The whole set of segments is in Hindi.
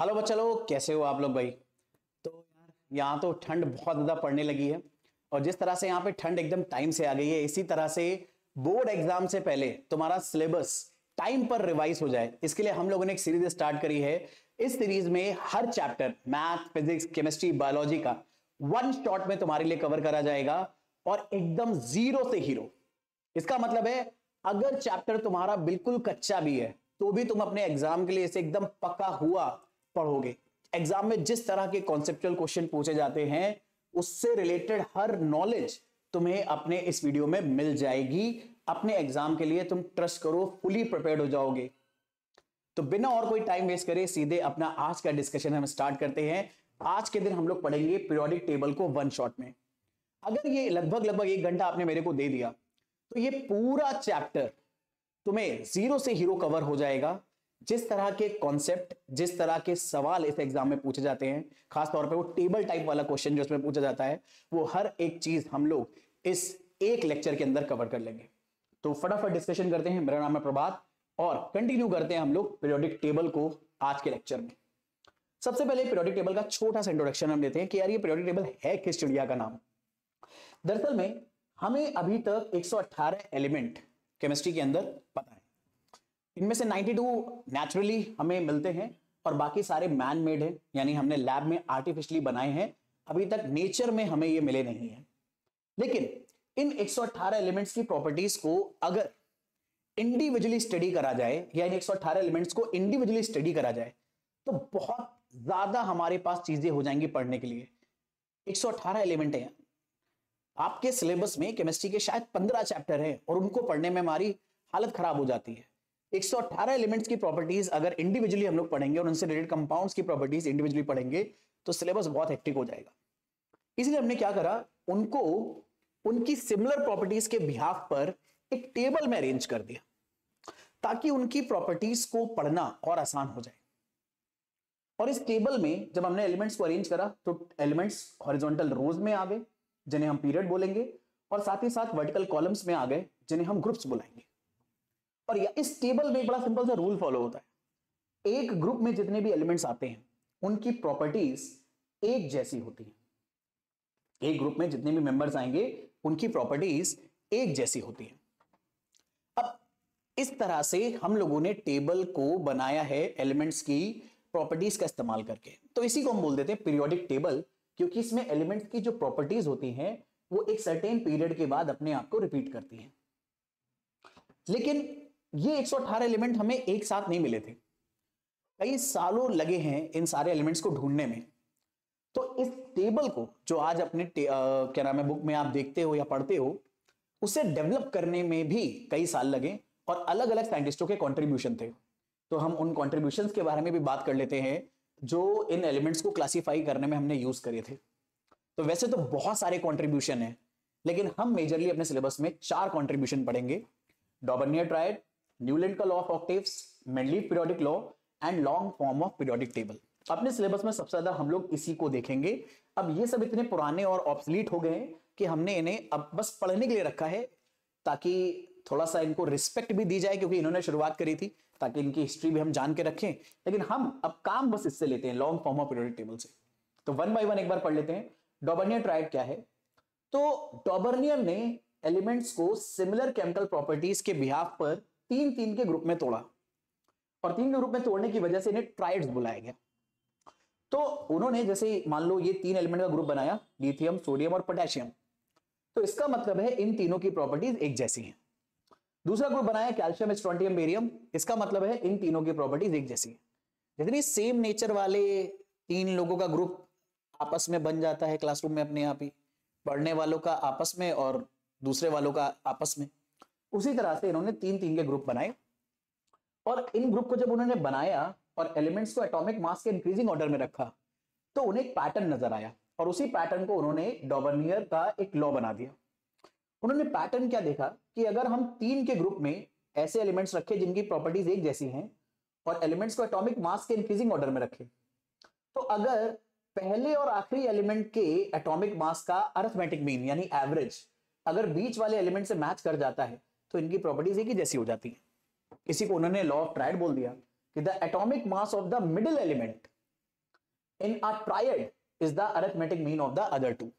हेलो बच्चा लोग, कैसे हो आप लोग भाई। तो यार यहाँ तो ठंड बहुत ज्यादा पड़ने लगी है और जिस तरह से यहाँ पे ठंड एकदम टाइम से आ गई है, इसी तरह से बोर्ड एग्जाम से पहले तुम्हारा सिलेबस टाइम पर रिवाइज हो जाए, इसके लिए हम लोगों ने एक सीरीज स्टार्ट करी है। इस सीरीज में हर chapter math, physics, chemistry, biology का वन शॉट में तुम्हारे लिए कवर करा जाएगा और एकदम जीरो से हीरो। इसका मतलब है अगर चैप्टर तुम्हारा बिल्कुल कच्चा भी है तो भी तुम अपने एग्जाम के लिए इसे एकदम पका हुआ पढ़ोगे। एग्जाम में जिस तरह के कॉन्सेप्चुअल क्वेश्चन पूछे जाते हैं उससे रिलेटेड हर नॉलेज तुम्हें अपने इस वीडियो में मिल जाएगी। अपने एग्जाम के लिए तुम ट्रस्ट करो, फुली प्रिपेयर्ड हो जाओगे। तो बिना और कोई टाइम वेस्ट करे सीधे अपना आज का डिस्कशन हम स्टार्ट करते हैं। आज के दिन हम लोग पढ़ेंगे पीरियोडिक टेबल को वन शॉट में। अगर ये लगभग 1 घंटा आपने मेरे को दे दिया तो ये पूरा चैप्टर तुम्हें जीरो से हीरो कवर हो जाएगा। जिस तरह के कॉन्सेप्ट, जिस तरह के सवाल इस एग्जाम में पूछे जाते हैं, खासतौर पे वो टेबल टाइप वाला क्वेश्चन जो इसमें पूछा जाता है, वो हर एक चीज हम लोग इस एक लेक्चर के अंदर कवर कर लेंगे। तो फटाफट डिस्कशन करते हैं। मेरा नाम है प्रभात और कंटिन्यू करते हैं हम लोग पीरियोडिक टेबल को आज के लेक्चर में। सबसे पहले पीरियोडिक टेबल का छोटा सा इंट्रोडक्शन हम लेते हैं कि यार ये पीरियोडिक टेबल है किस चिड़िया का नाम। दरअसल में हमें अभी तक 118 एलिमेंट केमिस्ट्री के अंदर पता है। इनमें से 92 नेचुरली हमें मिलते हैं और बाकी सारे मैन मेड हैं, यानी हमने लैब में आर्टिफिशियली बनाए हैं। अभी तक नेचर में हमें ये मिले नहीं हैं। लेकिन इन 118 एलिमेंट्स की प्रॉपर्टीज को अगर इंडिविजुअली स्टडी करा जाए या इन 118 एलिमेंट्स को इंडिविजुअली स्टडी करा जाए तो बहुत ज्यादा हमारे पास चीजें हो जाएंगी पढ़ने के लिए। 118 एलिमेंट हैं। आपके सिलेबस में केमिस्ट्री के शायद 15 चैप्टर हैं और उनको पढ़ने में हमारी हालत खराब हो जाती है। 118 एलिमेंट्स की प्रॉपर्टीज अगर इंडिविजुअली हम लोग पढ़ेंगे और उनसे रिलेटेड कंपाउंड्स की प्रॉपर्टीज इंडिविजुअली पढ़ेंगे तो सिलेबस बहुत हेक्टिक हो जाएगा। इसलिए हमने क्या करा, उनको उनकी सिमिलर प्रॉपर्टीज के बिहाफ पर एक टेबल में अरेंज कर दिया ताकि उनकी प्रॉपर्टीज को पढ़ना और आसान हो जाए। और इस टेबल में जब हमने एलिमेंट्स को अरेंज करा तो एलिमेंट्स हॉरिजॉन्टल रोज में आ गए जिन्हें हम पीरियड बोलेंगे और साथ ही साथ वर्टिकल कॉलम्स में आ गए जिन्हें हम ग्रुप्स बुलाएंगे। और इस टेबल में एक बड़ा सिंपल सा रूल फॉलो होता है। एक ग्रुप में जितने भी एलिमेंट्स आते हैं उनकी प्रॉपर्टीज एक जैसी होती हैं। एक ग्रुप में जितने भी मेंबर्स आएंगे उनकी प्रॉपर्टीज एक जैसी होती हैं। अब इस तरह से हम लोगों ने टेबल को बनाया है एलिमेंट्स की प्रॉपर्टीज का इस्तेमाल करके। तो इसी को हम बोल देते हैं पीरियोडिक टेबल, क्योंकि इसमें एलिमेंट्स की जो प्रॉपर्टीज होती हैं वो एक सर्टेन पीरियड के बाद अपने आप को रिपीट करती हैं। लेकिन ये 118 एलिमेंट हमें एक साथ नहीं मिले थे, कई सालों लगे हैं इन सारे एलिमेंट्स को ढूंढने में। तो इस टेबल को जो आज अपने क्या नाम है बुक में आप देखते हो या पढ़ते हो, उसे डेवलप करने में भी कई साल लगे और अलग अलग साइंटिस्टों के कंट्रीब्यूशन थे। तो हम उन कंट्रीब्यूशंस के बारे में भी बात कर लेते हैं जो इन एलिमेंट्स को क्लासिफाई करने में हमने यूज करे थे। तो वैसे तो बहुत सारे कंट्रीब्यूशन हैं, लेकिन हम मेजरली अपने सिलेबस में 4 कंट्रीब्यूशन पढ़ेंगे: डॉबर्नियर ट्रायड, न्यूलैंड का law of octaves, Mendeleev periodic law and long form of periodic table. अपने सिलेबस में सबसे ज्यादा हम लोग इसी को देखेंगे। अब ये सब इतने पुराने और ऑब्सलीट हो गए हैं कि हमने इन्हें अब बस पढ़ने के लिए रखा है ताकि थोड़ा सा इनको रिस्पेक्ट भी दी जाए, क्योंकि इन्होंने शुरुआत करी थी, ताकि इनकी हिस्ट्री भी हम जान के रखें। लेकिन हम अब काम बस इससे लेते हैं, long form of periodic table से। तो वन बाय वन एक बार पढ़ लेते हैं। डॉबर्नियर ट्रायड क्या है? तो डॉबर्नियर ने एलिमेंट्स को सिमिलर केमिकल प्रॉपर्टीज के बिहाफ पर 3 के ग्रुप में तोड़ा और 3 के ग्रुप में तोड़ने की वजह से इन्हें ट्राइड्स बुलाया गया। तो उन्होंने जैसे मान लो ये 3 एलिमेंट का ग्रुप बनाया, लिथियम, सोडियम और पोटेशियम। तो इसका मतलब है इन तीनों की प्रॉपर्टीज एक जैसी हैं। दूसरा ग्रुप बनाया कैल्शियम, स्ट्रोंटियम, बेरियम। इसका मतलब है इन तीनों की प्रॉपर्टीज एक जैसी है। जितनी सेम नेचर वाले 3 लोगों का ग्रुप आपस में बन जाता है क्लासरूम में अपने आप ही, पढ़ने वालों का आपस में और दूसरे वालों का आपस में, उसी तरह से इन्होंने 3 के ग्रुप बनाए। और इन ग्रुप को जब उन्होंने बनाया और एलिमेंट्स को एटॉमिक मास के इंक्रीजिंग ऑर्डर में रखा तो उन्हें एक पैटर्न नजर आया और उसी पैटर्न को उन्होंने डॉबर्नियर का एक लॉ बना दिया। उन्होंने पैटर्न क्या देखा कि अगर हम 3 के ग्रुप में ऐसे एलिमेंट्स रखे जिनकी प्रॉपर्टीज एक जैसी हैं और एलिमेंट्स को एटॉमिक मास के इंक्रीजिंग ऑर्डर में रखे, तो अगर पहले और आखिरी एलिमेंट के एटॉमिक मास का अरिथमेटिक मीन यानी एवरेज अगर बीच वाले एलिमेंट से मैच कर जाता है तो इनकी प्रॉपर्टीज एक ही जैसी हो जाती है। इसी को उन्होंने लॉ ऑफ ट्रायड बोल दिया कि the atomic mass of the middle element in a triad is the arithmetic mean of the other two.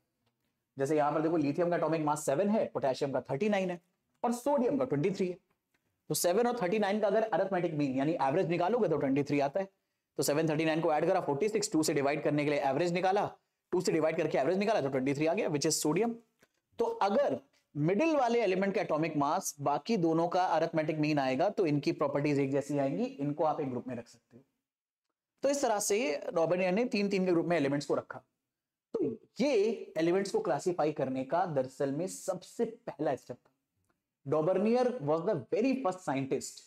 जैसे यहां पर देखो लिथियम का एटॉमिक मास 7 है, पोटेशियम का 39 है और सोडियम का 23 है। तो 7 और 39 का अगर अरिथमेटिक मीन यानी एवरेज निकालोगे तो 23 आता है। तो 7 39 को ऐड करा, 46 2 से डिवाइड करने के लिए एवरेज निकाला, 2 से डिवाइड करके एवरेज निकाला तो 23 आ गया, विच इज सोडियम। तो अगर मिडिल वाले एलिमेंट का एटॉमिक मास बाकी दोनों का अरिथमेटिक मीन आएगा तो इनकी प्रॉपर्टीज एक जैसी आएंगी, इनको आप एक ग्रुप में रख सकते हो। तो इस तरह से रॉबिन ने 3-3 के ग्रुप में एलिमेंट्स को रखा। तो ये एलिमेंट्स को क्लासिफाई करने का दरअसल में सबसे पहला स्टेप था। डॉबर्नियर was the very first scientist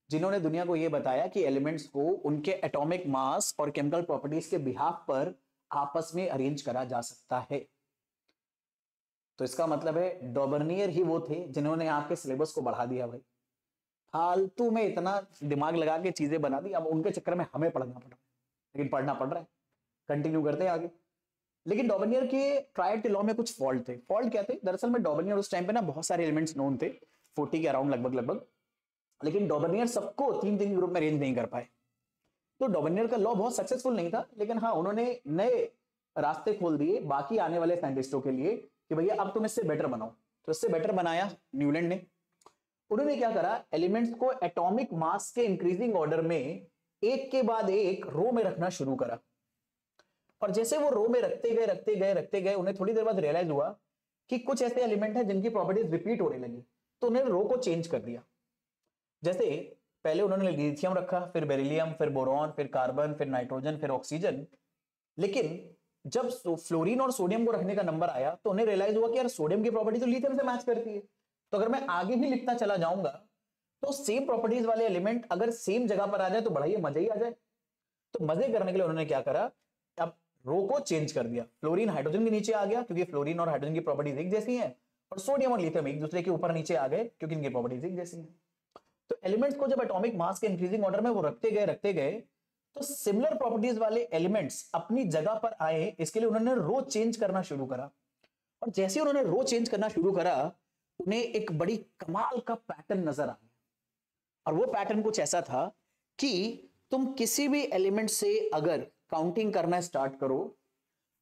जिन्होंने दुनिया को यह बताया कि एलिमेंट्स को उनके एटॉमिक मास और केमिकल प्रॉपर्टीज के बिहाफ पर आपस में अरेंज करा जा सकता है। तो इसका मतलब है डॉबर्नियर ही वो थे जिन्होंने आपके सिलेबस को बढ़ा दिया। भाई फालतू में इतना दिमाग लगा के चीजें बना दी, अब उनके चक्कर में हमें पढ़ना पड़ रहा है, लेकिन पढ़ना पड़ रहा है। कंटिन्यू करते हैं आगे। लेकिन डॉबर्नियर के ट्रायड लॉ में कुछ फॉल्ट थे। फॉल्ट क्या थे? दरअसल में डॉबर्नियर उस टाइम पे ना बहुत सारे एलिमेंट्स नोन थे, 40 के अराउंड लगभग, लेकिन डॉबर्नियर सबको 3-3 ग्रुप में अरेंज नहीं कर पाए। तो डॉबर्नियर का लॉ बहुत सक्सेसफुल नहीं था, लेकिन हाँ उन्होंने नए रास्ते खोल दिए बाकी आने वाले साइंटिस्टों के लिए कि भैया अब तुम इससे बेटर बनाओ। तो इससे बेटर बनाया न्यूलैंड ने। उन्होंने क्या करा, एलिमेंट्स को एटॉमिक मास के इंक्रीजिंग ऑर्डर में एक के बाद एक रो में रखना शुरू करा। और जैसे वो रो में रखते गए उन्हें थोड़ी देर बाद रियलाइज हुआ कि कुछ ऐसे एलिमेंट हैं जिनकी प्रॉपर्टीज रिपीट होने लगी, तो उन्होंने रो को चेंज कर दिया। जैसे पहले उन्होंने लिथियम रखा, फिर बेरिलियम, फिर बोरॉन, फिर कार्बन, फिर नाइट्रोजन, फिर ऑक्सीजन। लेकिन जब फ्लोरीन और सोडियम को रखने का नंबर आया तो उन्हें रियलाइज हुआ कि यार सोडियम की प्रॉपर्टी तो लिथियम से मैच करती है, तो अगर मैं आगे भी लिखता चला जाऊंगा तो सेम प्रॉपर्टीज वाले एलिमेंट अगर सेम जगह पर आ जाए तो बड़ा ही मजा ही आ जाए। तो मजे करने के लिए उन्होंने क्या करा, अब रो को चेंज कर दिया। फ्लोरीन हाइड्रोजन के नीचे आ गया क्योंकि फ्लोरीन और हाइड्रोजन की प्रॉपर्टीज एक जैसी हैं, और सोडियम और लिथियम एक दूसरे के ऊपर नीचे आ गए क्योंकि इनकी प्रॉपर्टीज एक जैसी हैं। तो एलिमेंट्स को जब एटॉमिक मास के इंक्रीजिंग ऑर्डर में वो रखते गए तो सिमिलर प्रॉपर्टीज वाले एलिमेंट्स अपनी जगह पर आए, इसके लिए उन्होंने रो चेंज करना शुरू करा। और जैसे उन्होंने रो चेंज करना शुरू करा उन्हें एक बड़ी कमाल का पैटर्न नजर आ गया। और वो पैटर्न कुछ ऐसा था कि तुम किसी भी एलिमेंट से अगर काउंटिंग करना स्टार्ट करो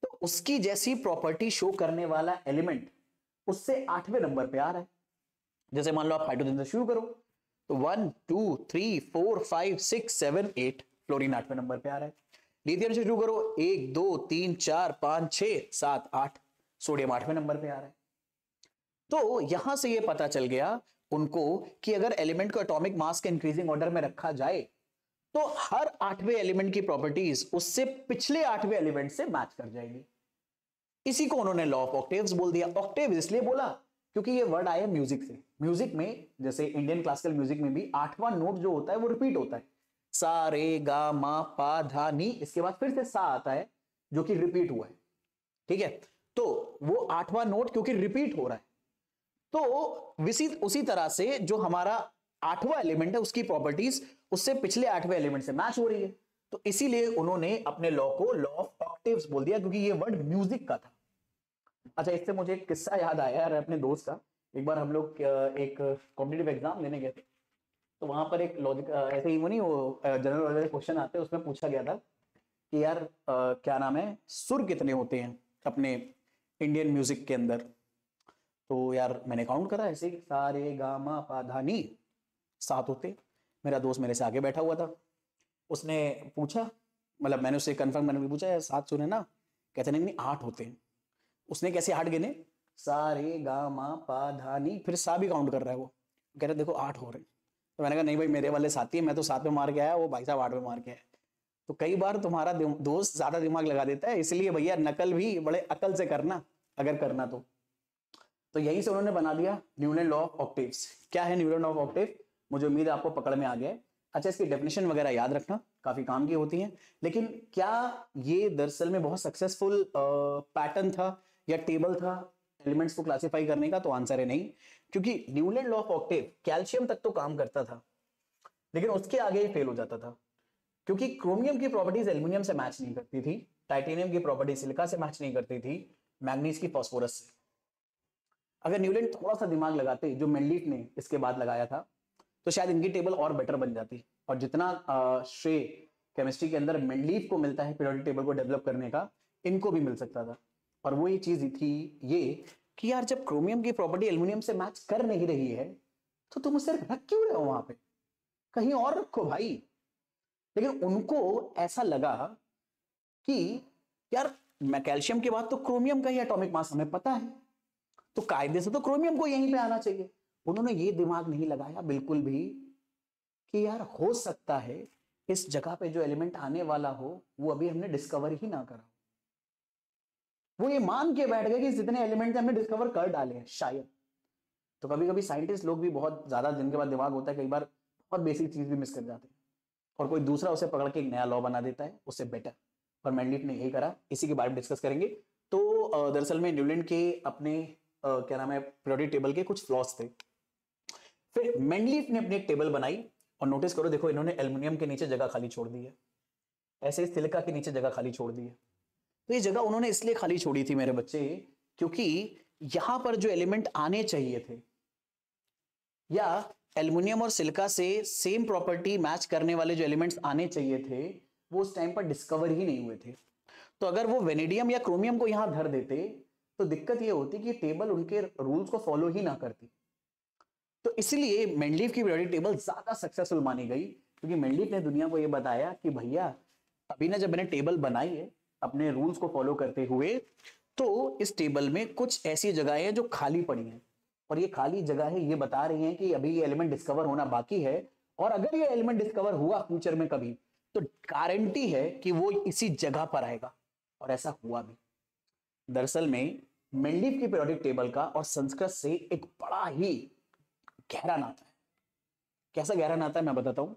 तो उसकी जैसी प्रॉपर्टी शो करने वाला एलिमेंट उससे 8वें नंबर पे आ रहा है। जैसे मान लो आप हाइड्रोजन से शुरू करो तो 1 2 3 4 5 6 7 8, फ्लोरीन 8वें नंबर पे आ रहा है। लिथियम से शुरू करो 1 2 3 4 5 6 7 8, सोडियम 8वें नंबर पे आ रहा है। तो यहां से यह पता चल गया उनको कि अगर एलिमेंट को एटॉमिक मास के इंक्रीजिंग ऑर्डर में रखा जाए तो हर 8वें एलिमेंट की प्रॉपर्टीज उससे पिछले 8वें एलिमेंट से मैच कर जाएगी। इसी को उन्होंने लॉ ऑफ ऑक्टेव्स बोल दिया। ऑक्टेव इसलिए बोला क्योंकि ये वर्ड आया म्यूजिक से। म्यूजिक में जैसे इंडियन क्लासिकल म्यूजिक में भी 8वां नोट जो होता है वो रिपीट होता है, सा रे गा मा पा धा नी, इसके बाद फिर से सा आता है जो कि रिपीट हुआ है। ठीक है, तो वो 8वां नोट क्योंकि रिपीट हो रहा है, तो उसी तरह से जो हमारा 8वां एलिमेंट है उसकी प्रॉपर्टीज उससे पिछले 8वें एलिमेंट से मैच हो रही है। तो इसीलिए उन्होंने अपने लॉ को लॉ ऑफ ऑक्टेव्स बोल दिया क्योंकि ये वर्ड म्यूजिक का था। अच्छा, इससे मुझे एक किस्सा याद आया यार अपने दोस्त का। एक बार हम लोग एक कॉम्पिटिटिव एग्जाम देने गए थे, तो वहां पर एक लॉजिक ऐसे ही वो नहीं, वो जनरल नॉलेज क्वेश्चन आते हैं, उसमें पूछा गया था कि यार क्या नाम है, सुर कितने होते हैं अपने इंडियन म्यूजिक के अंदर। तो यार मैंने काउंट करा ऐसे ही, सा रे गा मा पा धा नी, 7 होते। मेरा दोस्त मेरे से आगे बैठा हुआ था, उसने पूछा, मतलब मैंने उससे कंफर्म करने पूछा 7 सुने ना, कहते नहीं 8 होते हैं। उसने कैसे 8 गिने, सा रे गा मा पा धा नी, फिर सा भी काउंट कर रहा है वो, कह रहे देखो 8 हो रहे हैं। तो मैंने कहा नहीं भाई मेरे वाले साथी है, मैं तो 7 में मार के आया, वो भाई साहब 8 में मार के आया। तो कई बार तुम्हारा दोस्त ज्यादा दिमाग लगा देता है, इसलिए भैया नकल भी बड़े अकल से करना अगर करना तो यहीं से उन्होंने बना दिया न्यूलैंड लॉ ऑफ ऑक्टेव्स। क्या है न्यूलैंड लॉ ऑफ ऑक्टेव, मुझे उम्मीद है आपको पकड़ में आ गया है। अच्छा, इसकी डेफिनेशन वगैरह याद रखना, काफी काम की होती है। लेकिन क्या ये दरअसल में बहुत सक्सेसफुल पैटर्न था या टेबल था एलिमेंट्स को क्लासिफाई करने का? तो आंसर है नहीं, क्योंकि Newland law of octave calcium तक तो काम करता था लेकिन उसके आगे फेल हो जाता था, क्योंकि क्रोमियम की प्रॉपर्टीज एल्यूमिनियम से मैच नहीं करती थी, टाइटेनियम की प्रॉपर्टी सिलिका से मैच नहीं करती थी, मैग्नीज की फास्फोरस से। अगर न्यूलैंड थोड़ा सा दिमाग लगाते जो मेंडलीफ ने इसके बाद लगाया था तो शायद इनकी टेबल और बेटर बन जाती। और जितना श्रेय केमिस्ट्री के अंदर मेंडलीफ को मिलता है पीरियोडिक टेबल को डेवलप करने का, इनको भी मिल सकता था। और वो ये चीज थी ये कि यार जब क्रोमियम की प्रॉपर्टी एल्युमिनियम से मैच कर नहीं रही है तो तुम उसे रख क्यों रहे हो वहां पे, कहीं और रखो भाई। लेकिन उनको ऐसा लगा कि यार कैल्शियम के बाद तो क्रोमियम का ही एटॉमिक मास हमें पता है, तो कायदे से तो क्रोमियम को यहीं पे आना चाहिए। उन्होंने ये दिमाग नहीं लगाया बिल्कुल भी कि यार हो सकता है इस जगह पे जो एलिमेंट आने वाला हो वो अभी हमने डिस्कवर ही ना करा। वो ये मान के बैठ गए कि जितने एलिमेंट हमने डिस्कवर कर डाले हैं शायद। तो कभी कभी साइंटिस्ट लोग भी बहुत ज्यादा जिनके पास दिमाग होता है कई बार बहुत बेसिक चीज भी मिस कर जाते हैं और कोई दूसरा उसे पकड़ के एक नया लॉ बना देता है उससे बेटर। और मेंडलीफ ने यही करा, इसी के बारे में डिस्कस करेंगे। तो दरअसल में न्यूलैंड के अपने क्या नाम है पीरियोडिक टेबल के कुछ फ्लॉज थे। फिर मेंडलीफ ने अपनी एक टेबल बनाई और नोटिस करो, देखो इन्होंने एल्युमिनियम के नीचे जगह खाली छोड़ दी है, ऐसे सिलिका के नीचे जगह खाली छोड़ दी है। तो ये जगह उन्होंने इसलिए खाली छोड़ी थी मेरे बच्चे क्योंकि यहां पर जो एलिमेंट आने चाहिए थे या एल्युमिनियम और सिलिका से सेम प्रॉपर्टी मैच करने वाले जो एलिमेंट्स आने चाहिए थे वो उस टाइम पर डिस्कवर ही नहीं हुए थे। तो अगर वो वेनेडियम या क्रोमियम को यहां धर देते तो दिक्कत ये होती कि टेबल उनके रूल्स को फॉलो ही ना करती। तो इसलिए मेंडलीफ की पीरियोडिक टेबल ज्यादा सक्सेसफुल मानी गई क्योंकि मेंडलीफ ने दुनिया को यह बताया कि भैया अभी ना जब मैंने टेबल बनाई है अपने रूल्स को फॉलो करते हुए तो इस टेबल में कुछ ऐसी जगहें हैं जो खाली पड़ी हैं और ये खाली जगह है ये बता रही हैं कि अभी ये एलिमेंट डिस्कवर होना बाकी है और अगर ये एलिमेंट डिस्कवर हुआ फ्यूचर में कभी तो गारंटी है कि वो इसी जगह पर आएगा। और ऐसा हुआ भी। दरअसल में मेंडलीफ की पीरियोडिक टेबल का और संस्कृत से एक बड़ा ही गहरा नाता है। कैसा गहरा नाता है मैं बताता हूं।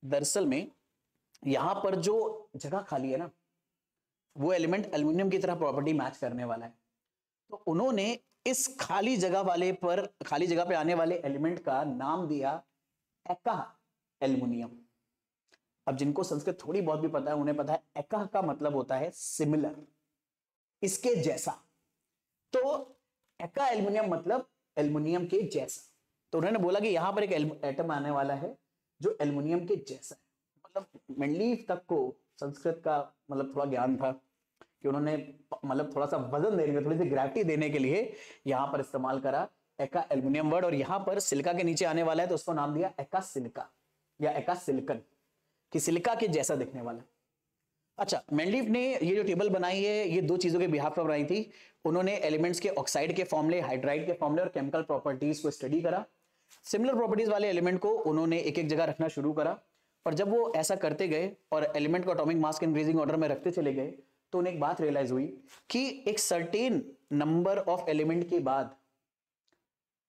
दरअसल में यहां पर जो जगह खाली है ना वो एलिमेंट एल्युमिनियम की तरह प्रॉपर्टी मैच करने वाला है। तो उन्होंने इस खाली जगह पे आने वाले एलिमेंट का नाम दिया एका एल्युमिनियम। अब जिनको संस्कृत थोड़ी बहुत भी पता है उन्हें पता है एका का मतलब होता है सिमिलर, इसके जैसा। तो एका एल्युमिनियम मतलब एल्युमिनियम के जैसा। तो उन्होंने बोला कि यहां पर एक एटम आने वाला है जो एल्युमिनियम के जैसा है। मतलब मेंडलीफ तक को संस्कृत का मतलब थोड़ा ज्ञान था कि उन्होंने मतलब थोड़ा सा वजन देने के, थोड़ी सी ग्रेविटी देने के लिए यहां पर इस्तेमाल करा एका एल्युमिनियम वर्ड। और यहां पर सिलिका के नीचे आने वाला है तो उसको नाम दिया एका सिलिका या एका सिलिकन, कि सिलिका के जैसा दिखने वाला। अच्छा, मेंडलीफ ने ये जो टेबल बनाई है ये दो चीजों के बिहाफ पर बनाई थी। उन्होंने एलिमेंट्स के ऑक्साइड के फॉर्मूले, हाइड्राइड के फॉर्मूले और केमिकल प्रॉपर्टीज को स्टडी करा। सिमिलर प्रॉपर्टीज वाले एलिमेंट को उन्होंने एक एक जगह रखना शुरू करा और जब वो ऐसा करते गए और एलिमेंट को एटॉमिक मास के इंक्रीजिंग ऑर्डर में रखते चले गए तो उन्हें एक बात रियलाइज हुई कि एक सर्टेन नंबर ऑफ एलिमेंट के बाद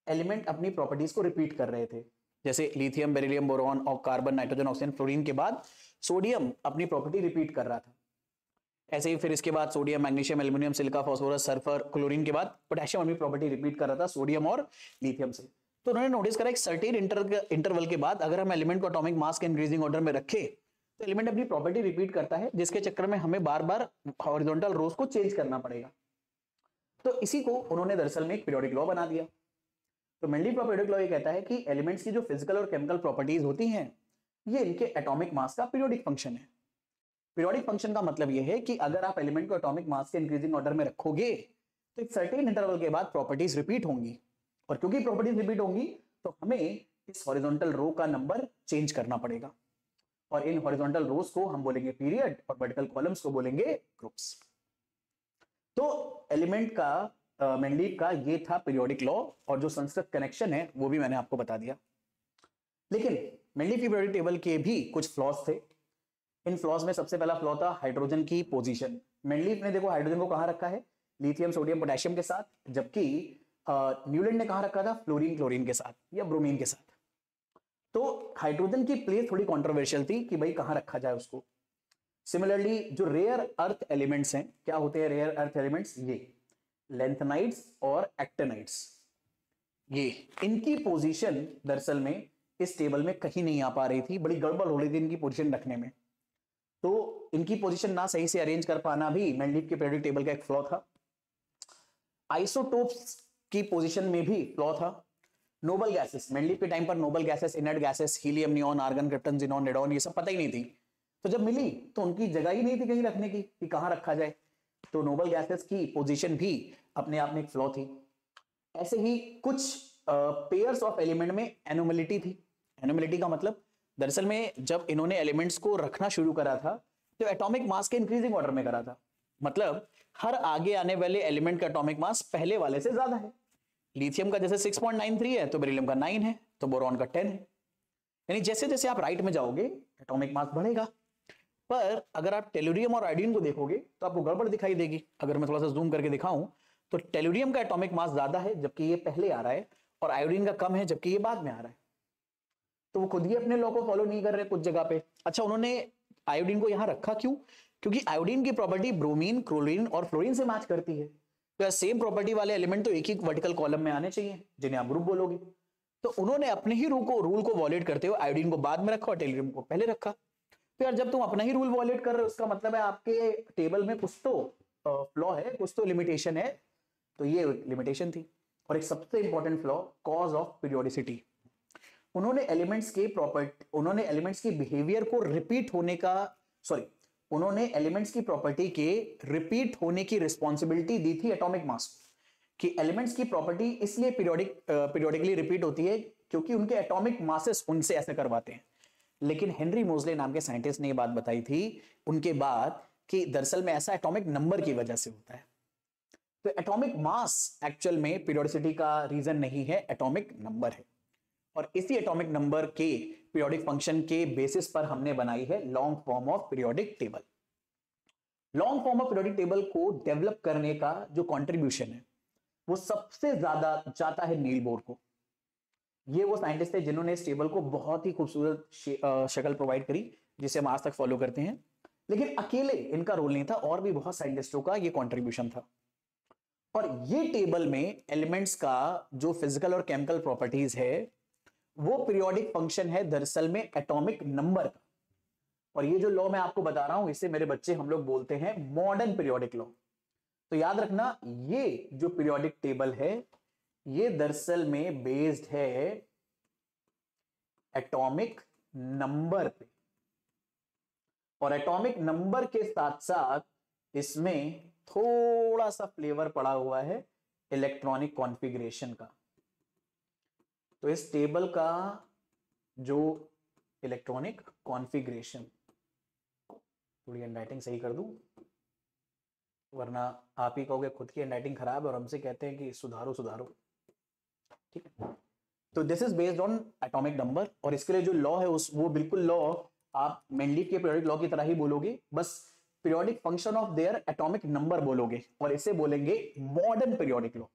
एलिमेंट अपनी प्रॉपर्टीज को रिपीट कर रहे थे। जैसे लिथियम, बेरिलियम, बोरॉन और कार्बन, नाइट्रोजन, ऑक्सीजन, फ्लोरीन के बाद सोडियम अपनी प्रॉपर्टी रिपीट कर रहा था। ऐसे ही फिर इसके बाद sodium, magnesium, aluminium, silica, phosphorus, sulphur, chlorine के बाद पोटेशियम अपनी प्रॉपर्टी रिपीट कर रहा था सोडियम और लिथियम से। तो उन्होंने नोटिस करा एक सर्टेन इंटरवल के बाद अगर हम एलिमेंट को एटॉमिक मास के इंक्रीजिंग ऑर्डर में रखें तो एलिमेंट अपनी प्रॉपर्टी रिपीट करता है, जिसके चक्कर में हमें बार बार हॉरिजॉन्टल रोज को चेंज करना पड़ेगा। तो इसी को उन्होंने दरअसल में एक पीरियोडिक लॉ बना दिया। तो मेंडलीफ का पीरियोडिक लॉ ये कहता है कि एलिमेंट्स की जो फिजिकल और केमिकल प्रॉपर्टीज होती हैं ये इनके एटॉमिक मास का पीरियोडिक फंक्शन है। पीरियोडिक फंक्शन का मतलब ये है कि अगर आप एलिमेंट को एटॉमिक मास के इंक्रीजिंग ऑर्डर में रखोगे तो एक सर्टेन इंटरवल के बाद प्रॉपर्टीज रिपीट होंगी और क्योंकि प्रॉपर्टीज रिपीट होंगी तो हमें इस हॉरिजॉन्टल रो का नंबर चेंज करना पड़ेगा और इन हॉरिजॉन्टल रोज को हम बोलेंगे पीरियड और वर्टिकल कॉलम्स को बोलेंगे ग्रुप्स। तो एलिमेंट का मेंडलीफ का ये था पीरियोडिक लॉ और जो संस्कृत कनेक्शन है वो भी मैंने आपको बता दिया। लेकिन मेंडलीफ की पीरियोडिक टेबल के भी कुछ फ्लॉज थे। इन फ्लॉज में सबसे पहला फ्लॉ था हाइड्रोजन की पोजीशन। मेंडलीफ ने देखो हाइड्रोजन को कहां रखा है, लिथियम, सोडियम, पोटेशियम के साथ, जबकि न्यूलैंड ने कहां रखा था, फ्लोरीन, क्लोरीन के साथ या ब्रोमीन के साथ। तो हाइड्रोजन की प्लेस थोड़ी कंट्रोवर्शियल थी कि भाई कहां रखा जाए उसको। सिमिलरली जो रेयर अर्थ एलिमेंट्स हैं, क्या होते हैं रेयर अर्थ एलिमेंट्स, ये लेंथेनाइड्स और एक्टिनाइड्स, ये इनकी पोजीशन दरअसल में इस टेबल में कहीं नहीं आ पा रही थी, बड़ी गड़बड़ हो रही थी इनकी पोजीशन रखने में। तो इनकी पोजीशन ना सही से अरेंज कर पाना भी मेंडलीफ के पीरियोडिक टेबल का एक फ्लॉ था। आइसोटोप्स की पोजीशन में भी फ्लॉ था। नोबल गैसेस, मेंडलीफ के टाइम पर noble gases, inert gases, helium, neon, argon, krypton, xenon, radon, ये सब पता ही नहीं थी। तो जब मिली तो उनकी जगह ही नहीं थी कहीं रखने की कि कहां रखा जाए, तो नोबल गैसेस की पोजीशन भी अपने आप में एक फ्लॉ थी। ऐसे ही कुछ पेयर्स ऑफ एलिमेंट में एनोमलिटी थी। एनोमलिटी का मतलब दरअसल में जब इन्होंने एलिमेंट्स को रखना शुरू करा था तो एटॉमिक मास के इंक्रीजिंग ऑर्डर में करा था, मतलब हर आगे आने वाले एलिमेंट का एटॉमिक मास पहले वाले से ज्यादा है। लिथियम का जैसे 6.93 है तो बेरिलियम का 9 है, तो बोरॉन का 10 है। यानी जैसे जैसे आप राइट में जाओगे एटॉमिक मास बढ़ेगा। पर अगर आप टेलुरियम और आयोडीन को देखोगे तो आपको गड़बड़ दिखाई देगी। अगर मैं थोड़ा सा जूम करके दिखाऊं तो टेलुरियम का एटॉमिक मास ज्यादा है जबकि ये पहले आ रहा है, और आयोडीन का कम है जबकि ये बाद में आ रहा है। तो वो खुद ही अपने लॉ को फॉलो नहीं कर रहे कुछ जगह पे। अच्छा, उन्होंने आयोडीन को यहां रखा क्यों? क्योंकि आयोडीन की प्रॉपर्टी ब्रोमीन, क्लोरीन और फ्लोरीन से मैच करती है। तो सेम प्रॉपर्टी वाले एलिमेंट तो एक ही वर्टिकल कॉलम में आने चाहिए जिन्हें आप ग्रुप बोलोगे। तो उन्होंने अपने ही रूल को वॉलेट करते हुए आयोडीन को बाद में रखा और टेलुरियम को पहले रखा। तो यार जब तुम अपना ही रूल वॉलेट कर रहे हो उसका मतलब है आपके टेबल में कुछ तो फ्लॉ है, कुछ तो लिमिटेशन है। तो ये लिमिटेशन थी। और एक सबसे important flaw, cause of periodicity. उन्होंने एलिमेंट्स की बिहेवियर को रिपीट होने का उन्होंने एलिमेंट्स की प्रॉपर्टी के रिपीट होने की रिस्पॉन्सिबिलिटी दी थी एटॉमिक मास को, कि एलिमेंट्स की प्रॉपर्टी इसलिए पीरियोडिकली रिपीट होती है क्योंकि उनके एटॉमिक मासेस उनसे ऐसे करवाते हैं। लेकिन हेनरी मोजले नाम के साइंटिस्ट ने यह बात बताई थी उनके बाद कि दरअसल में ऐसा एटॉमिक नंबर की वजह से होता है। तो एटॉमिक मास एक्चुअल में पीरियोडिसिटी का रीजन नहीं है, एटॉमिक नंबर है। और इसी एटॉमिक नंबर के पीरियोडिक फंक्शन के बेसिस पर हमने बनाई है long form of periodic table. Long form of periodic table को डेवलप करने का जो कंट्रीब्यूशन है वो सबसे ज्यादा जाता है नील बोर को। ये वो साइंटिस्ट थे जिन्होंने इस टेबल को बहुत ही खूबसूरत शक्ल प्रोवाइड करी जिसे हम आज तक फॉलो करते हैं। लेकिन अकेले इनका रोल नहीं था, और भी बहुत साइंटिस्टों का ये कंट्रीब्यूशन था। और ये टेबल में एलिमेंट्स का जो फिजिकल और केमिकल प्रॉपर्टीज है वो पीरियोडिक फंक्शन है दरअसल में एटॉमिक नंबर का। और ये जो लॉ मैं आपको बता रहा हूं इसे मेरे बच्चे हम लोग बोलते हैं मॉडर्न पीरियोडिक लॉ। तो याद रखना ये जो पीरियोडिक टेबल है ये दरअसल में बेस्ड है एटॉमिक नंबर पे, और एटॉमिक नंबर के साथ साथ इसमें थोड़ा सा फ्लेवर पड़ा हुआ है इलेक्ट्रॉनिक कॉन्फ़िगरेशन का। तो इस टेबल का जो इलेक्ट्रॉनिक कॉन्फ़िगरेशन, थोड़ी हैंडराइटिंग सही कर दूं वरना आप ही कहोगे खुद की हैंडराइटिंग खराब है और हमसे कहते हैं कि सुधारो सुधारो, ठीक है। तो this is based on atomic number, और इसके लिए जो लॉ है वो बिल्कुल लॉ आप मेंडलीव के पीरियोडिक लॉ की तरह ही बोलोगे, बस periodic function of their atomic number बोलोगे और इसे बोलेंगे मॉडर्न पीरियोडिक लॉ।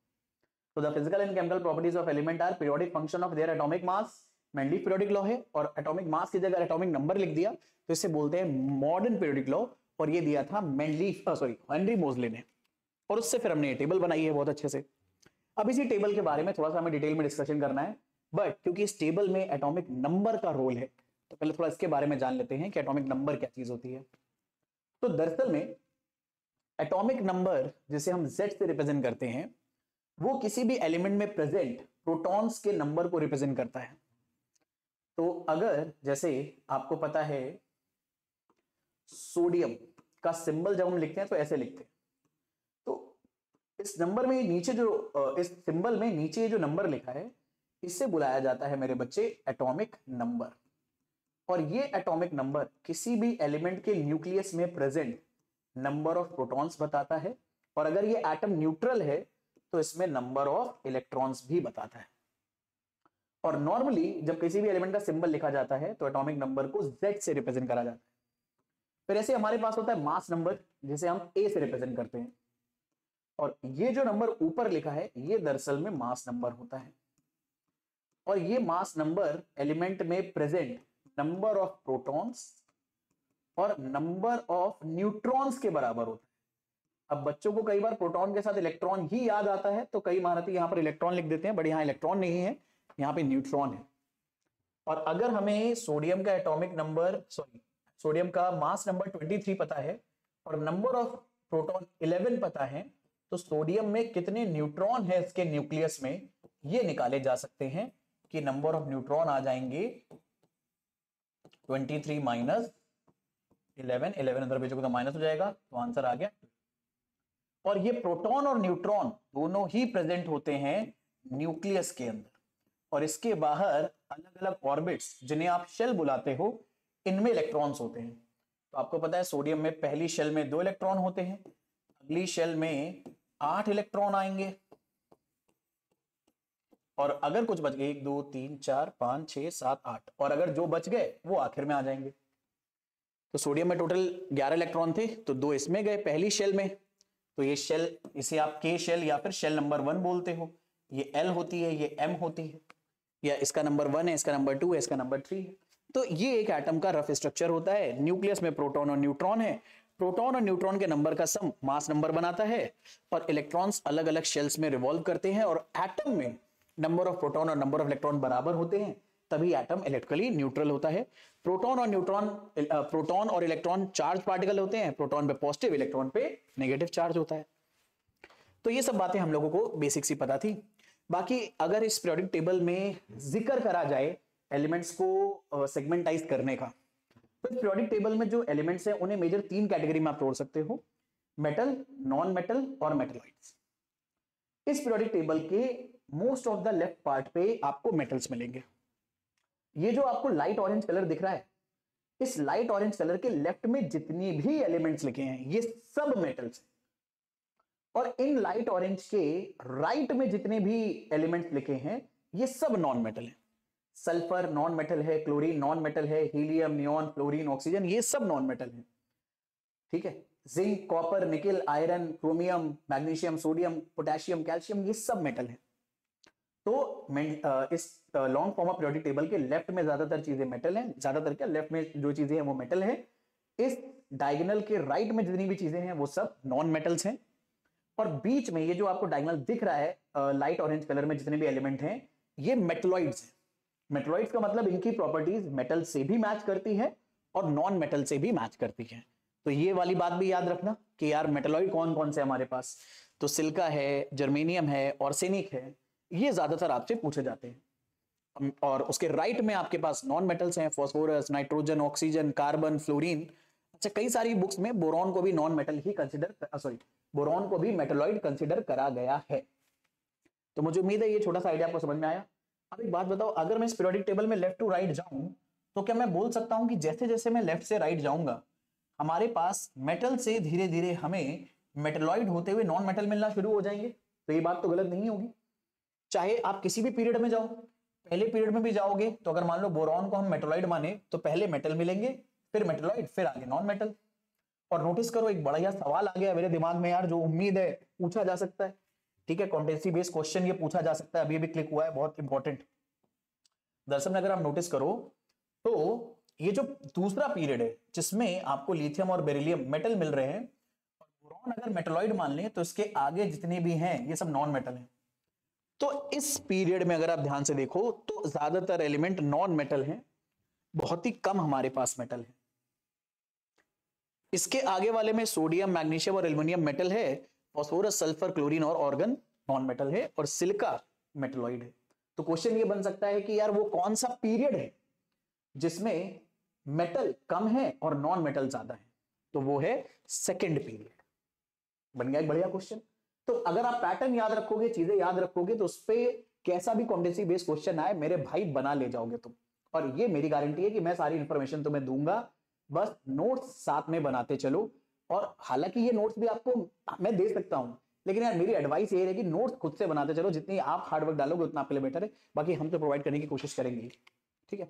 तो the physical and chemical properties of element are periodic function of their atomic mass, Mendeleev periodic law है। और एटॉमिक मास की जगह एटॉमिक नंबर लिख दिया तो इसे बोलते हैं मॉडर्न पीरियोडिक लॉ। और ये दिया था हेनरी मोजले ने, और उससे फिर हमने ये टेबल बनाई है बहुत अच्छे से। अब इसी टेबल के बारे में थोड़ा सा हमें डिटेल में डिस्कशन करना है, बट क्योंकि इस टेबल में एटॉमिक नंबर का रोल है तो पहले थोड़ा इसके बारे में जान लेते हैं कि एटॉमिक नंबर क्या चीज होती है। तो दरअसल में एटॉमिक नंबर जिसे हम Z से रिप्रेजेंट करते हैं वो किसी भी एलिमेंट में प्रेजेंट प्रोटॉन्स के नंबर को रिप्रेजेंट करता है। तो अगर जैसे आपको पता है सोडियम का सिंबल जब हम लिखते हैं तो ऐसे लिखते हैं, तो इस नंबर में नीचे जो इस सिंबल में नीचे जो नंबर लिखा है इसे बुलाया जाता है मेरे बच्चे एटॉमिक नंबर। और ये एटॉमिक नंबर किसी भी एलिमेंट के न्यूक्लियस में प्रेजेंट नंबर ऑफ प्रोटॉन्स बताता है, और अगर ये एटम न्यूट्रल है तो इसमें नंबर ऑफ इलेक्ट्रॉन्स भी बताता है। और नॉर्मली जब किसी भी एलिमेंट का सिंबल लिखा जाता है तो एटॉमिक नंबर को Z से रिप्रेजेंट करा जाता है। फिर ऐसे हमारे पास होता है मास नंबर जिसे हम A से रिप्रेजेंट करते हैं, और ये जो नंबर ऊपर लिखा है ये दरअसल में मास नंबर होता है। और ये मास नंबर एलिमेंट में प्रेजेंट नंबर ऑफ प्रोटॉन्स और नंबर ऑफ न्यूट्रॉन्स के बराबर होता है। अब बच्चों को कई बार प्रोटॉन के साथ इलेक्ट्रॉन ही याद आता है तो कई महारथी यहां पर इलेक्ट्रॉन लिख देते हैं, बट यहां इलेक्ट्रॉन नहीं है, यहां पे न्यूट्रॉन है। और अगर हमें सोडियम का एटॉमिक नंबर सोडियम का मास नंबर 23 पता है और नंबर ऑफ प्रोटॉन 11 पता है तो सोडियम में कितने न्यूट्रॉन है इसके न्यूक्लियस में ये निकाले जा सकते हैं कि नंबर ऑफ न्यूट्रॉन आ जाएंगे 23 माइनस 11, 11 अंदर भेजोगे तो माइनस हो जाएगा, तो आंसर आ गया। और ये प्रोटॉन और न्यूट्रॉन दोनों ही प्रेजेंट होते हैं न्यूक्लियस के अंदर, और इसके बाहर अलग अलग ऑर्बिट्स जिन्हें आप शेल बुलाते हो, इनमें इलेक्ट्रॉन्स होते हैं। तो आपको पता है सोडियम में पहली शेल में 2 इलेक्ट्रॉन होते हैं, अगली शेल में 8 इलेक्ट्रॉन आएंगे, और अगर कुछ बच गए 1 2 3 4 5 6 7 8, और अगर जो बच गए वो आखिर में आ जाएंगे। तो सोडियम में टोटल 11 इलेक्ट्रॉन थे, तो 2 इसमें गए पहली शेल में, तो ये शेल, इसे आप के शेल या फिर शेल नंबर 1 बोलते हो, ये एल होती है, ये एम होती है, या इसका नंबर 1 है, इसका नंबर 2 है, इसका नंबर 3 है। तो ये एक एटम का रफ स्ट्रक्चर होता है। न्यूक्लियस में प्रोटॉन और न्यूट्रॉन है, प्रोटॉन और न्यूट्रॉन के नंबर का सम मास नंबर बनाता है, और इलेक्ट्रॉन्स अलग अलग शेल्स में रिवॉल्व करते हैं, और एटम में नंबर ऑफ प्रोटॉन और नंबर ऑफ इलेक्ट्रॉन बराबर होते हैं, तभी एटम इलेक्ट्रिकली न्यूट्रल होता है। प्रोटॉन और इलेक्ट्रॉन चार्ज पार्टिकल होते हैं, प्रोटॉन पे पॉजिटिव, इलेक्ट्रॉन पे नेगेटिव चार्ज होता है। तो ये सब बातें हम लोगों को बेसिक सी पता थी। बाकी अगर इस पीरियोडिक टेबल में जिक्र करा जाए एलिमेंट्स को सेगमेंटाइज करने का, तो इस पीरियोडिक टेबल में जो एलिमेंट्स हैं उन्हें मेजर 3 कैटेगरी में आप तोड़ सकते हो, मेटल, नॉन मेटल और मेटलॉइड्स। इस पीरियोडिक टेबल के most of the left part पे आपको मेटल्स मिलेंगे। ये जो आपको लाइट ऑरेंज कलर दिख रहा है, इस लाइट ऑरेंज कलर के लेफ्ट में जितनी भी एलिमेंट्स लिखे हैं ये सब मेटल्स हैं, और इन लाइट ऑरेंज के राइट में जितने भी एलिमेंट्स लिखे हैं ये सब नॉन मेटल हैं। सल्फर नॉन मेटल है, क्लोरीन नॉन मेटल है, हीलियम, नियॉन, फ्लोरीन, ऑक्सीजन, ये सब नॉन मेटल हैं। ठीक है, zinc, copper, nickel, iron, chromium, magnesium, sodium, potassium, calcium, ये सब मेटल हैं। तो इस long form of periodic table के लेफ्ट में ज्यादातर चीजें मेटल हैं, ज्यादातर क्या, लेफ्ट में जो चीजें हैं वो मेटल है। इस डायगोनल के राइट में जितनी भी चीजें हैं वो सब नॉन मेटल्स हैं, और बीच में ये जो आपको डायगोनल दिख रहा है लाइट ऑरेंज कलर में जितने भी एलिमेंट हैं ये मेटलॉइड्स हैं। मेटलॉइड्स का मतलब इनकी प्रॉपर्टीज मेटल से भी मैच करती है और नॉन मेटल से भी मैच करती है। तो ये वाली बात भी याद रखना कि यार मेटलॉइड कौन कौन से हमारे पास, तो सिलिका है, जर्मेनियम है, ऑर्सेनिक है, ये ज्यादातर आपसे पूछे जाते हैं। और उसके राइट में आपके पास नॉन मेटल्स हैं, phosphorus, nitrogen, oxygen, carbon, fluorine. अच्छा, कई सारी बुक्स में बोरॉन को भी नॉन मेटल ही बोरॉन को भी मेटलॉइड कंसिडर करा गया है। तो मुझे उम्मीद है ये छोटा सा आइडिया आपको समझ में आया। अब एक बात बताओ, अगर मैं इस पीरियोडिक टेबल में लेफ्ट टू राइट जाऊं तो क्या मैं बोल सकता हूं कि जैसे जैसे मैं लेफ्ट से राइट जाऊंगा हमारे पास मेटल से धीरे धीरे हमें मेटलॉइड होते हुए नॉन मेटल मिलना शुरू हो जाएंगे? तो ये बात तो गलत नहीं होगी। चाहे आप किसी भी पीरियड में जाओ, पहले पीरियड में भी जाओगे तो अगर मान लो बोरॉन को हम मेटलॉइड माने तो पहले मेटल मिलेंगे, फिर मेटलॉइड, फिर आगे नॉन मेटल। और नोटिस करो एक बढ़िया सवाल आ गया मेरे दिमाग में यार, जो उम्मीद है पूछा जा सकता है। ठीक है, कॉम्पिटेंसी बेस्ड क्वेश्चन ये पूछा जा सकता है, अभी भी क्लिक हुआ है, बहुत इंपॉर्टेंट। दरअसल में अगर आप नोटिस करो तो ये जो दूसरा पीरियड है जिसमें आपको लिथियम और बेरिलियम मेटल मिल रहे हैं, और बोरॉन अगर मेटलॉइड मान लें तो इसके आगे जितने भी हैं ये सब नॉन मेटल हैं। तो इस पीरियड में अगर आप ध्यान से देखो तो ज्यादातर एलिमेंट नॉन मेटल हैं, बहुत ही कम हमारे पास मेटल है। इसके आगे वाले में सोडियम, मैग्नीशियम और एल्युमिनियम मेटल है, फास्फोरस, सल्फर, क्लोरीन और ऑर्गन नॉन मेटल है, और सिलिका मेटलॉइड है। तो क्वेश्चन ये बन सकता है कि यार वो कौन सा पीरियड है जिसमें मेटल कम है और नॉन मेटल ज्यादा है? तो वो है सेकेंड पीरियड। बन गया एक बढ़िया क्वेश्चन। तो अगर आप पैटर्न याद रखोगे, चीजें याद रखोगे, तो उस पर कैसा भी कॉम्पिटेंसी बेस्ड क्वेश्चन आए मेरे भाई बना ले जाओगे तुम। और ये मेरी गारंटी है कि मैं सारी इंफॉर्मेशन तुम्हें दूंगा, बस नोट्स साथ में बनाते चलो। और हालांकि ये नोट्स भी आपको मैं दे सकता हूं, लेकिन यार मेरी एडवाइस ये है कि नोट्स खुद से बनाते चलो, जितनी आप हार्डवर्क डालोगे उतना आपके लिए बेटर है। बाकी हम तो प्रोवाइड करने की कोशिश करेंगे। ठीक है,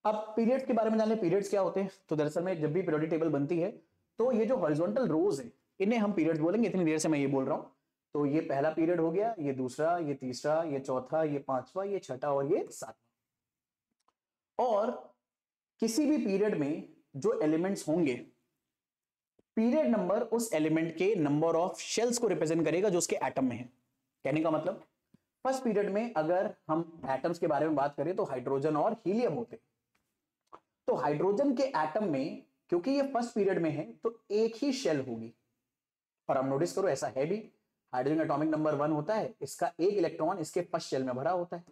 अब पीरियड्स के बारे में जान ले, पीरियड्स क्या होते हैं। तो दरअसल में जब भी पीरियोडिक टेबल बनती है तो ये जो हॉरिजॉन्टल रोज है इन्हें हम पीरियड्स बोलेंगे। इतनी देर से मैं ये बोल रहा हूं। तो ये पहला पीरियड हो गया, ये दूसरा, ये तीसरा, ये चौथा, ये पांचवा, ये छठा और ये सातवां। और किसी भी पीरियड में जो एलिमेंट्स होंगे, पीरियड नंबर उस एलिमेंट के नंबर ऑफ शेल्स को रिप्रेजेंट करेगा जो उसके एटम में है। कहने का मतलब फर्स्ट पीरियड में अगर हम एटम्स के बारे में बात करें तो हाइड्रोजन और हीलियम होते। तो हाइड्रोजन के एटम में क्योंकि ये फर्स्ट पीरियड में है तो एक ही शेल होगी। और अब नोटिस करो ऐसा है भी, हाइड्रोजन एटॉमिक नंबर 1 होता है, इसका एक इलेक्ट्रॉन इसके फर्स्ट शेल में भरा होता है।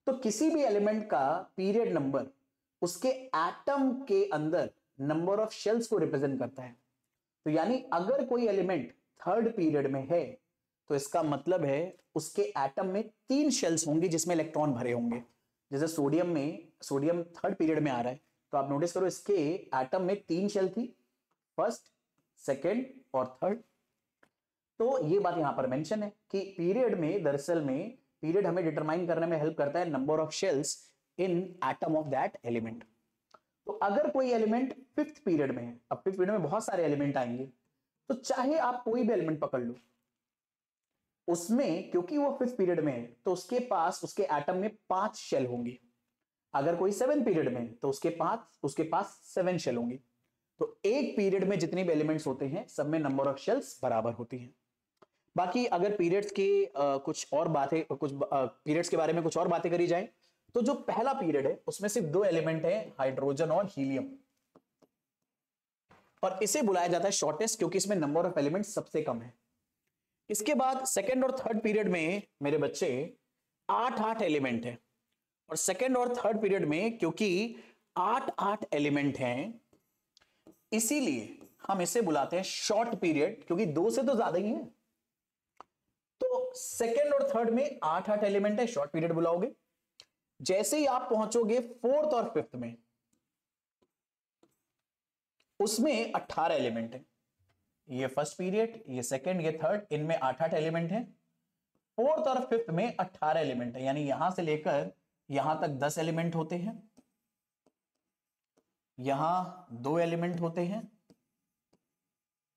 तो किसी भी एलिमेंट का पीरियड नंबर उसके एटम के अंदर नंबर ऑफ शेल्स को रिप्रेजेंट करता है। तो यानी अगर कोई एलिमेंट थर्ड पीरियड में है तो इसका मतलब है उसके एटम में 3 शेल्स होंगे जिसमें इलेक्ट्रॉन भरे होंगे। जैसे सोडियम थर्ड पीरियड में आ रहा है तो आप नोटिस करो इसके एटम में 3 शेल थी, फर्स्ट, सेकेंड और थर्ड। तो ये बात यहां पर मेंशन है कि पीरियड में, दरअसल में पीरियड हमें डिटरमाइन करने में हेल्प करता है number of shells in atom of that element. तो अगर कोई एलिमेंट फिफ्थ पीरियड में है, अब फिफ्थ पीरियड में बहुत सारे एलिमेंट आएंगे, तो चाहे आप कोई भी एलिमेंट पकड़ लो, उसमें क्योंकि वो फिफ्थ पीरियड में है तो उसके पास, उसके एटम में 5 शेल होंगी। अगर कोई 7 पीरियड में है तो उसके पास 7 शेल होंगी। तो एक पीरियड में जितने भी एलिमेंट्स होते हैं सब में नंबर ऑफ शेल्स बराबर होती हैं। बाकी अगर पीरियड्स के कुछ और बातें, कुछ पीरियड्स के बारे में कुछ और बातें करी जाए तो जो पहला पीरियड है उसमें सिर्फ 2 एलिमेंट है, हाइड्रोजन और हीलियम, और इसे बुलाया जाता है शॉर्टेस्ट क्योंकि इसमें नंबर ऑफ एलिमेंट सबसे कम है। इसके बाद सेकेंड और थर्ड पीरियड में मेरे बच्चे 8 एलिमेंट है, और सेकेंड और थर्ड पीरियड में क्योंकि 8 एलिमेंट हैं इसीलिए हम इसे बुलाते हैं शॉर्ट पीरियड, क्योंकि 2 से तो ज्यादा ही है। तो सेकेंड और थर्ड में 8 एलिमेंट है, शॉर्ट पीरियड बुलाओगे। जैसे ही आप पहुंचोगे फोर्थ और फिफ्थ में, उसमें 18 एलिमेंट है। ये फर्स्ट पीरियड, ये सेकेंड, ये थर्ड, इनमें 8 एलिमेंट है। फोर्थ और फिफ्थ में 18 एलिमेंट है, यानी यहां से लेकर यहां तक 10 एलिमेंट होते हैं, यहां 2 एलिमेंट होते हैं,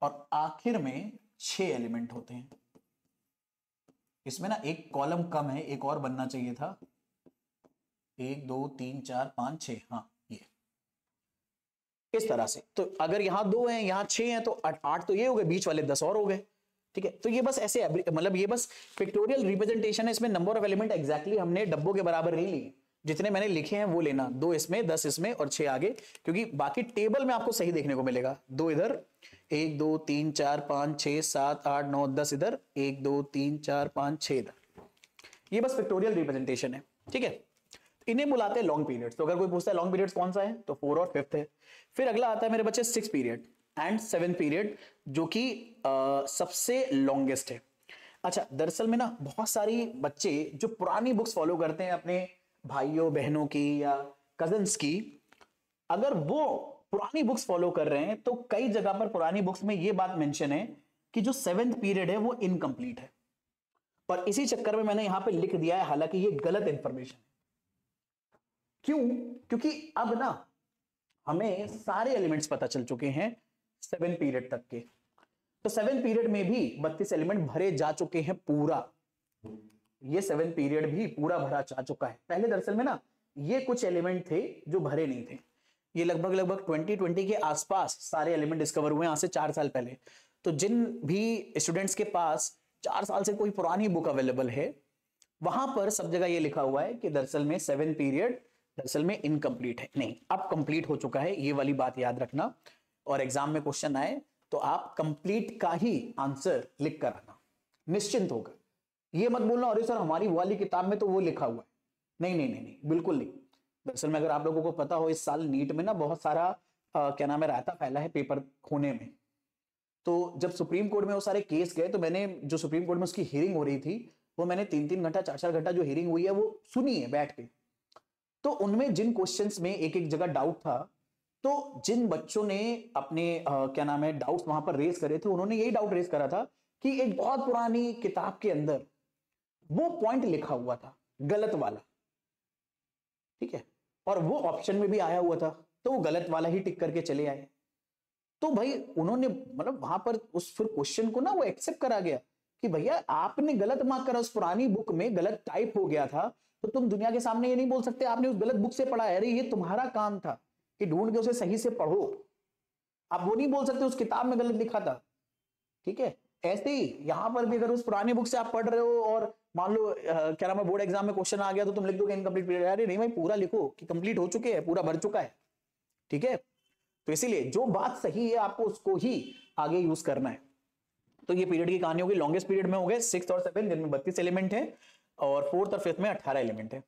और आखिर में 6 एलिमेंट होते हैं। इसमें ना एक कॉलम कम है, एक और बनना चाहिए था। 1 2 3 4 5 6, हाँ ये इस तरह से। तो अगर यहां 2 हैं, यहां 6 हैं, तो 8 तो ये हो गए, बीच वाले 10 और हो गए। ठीक है, तो ये बस ऐसे, मतलब ये बस पिक्टोरियल रिप्रेजेंटेशन है। इसमें नंबर ऑफ एलिमेंट एग्जैक्टली हमने डब्बों के बराबर नहीं ली, जितने मैंने लिखे हैं वो लेना, 2 इसमें, 10 इसमें और 6 आगे, क्योंकि बाकी टेबल में आपको सही देखने को मिलेगा। 2 इधर, 1 2 3 4 5 6 7 8 9 10 इधर, 1 2 3 4 5 6 इधर। ये बस पिक्टोरियल रिप्रेजेंटेशन है। ठीक है, इन्हें बुलाते हैं लॉन्ग पीरियड्स। तो अगर कोई पूछता है लॉन्ग पीरियड्स कौन सा है, तो 4 और 5th है। फिर अगला आता है मेरे बच्चे 6 पीरियड एंड 7 पीरियड, जो कि सबसे लॉन्गेस्ट है। अच्छा, दरअसल में ना बहुत सारी बच्चे जो पुरानी बुक्स फॉलो करते हैं अपने भाइयों बहनों की या कजन्स की, अगर वो पुरानी बुक्स फॉलो कर रहे हैं तो कई जगह पर पुरानी बुक्स में ये बात मेंशन है कि जो 7th पीरियड है वो इनकम्प्लीट है, और इसी चक्कर में मैंने यहां पे लिख दिया है, हालांकि ये गलत इंफॉर्मेशन है। क्यों? क्योंकि अब ना हमें सारे एलिमेंट्स पता चल चुके हैं 7 पीरियड तक के। तो 7 पीरियड में भी 32 एलिमेंट भरे जा चुके हैं पूरा। ये 7 पीरियड भी पूरा भरा जा चुका है। पहले दरअसल में ना ये कुछ एलिमेंट थे जो भरे नहीं थे। ये लगभग 2020 के आसपास सारे एलिमेंट डिस्कवर हुए, यहाँ से 4 साल पहले। तो जिन भी स्टूडेंट्स के पास 4 साल से कोई पुरानी बुक अवेलेबल है, वहां पर सब जगह ये लिखा हुआ है कि दरअसल में 7 पीरियड दरअसल में इनकम्प्लीट है। नहीं, अब कंप्लीट हो चुका है, ये वाली बात याद रखना। और एग्जाम में क्वेश्चन आए तो आप कंप्लीट का ही आंसर लिख कर आना, निश्चिंत होकर। ये मत बोलना अरे सर हमारी वाली किताब में तो वो लिखा हुआ है। नहीं नहीं नहीं नहीं, बिल्कुल नहीं। दरअसल में अगर आप लोगों को पता हो, इस साल नीट में ना बहुत सारा क्या नाम है, रायता फैला है पेपर खोने में। तो जब सुप्रीम कोर्ट में वो सारे केस गए, तो मैंने जो सुप्रीम कोर्ट में उसकी हियरिंग हो रही थी, वो मैंने 3-3 घंटा 4-4 घंटा जो हियरिंग हुई है वो सुनी है बैठ के। तो उनमें जिन क्वेश्चंस में एक एक जगह डाउट था, तो जिन बच्चों ने अपने क्या नाम है डाउट्स वहां पर रेज करे थे, उन्होंने यही डाउट रेज करा था कि एक बहुत पुरानी किताब के अंदर वो पॉइंट लिखा हुआ था गलत वाला। ठीक है, और वो ऑप्शन में भी आया हुआ था, तो वो गलत वाला ही टिक करके चले आए। तो भाई उन्होंने मतलब वहां पर उस फिर क्वेश्चन को ना वो एक्सेप्ट करा गया कि भैया आपने गलत मार्क करा, उस पुरानी बुक में गलत टाइप हो गया था, तो तुम दुनिया के सामने ये नहीं बोल सकते आपने उस गलत बुक से पढ़ा है। अरे ये तुम्हारा काम था कि ढूंढ के उसे सही से पढ़ो, आप वो नहीं बोल सकते उस किताब में गलत लिखा था। ठीक है, ऐसे ही यहां पर भी अगर उस पुरानी बुक से आप पढ़ रहे हो और मान लो क्या नाम है बोर्ड एग्जाम में क्वेश्चन आ गया, तो तुम लिख दोगे इनकम्प्लीट पीरियड। अरे नहीं भाई, पूरा लिखो कि कंप्लीट हो चुके हैं, पूरा भर चुका है। ठीक है, तो इसीलिए जो बात सही है आपको उसको ही आगे यूज करना है। तो ये पीरियड की कहानी होगी। लॉन्गेस्ट पीरियड में हो गए 6 और 7, जिनमें 32 एलिमेंट है, और 4th और 5th में 18 एलिमेंट है।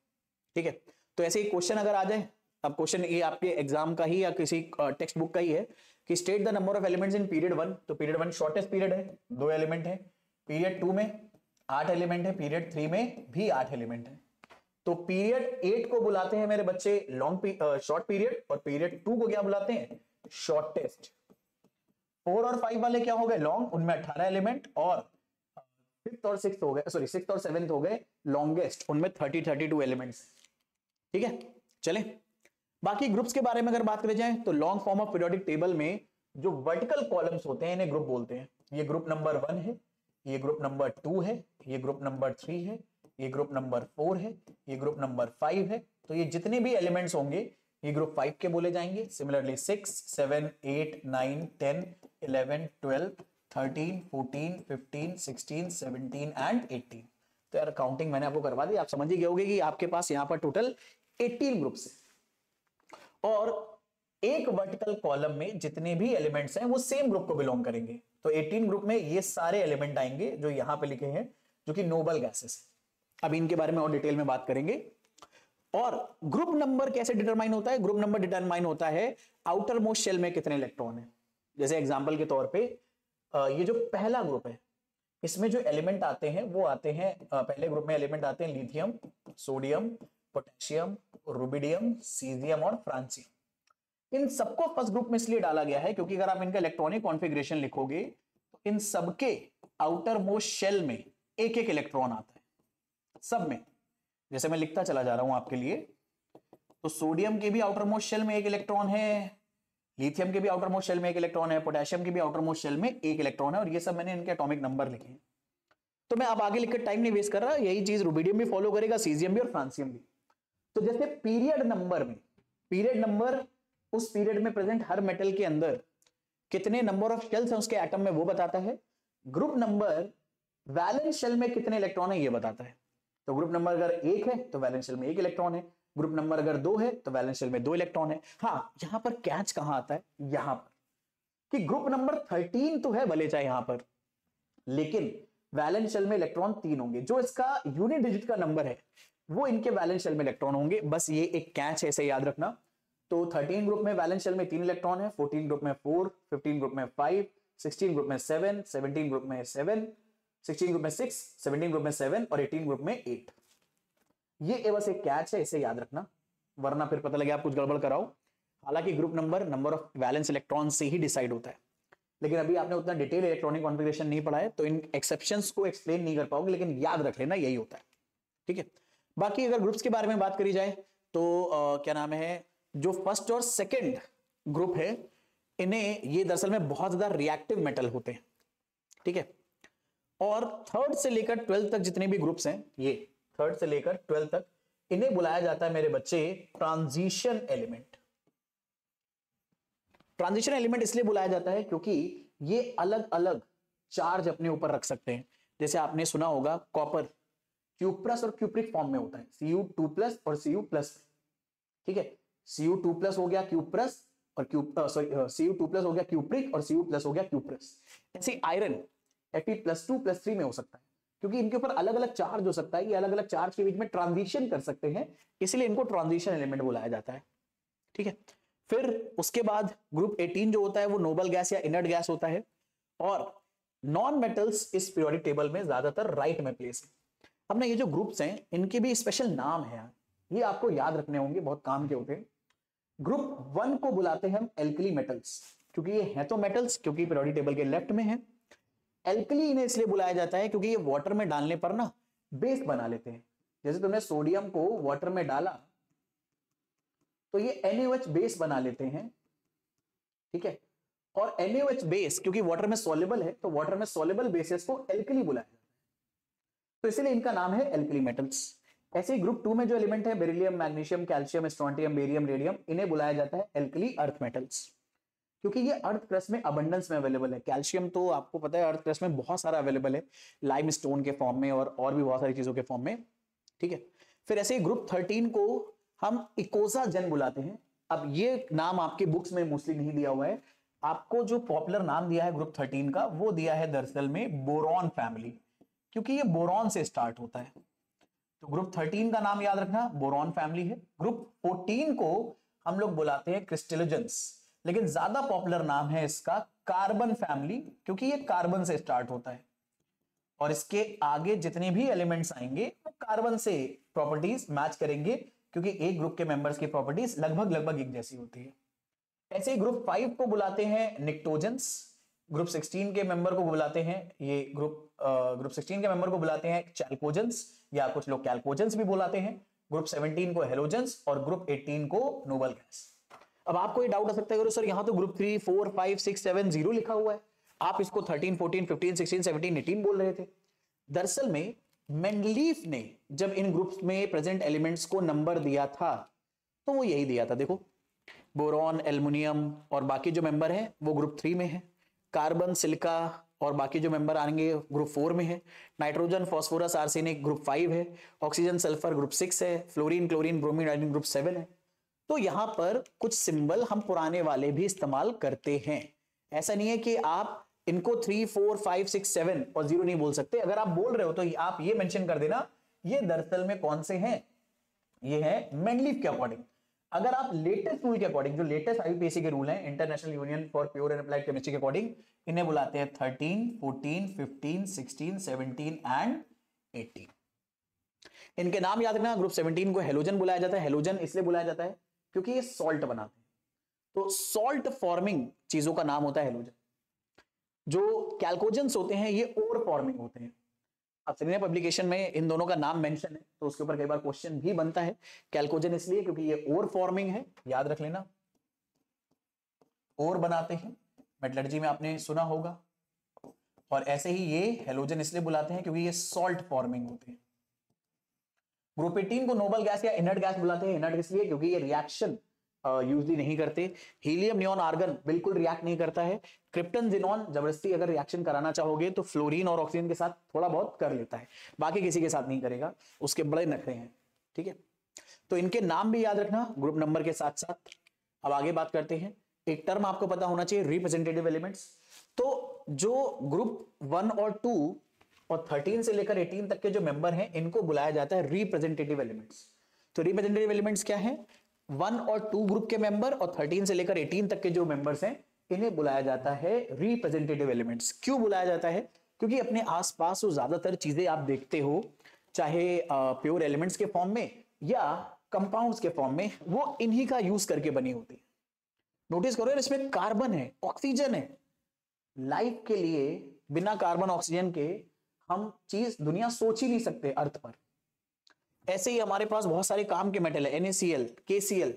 ठीक है, तो ऐसे ही क्वेश्चन अगर आ जाए अब क्वेश्चन ये आपके एग्जाम का ही या किसी टेक्स्ट बुक का ही है कि state the number of elements in period 1। तो पीरियड 1 शॉर्टेस्ट पीरियड है, 2 एलिमेंट है। पीरियड 2 में 8 एलिमेंट है, पीरियड 3 में भी 8 एलिमेंट है। तो पीरियड 8 को बुलाते हैं मेरे बच्चे शॉर्ट पीरियड, और पीरियड 2 को क्या बुलाते हैं, शॉर्टेस्ट। 4 और 5 वाले क्या हो गए, लॉन्ग, उनमें 18 एलिमेंट, और 5th और 6th हो गए, सॉरी 6th और 7th हो गए लॉन्गेस्ट, उनमें 32 एलिमेंट्स। ठीक है, चले बाकी ग्रुप्स के बारे में अगर बात करें जाए तो long form of periodic table में जो वर्टिकल कॉलम्स होते हैं इन्हें ग्रुप बोलते हैं। ये ग्रुप नंबर 1 है, ये ग्रुप नंबर 2 है, ये ग्रुप नंबर 3 है, ये ग्रुप नंबर 4 है, ये ग्रुप नंबर 5 है। तो ये जितने भी एलिमेंट्स होंगे ये ग्रुप 5 के बोले जाएंगे। Similarly 6, 7, 8, 9, 10, 11, 12, 13, 14, 15, 16, 17 and 18। तो यार काउंटिंग मैंने आपको करवा दी, आप समझ ही गए होंगे कि आपके पास यहां पर टोटल 18 ग्रुप्स हैं, और एक वर्टिकल कॉलम में जितने भी एलिमेंट्स हैं वो सेम ग्रुप को बिलोंग करेंगे। तो 18 ग्रुप में ये सारे एलिमेंट आएंगे जो यहां पे लिखे हैं, जो कि नोबल गैसेस। अब इनके बारे में और डिटेल में बात करेंगे। और ग्रुप नंबर कैसे डिटरमाइन होता है, ग्रुप नंबर डिटरमाइन होता है आउटर मोस्ट शेल में कितने इलेक्ट्रॉन है। जैसे एग्जांपल के तौर पे ये जो पहला ग्रुप है इसमें जो एलिमेंट आते हैं वो आते हैं, पहले ग्रुप में एलिमेंट आते हैं lithium, sodium, potassium, rubidium, caesium और फ्रांसियम। इन सबको फर्स्ट ग्रुप में इसलिए डाला गया है क्योंकि अगर आप इनका इलेक्ट्रॉनिक कॉन्फ़िगरेशन लिखोगे तो इन सबके आउटर मोस्ट शेल में एक एक इलेक्ट्रॉन आता है, सब में। जैसे मैं लिखता चला जा रहा हूं आपके लिए, तो सोडियम के भी आउटर मोस्ट शेल में एक इलेक्ट्रॉन है, लिथियम के भी आउटर मोस्ट शेल में एक इलेक्ट्रॉन है, पोटेशियम के भी आउटर मोस्ट शेल में एक इलेक्ट्रॉन है, और ये सब मैंने इनके एटॉमिक नंबर लिखे हैं। तो मैं अब आगे लिखकर टाइम नहीं वेस्ट कर रहा, यही चीज रुबिडियम भी फॉलो करेगा, सीजियम भी और फ्रांसियम भी। तो जैसे पीरियड नंबर में, पीरियड नंबर उस पीरियड में प्रेजेंट हर मेटल के अंदर कितने नंबर ऑफ शेल्स हैं उसके एटम में वो बताता है। ग्रुप नंबर वैलेंस शेल में कितने इलेक्ट्रॉन है ये बताता है। तो ग्रुप नंबर अगर 1 है तो वैलेंस शेल में 1 इलेक्ट्रॉन है, ग्रुप नंबर अगर 2 है तो वैलेंस शेल में 2 इलेक्ट्रॉन है। हाँ, यहां पर कैच कहां आता है, यहां पर कि ग्रुप नंबर 13 तो है भले चाहे यहां पर, लेकिन वैलेंस शेल में इलेक्ट्रॉन 3 होंगे। जो इसका यूनिट डिजिट का नंबर है वो इनके वैलेंस शेल में इलेक्ट्रॉन होंगे। बस ये एक कैच है, इसे याद रखना। तो 13 ग्रुप में वैलेंस शेल में 3 इलेक्ट्रॉन है, 14 ग्रुप में 4, 15 ग्रुप में 5, 16 ग्रुप में 7, 17 ग्रुप में 7, 16 ग्रुप में 6, 17 ग्रुप में 7 और 18 ग्रुप में 8। ये बस एक कैच है, इसे याद रखना, वरना फिर पता लगे आप कुछ गड़बड़ कराओ। हालांकि group number of valence electron से ही डिसाइड होता है, लेकिन अभी आपने उतना डिटेल इलेक्ट्रॉनिक कॉन्फ़िगरेशन नहीं पढ़ा है तो इन एक्सेप्शंस को एक्सप्लेन नहीं कर पाओगे, लेकिन याद रख लेना यही होता है। ठीक है, बाकी अगर ग्रुप्स के बारे में बात करी जाए तो क्या नाम है, जो फर्स्ट और सेकंड ग्रुप है इन्हें, ये दरअसल में बहुत ज्यादा रिएक्टिव मेटल होते हैं। ठीक है, और थर्ड से लेकर 12 तक जितने भी ग्रुप्स हैं, ये थर्ड से लेकर 12 तक, इन्हें बुलाया जाता है मेरे बच्चे ट्रांजिशन एलिमेंट। ट्रांजिशन एलिमेंट इसलिए बुलाया जाता है क्योंकि ये अलग अलग चार्ज अपने ऊपर रख सकते हैं। जैसे आपने सुना होगा कॉपर क्यूप्रस और क्यूप्रिक फॉर्म में होता है, Cu2+ और Cu+। ठीक है, Cu2+ हो गया क्यूप्रस और Cu2+ हो गया क्यूप्रिक और Cu+ हो गया क्यूप्रस। ऐसे आयरन Fe+2+3 में हो सकता है, क्योंकि इनके ऊपर अलग अलग चार्ज हो सकता है, ये अलग अलग चार्ज के बीच में ट्रांजिशन कर सकते हैं, इसलिए इनको ट्रांजिशन एलिमेंट बुलाया जाता है। ठीक है, फिर उसके बाद ग्रुप 18 जो होता है वो नोबल गैस या इनर्ट गैस होता है, और नॉन मेटल्स इस पीरियोडिक टेबल में ज्यादातर राइट में प्लेस है। अब ना ये जो ग्रुप्स हैं इनके भी स्पेशल नाम है, ये आपको याद रखने होंगे, बहुत काम के होते हैं। ग्रुप 1 को बुलाते हैं हम एल्कली मेटल्स, क्योंकि ये है तो मेटल्स, क्योंकि पीरियोडिक टेबल के लेफ्ट में है। एल्कली इन्हें इसलिए बुलाया जाता है क्योंकि ये वाटर में डालने पर ना बेस बना लेते हैं। जैसे तुमने सोडियम को वाटर में डाला तो ये NaOH बेस बना लेते हैं। ठीक है, और NaOH बेस क्योंकि वाटर में सॉल्युबल है तो वाटर में सॉल्युबल बेसेस को एल्कली बुलाया जाता है, तो इसलिए इनका नाम है एल्कली मेटल्स। ऐसे ही ग्रुप 2 में जो एलिमेंट है beryllium, magnesium, calcium, strontium, barium, radium, इन्हें बुलाया जाता है एल्कली अर्थ मेटल्स, क्योंकि ये अर्थ क्रस्ट में अबंडेंस में अवेलेबल है। कैल्शियम तो आपको पता है अर्थ क्रस्ट में बहुत सारा अवेलेबल है, लाइमस्टोन के फॉर्म में और भी बहुत सारी चीजों के फॉर्म में। ठीक है, फिर ऐसे ही ग्रुप 13 को हम इकोसा जेन बुलाते हैं। अब ये नाम आपके बुक्स में मोस्टली नहीं दिया हुआ है, आपको जो पॉपुलर नाम दिया है ग्रुप 13 का वो दिया है दरअसल में बोरॉन फैमिली, क्योंकि ये बोरॉन से स्टार्ट होता है। तो ग्रुप 13 का नाम याद रखना बोरॉन फैमिली है। ग्रुप 14 को हम लोग बुलाते हैं क्रिस्टलोजेंस, लेकिन ज्यादा पॉपुलर नाम है इसका कार्बन फैमिली, क्योंकि ये कार्बन से स्टार्ट होता है और इसके आगे जितने भी एलिमेंट्स आएंगे वो कार्बन से प्रॉपर्टीज मैच करेंगे, क्योंकि एक ग्रुप के मेंबर्स की प्रॉपर्टीज लगभग लगभग एक जैसी होती है। ऐसे ही ग्रुप 5 को बुलाते हैं निक्टोजेंस, ग्रुप 16 के मेंबर को बुलाते हैं ये ग्रुप 16 के मेंबर को बुलाते हैं चैल्कोजेंस, या कुछ लोग कैल्कोजेंस भी बुलाते हैं। ग्रुप 17 को हेलोजेंस और ग्रुप 18 को नोबल गैस। अब आपको ये डाउट आ सकता है सर यहाँ तो ग्रुप 3 4 5 6 7 0 लिखा हुआ है, आप इसको 13 14 15 16 17 18 बोल रहे थे। दरअसल में मेंडलीफ ने जब इन ग्रुप्स में प्रेजेंट एलिमेंट्स को नंबर दिया था तो वो यही दिया था, देखो बोरॉन एल्युमिनियम और बाकी जो मेंबर हैं वो ग्रुप 3 में है, कार्बन सिलिका और बाकी जो मेंबर आएंगे ग्रुप 4 में है, नाइट्रोजन फास्फोरस आर्सेनिक ग्रुप 5 है, ऑक्सीजन सल्फर ग्रुप 6 है, fluorine chlorine bromine iodine group 7 है। तो यहां पर कुछ सिंबल हम पुराने वाले भी इस्तेमाल करते हैं, ऐसा नहीं है कि आप इनको 3 4 5 6 7 और 0 नहीं बोल सकते। अगर आप बोल रहे हो तो आप ये मेंशन कर देना ये दरअसल में कौन से हैं, ये है मेंडलीफ के अकॉर्डिंग। अगर आप लेटेस्ट रूल के अकॉर्डिंग, जो लेटेस्ट आईयूपीएसी के रूल हैं, international union for pure and applied chemistry के अकॉर्डिंग, इन्हें बुलाते हैं 13 14 15 16 17 एंड 18। इनके नाम याद रखना, ग्रुप 17 को हेलोजन बुलाया जाता है, हेलोजन इसलिए बुलाया जाता है क्योंकि ये सॉल्ट बनाते हैं, तो सॉल्ट फॉर्मिंग चीजों का नाम होता है हेलोजन। जो कैल्कोजेंस होते हैं ये ओर फॉर्मिंग होते हैं। अब सेलिना पब्लिकेशन में इन दोनों का नाम मेंशन है तो उसके ऊपर कई बार क्वेश्चन भी बनता है। कैल्कोजन इसलिए क्योंकि ये ओर फॉर्मिंग है, याद रख लेना, ओर बनाते हैं, मेटलर्जी में आपने सुना होगा। और ऐसे ही ये हेलोजन इसलिए बुलाते हैं क्योंकि ये सॉल्ट फॉर्मिंग होते हैं। ग्रुप 18 को नोबल गैस या इनर्ट गैस बुलाते हैं, इनर्ट इसलिए क्योंकि ये रिएक्शन यूजली नहीं करते। हीलियम नियॉन आर्गन बिल्कुल रिएक्ट नहीं करता है। क्रिप्टन जिनॉन जबरदस्ती अगर रिएक्शन कराना चाहोगे तो फ्लोरीन और ऑक्सीजन के साथ थोड़ा बहुत कर लेता है, बाकी किसी के साथ नहीं करेगा, उसके बड़े नखरे हैं, ठीक है। तो इनके नाम भी याद रखना ग्रुप नंबर के साथ साथ। अब आगे बात करते हैं, एक टर्म आपको पता होना चाहिए, रिप्रेजेंटेटिव एलिमेंट्स। तो जो ग्रुप 1 और 2 और 13 से लेकर 18 तक के जो मेंबर हैं इनको बुलाया जाता है रिप्रेजेंटेटिव एलिमेंट्स। तो रिप्रेजेंटेटिव एलिमेंट्स क्या है, 1 और 2 ग्रुप के मेंबर और 13 से लेकर 18 तक के जो मेंबर्स हैं इन्हें बुलाया जाता है रिप्रेजेंटेटिव एलिमेंट्स। क्यों बुलाया जाता है, क्योंकि अपने आसपास जो ज्यादातर चीजें आप देखते हो, चाहे प्योर एलिमेंट्स के फॉर्म में या कंपाउंड्स के फॉर्म में, वो इन्हीं का यूज करके बनी होती है। नोटिस करो यार, इसमें कार्बन है, ऑक्सीजन है। लाइफ के लिए बिना कार्बन ऑक्सीजन के हम चीज दुनिया सोच ही नहीं सकते अर्थ पर। ऐसे ही हमारे पास बहुत सारे काम के मेटल है, NaCl, KCl,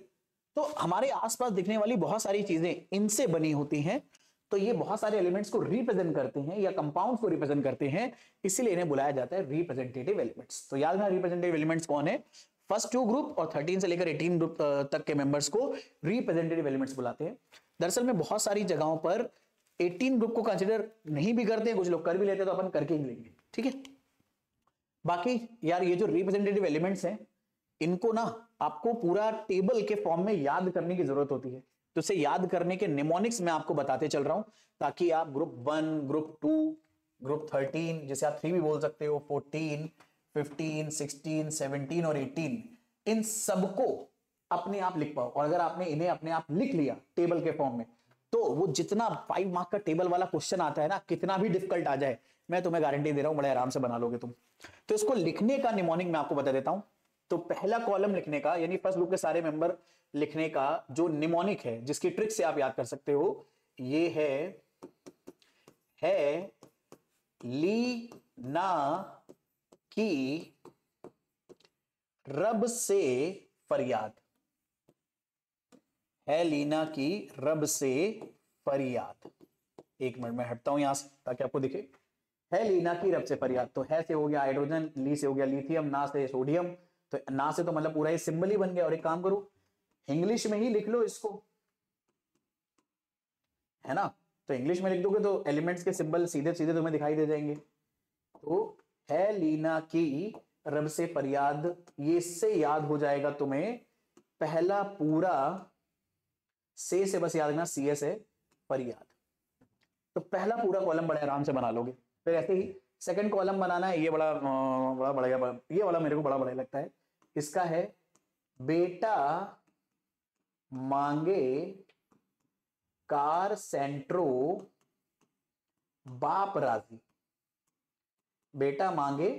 तो हमारे आसपास दिखने वाली बहुत सारी चीजें इनसे बनी होती हैं। तो ये बहुत सारे एलिमेंट्स को रिप्रेजेंट करते हैं या कंपाउंड्स को रिप्रेजेंट करते हैं, इसीलिए इन्हें बुलाया जाता है रिप्रेजेंटेटिव एलिमेंट्स। तो याद रखना रिप्रेजेंटेटिव एलिमेंट्स कौन है, फर्स्ट 2 ग्रुप और 13 से लेकर 18 ग्रुप तक के मेंबर्स को रिप्रेजेंटेटिव एलिमेंट्स बुलाते हैं। दरअसल में बहुत सारी जगहों पर 18 ग्रुप को कंसिडर नहीं भी करते हैं, कुछ लोग कर भी लेते हैं, तो अपन करके ही लेंगे, ठीक है। बाकी यार ये जो रिप्रेजेंटेटिव एलिमेंट्स हैं इनको ना आपको पूरा टेबल के फॉर्म में याद करने की जरूरत होती है, तो इसे याद करने के निमोनिक्स मैं आपको बताते चल रहा हूं, ताकि आप ग्रुप 1, ग्रुप 2, ग्रुप 13, जैसे आप 3 भी बोल सकते हो, 14, 15, 16, 17 और 18, इन सबको अपने आप लिख पाओ। और अगर आपने इन्हें अपने आप लिख लिया टेबल के फॉर्म में, तो वो जितना 5 मार्क का टेबल वाला क्वेश्चन आता है ना, कितना भी डिफिकल्ट आ जाए, मैं तुम्हें गारंटी दे रहा हूं बड़े आराम से बना लोगे तुम। तो इसको लिखने का निमोनिक मैं आपको बता देता हूं। तो पहला कॉलम लिखने का, यानी फर्स्ट ग्रुप के सारे मेंबर लिखने का जो निमोनिक है, जिसकी ट्रिक से आप याद कर सकते हो, ये है लीना की रब से फरियाद, है लीना की रब से फरियाद। एक मिनट में हटता हूं यहां से ताकि आपको दिखे, है लीना की रब से फरियाद। तो है से हो गया हाइड्रोजन, ली से हो गया लिथियम, ना से सोडियम, तो ना से तो मतलब पूरा ये सिंबल ही बन गया। और एक काम करो, इंग्लिश में ही लिख लो इसको, है ना, तो इंग्लिश में लिख दोगे तो एलिमेंट्स के सिंबल सीधे सीधे तुम्हें दिखाई दे जाएंगे। तो है लीना की रब से फरियाद, ये इससे याद हो जाएगा तुम्हें, पहला पूरा से बस याद रखना, CS है फरियाद। तो पहला पूरा कॉलम बड़े आराम से बना लोगे। फिर ऐसे ही सेकंड कॉलम बनाना है, ये बड़ा ये वाला मेरे को बड़ा बड़ा लगता है। इसका है बेटा मांगे कार सेंट्रो बाप राजी। बेटा मांगे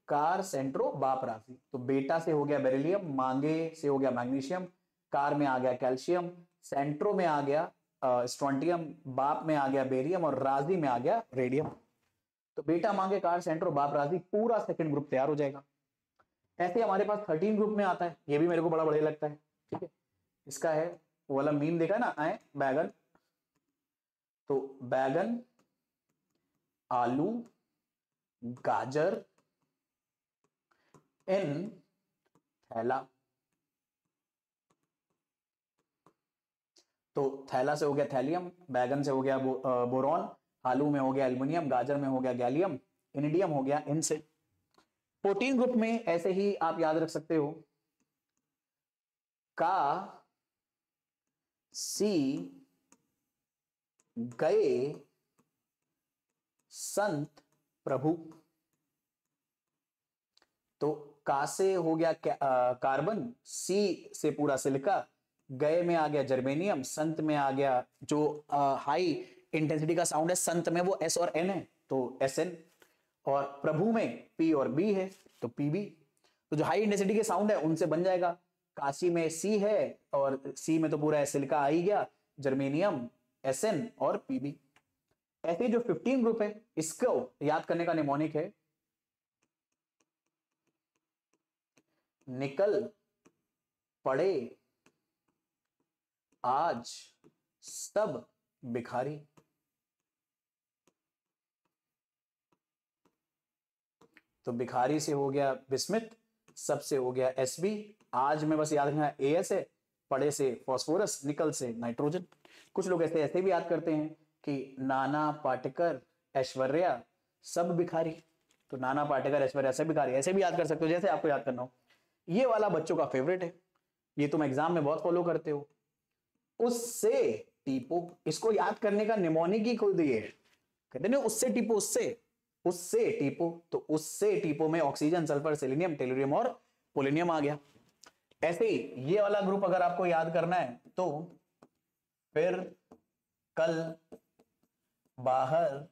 कार सेंट्रो बाप राजी। तो बेटा से हो गया बेरिलियम, मांगे से हो गया मैग्नीशियम, कार में आ गया कैल्शियम, सेंट्रो में आ गया स्ट्रोंटियम, बाप में आ गया बेरियम और राजी में आ गया रेडियम। तो बेटा मांगे कार सेंट्रो बाप राजी, पूरा सेकंड ग्रुप तैयार हो जाएगा। ऐसे हमारे पास 13 ग्रुप में आता है, ये भी मेरे को बड़ा बढ़िया लगता है। ठीक है, इसका है वो वाला मीम देखा ना, आए बैगन, तो बैगन, आलू, गाजर इन थैला। तो थैला से हो गया थैलियम, बैगन से हो गया बोरॉन, आलू में हो गया एल्युमिनियम, गाजर में हो गया गैलियम, इनिडियम हो गया इनसे। 14 ग्रुप में ऐसे ही आप याद रख सकते हो, का सी गए संत प्रभु। तो का से हो गया कार्बन, सी से पूरा सिलिका, गए में आ गया जर्मेनियम, संत में आ गया जो हाई इंटेंसिटी का साउंड है संत में वो एस और एन है तो एस एन, और प्रभु में पी और बी है तो पीबी। तो जो हाई इंटेंसिटी के साउंड है उनसे बन जाएगा, काशी में सी है और सी में तो पूरा सिलिका आ ही गया, जर्मेनियम, एस एन और पीबी। ऐसे जो 15 ग्रुप है इसको याद करने का निमोनिक है निकल पड़े आज सब भिखारी। तो भिखारी से हो गया बिस्मित, सब से हो गया एसबी, आज में बस याद रखना एएस है, पड़े से फास्फोरस, निकल से नाइट्रोजन। कुछ लोग ऐसे ऐसे भी याद करते हैं कि नाना पाटेकर ऐश्वर्या सब भिखारी, तो नाना पाटेकर ऐश्वर्या सब भिखारी, ऐसे भी याद कर सकते हो जैसे आपको याद करना हो। ये वाला बच्चों का फेवरेट है, ये तुम एग्जाम में बहुत फॉलो करते हो। उससे टीपो, इसको याद करने का निमोनिक ही खुद ये कहते हैं उससे टीपो, उससे टीपो। तो उससे टीपो में ऑक्सीजन, सल्फर, सेलेनियम, टेलुरियम और पोलिनियम आ गया। ऐसे ही ये वाला ग्रुप अगर आपको याद करना है तो फिर कल बाहर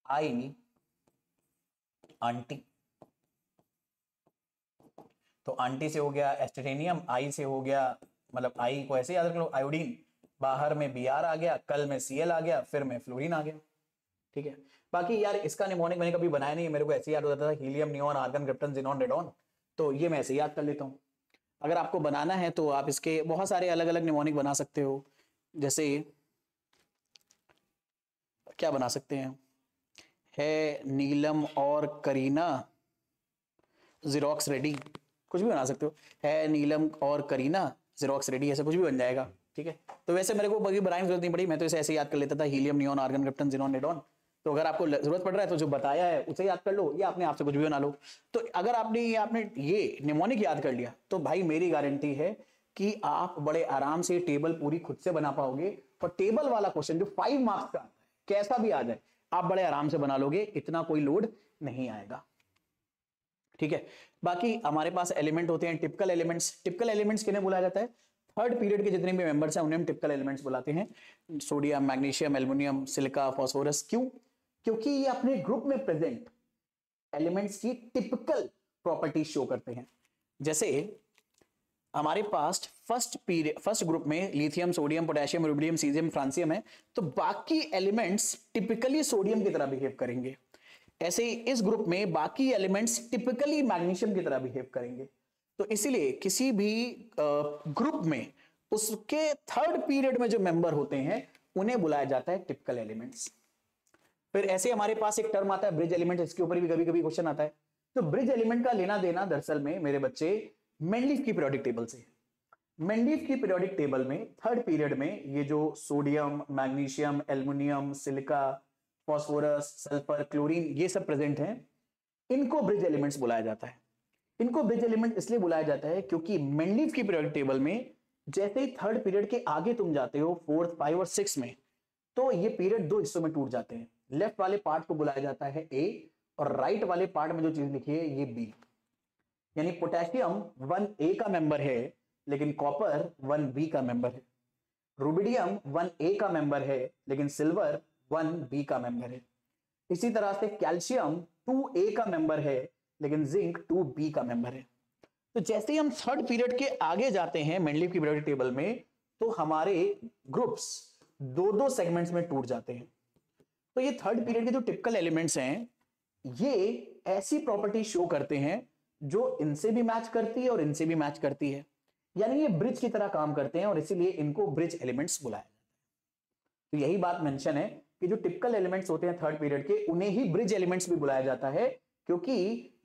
आई आंटी। तो आंटी से हो गया एस्टेटेनियम, आई से हो गया, मतलब आई को ऐसे याद रख लो आयोडीन, बाहर में बी आर आ गया, कल में सीएल आ गया, फिर में फ्लोरीन आ गया। ठीक है, बाकी यार इसका निमोनिक मैंने कभी बनाया नहीं है, मेरे को ऐसे याद होता था helium, neon, argon, krypton, xenon, radon, तो ये मैं ऐसे याद कर लेता हूँ। अगर आपको बनाना है तो आप इसके बहुत सारे अलग अलग निमोनिक बना सकते हो, जैसे क्या बना सकते हैं, है नीलम और करीना जीरोक्स रेडी, कुछ भी बना सकते हो, है नीलम और करीना जीरोक्स रेडी, ऐसे कुछ भी बन जाएगा। ठीक है, तो वैसे मेरे को बनाने की जरूरत नहीं पड़ी, मैं तो इसे ऐसे याद कर लेता था, helium, neon, argon, krypton, xenon, radon. तो अगर आपको जरूरत पड़ रहा है तो जो बताया है उसे याद कर लो, या अपने आप से कुछ भी बना लो। तो अगर आपने ये निमोनिक याद कर लिया तो भाई मेरी गारंटी है कि आप बड़े आराम से टेबल पूरी खुद से बना पाओगे, और टेबल वाला क्वेश्चन जो 5 मार्क्स का कैसा भी आ जाए आप बड़े आराम से बना लोगे, इतना कोई लोड नहीं आएगा। ठीक है, बाकी हमारे पास एलिमेंट होते हैं टिपिकल एलिमेंट्स। टिपिकल एलिमेंट्स किन्हें बुलाया जाता है, थर्ड पीरियड के जितने भी मेंबर्स हैं उन्हें हम टिपिकल एलिमेंट्स बुलाते हैं, sodium, magnesium, aluminium, silica, phosphorus. क्यों? क्योंकि ये अपने ग्रुप में प्रेजेंट एलिमेंट्स की टिपिकल प्रॉपर्टीज शो करते हैं। जैसे हमारे पास फर्स्ट ग्रुप में lithium, sodium, potassium, rubidium, caesium, francium है, तो बाकी एलिमेंट्स टिपिकली सोडियम की तरह बिहेव करेंगे। ऐसे ही इस ग्रुप में बाकी एलिमेंट्स टिपिकली मैग्नीशियम की तरह बिहेव करेंगे। तो इसीलिए किसी भी ग्रुप में उसके थर्ड पीरियड में जो मेंबर होते हैं उन्हें बुलाया जाता है टिपिकल एलिमेंट्स। फिर ऐसे हमारे पास एक टर्म आता है ब्रिज एलिमेंट, इसके ऊपर भी कभी कभी क्वेश्चन आता है। तो ब्रिज एलिमेंट का लेना देना दरअसल में मेरे बच्चे मेंडलीफ की पीरियोडिक टेबल से। मेंडलीफ की पीरियोडिक टेबल में थर्ड पीरियड में ये जो sodium, magnesium, aluminium, silica, phosphorus, sulphur, chlorine ये सब प्रेजेंट हैं, इनको ब्रिज एलिमेंट्स बुलाया जाता है। इनको ब्रिज एलिमेंट इसलिए बुलाया जाता है क्योंकि मेंडलीफ की पीरियोडिक टेबल में जैसे ही थर्ड पीरियड के आगे तुम जाते हो, फोर्थ, 5 और 6 में, तो ये पीरियड दो हिस्सों में टूट जाते हैं। लेफ्ट वाले पार्ट को बुलाया जाता है ए, और राइट वाले पार्ट में जो चीज लिखी है ये बी। यानी पोटेशियम 1A का मेंबर है लेकिन कॉपर 1b का मेंबर है। रुबिडियम 1a का मेंबर है, लेकिन सिल्वर 1b का मेंबर है। इसी तरह से कैल्शियम 2a का मेंबर है, लेकिन जिंक 2b का मेंबर है। तो जैसे ही हम थर्ड पीरियड के आगे जाते हैं मेंडलीव की पीरियोडिक टेबल में, तो हमारे ग्रुप्स दो दो सेगमेंट्स में टूट जाते हैं। तो ये थर्ड पीरियड के जो टिपिकल एलिमेंट्स हैं, ये ऐसी प्रॉपर्टी शो करते हैं जो इनसे भी मैच करती है और इनसे भी मैच करती है, यानी ये ब्रिज की तरह काम करते हैं और इसीलिए इनको ब्रिज एलिमेंट्स बुलाया जाता है। तो यही बात मेंशन है कि जो टिपिकल एलिमेंट्स होते हैं थर्ड पीरियड के, उन्हें ही ब्रिज एलिमेंट्स भी बुलाया जाता है, क्योंकि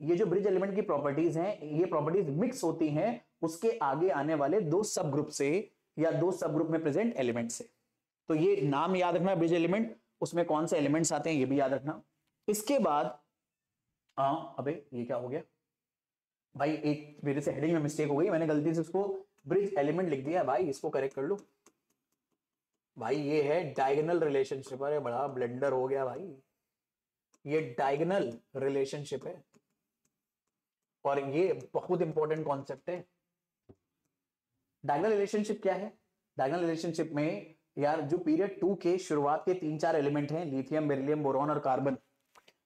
ये जो ब्रिज एलिमेंट की प्रॉपर्टीज हैं, ये प्रॉपर्टीज मिक्स होती हैं उसके आगे आने वाले दो सब ग्रुप से या दो सब ग्रुप में प्रेजेंट एलिमेंट से। तो ये नाम याद रखना, ब्रिज एलिमेंट, उसमें कौन से एलिमेंट्स आते हैं ये भी याद रखना। इसके बाद अबे ये क्या हो गया भाई, एक मेरे से हेडिंग में मिस्टेक हो गई, मैंने गलती से उसको ब्रिज एलिमेंट लिख दिया भाई, इसको करेक्ट कर लो भाई। ये है डायगोनल रिलेशनशिप। अरे बड़ा ब्लेंडर हो गया भाई, ये डायगोनल रिलेशनशिप है और ये बहुत इंपॉर्टेंट कॉन्सेप्ट है। डायगोनल रिलेशनशिप क्या है? डायगोनल रिलेशनशिप में यार जो पीरियड 2 के शुरुआत के 3-4 एलिमेंट हैं, लिथियम, बेरिलियम, बोरॉन और कार्बन,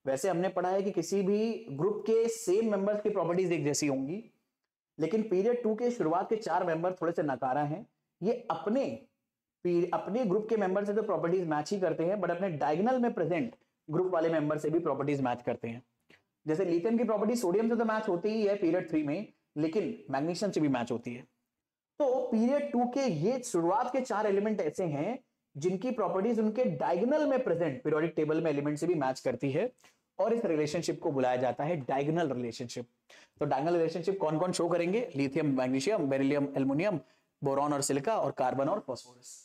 वैसे हमने पढ़ा है कि किसी भी ग्रुप के सेम मेंबर्स की प्रॉपर्टीज एक जैसी होंगी, लेकिन पीरियड 2 के शुरुआत के 4 मेंबर थोड़े से नकारा हैं। ये अपने ग्रुप के मेंबर से तो प्रॉपर्टीज मैच ही करते हैं, बट अपने डायगोनल में प्रेजेंट ग्रुप वाले मेंबर से भी प्रॉपर्टीज मैच करते हैं। जैसे लिथियम की प्रॉपर्टी सोडियम से तो मैच होती ही है पीरियड 3 में, लेकिन मैग्नीशियम से भी मैच होती है। तो पीरियड 2 के ये शुरुआत के 4 एलिमेंट ऐसे हैं जिनकी प्रॉपर्टीज उनके डायगोनल में प्रेजेंट पीरियोडिक टेबल में एलिमेंट से भी मैच करती है, और इस रिलेशनशिप को बुलाया जाता है डायगोनल रिलेशनशिप। तो डायगोनल रिलेशनशिप कौन कौन शो करेंगे? Lithium magnesium, beryllium aluminium, boron और सिलिका, और कार्बन और फास्फोरस।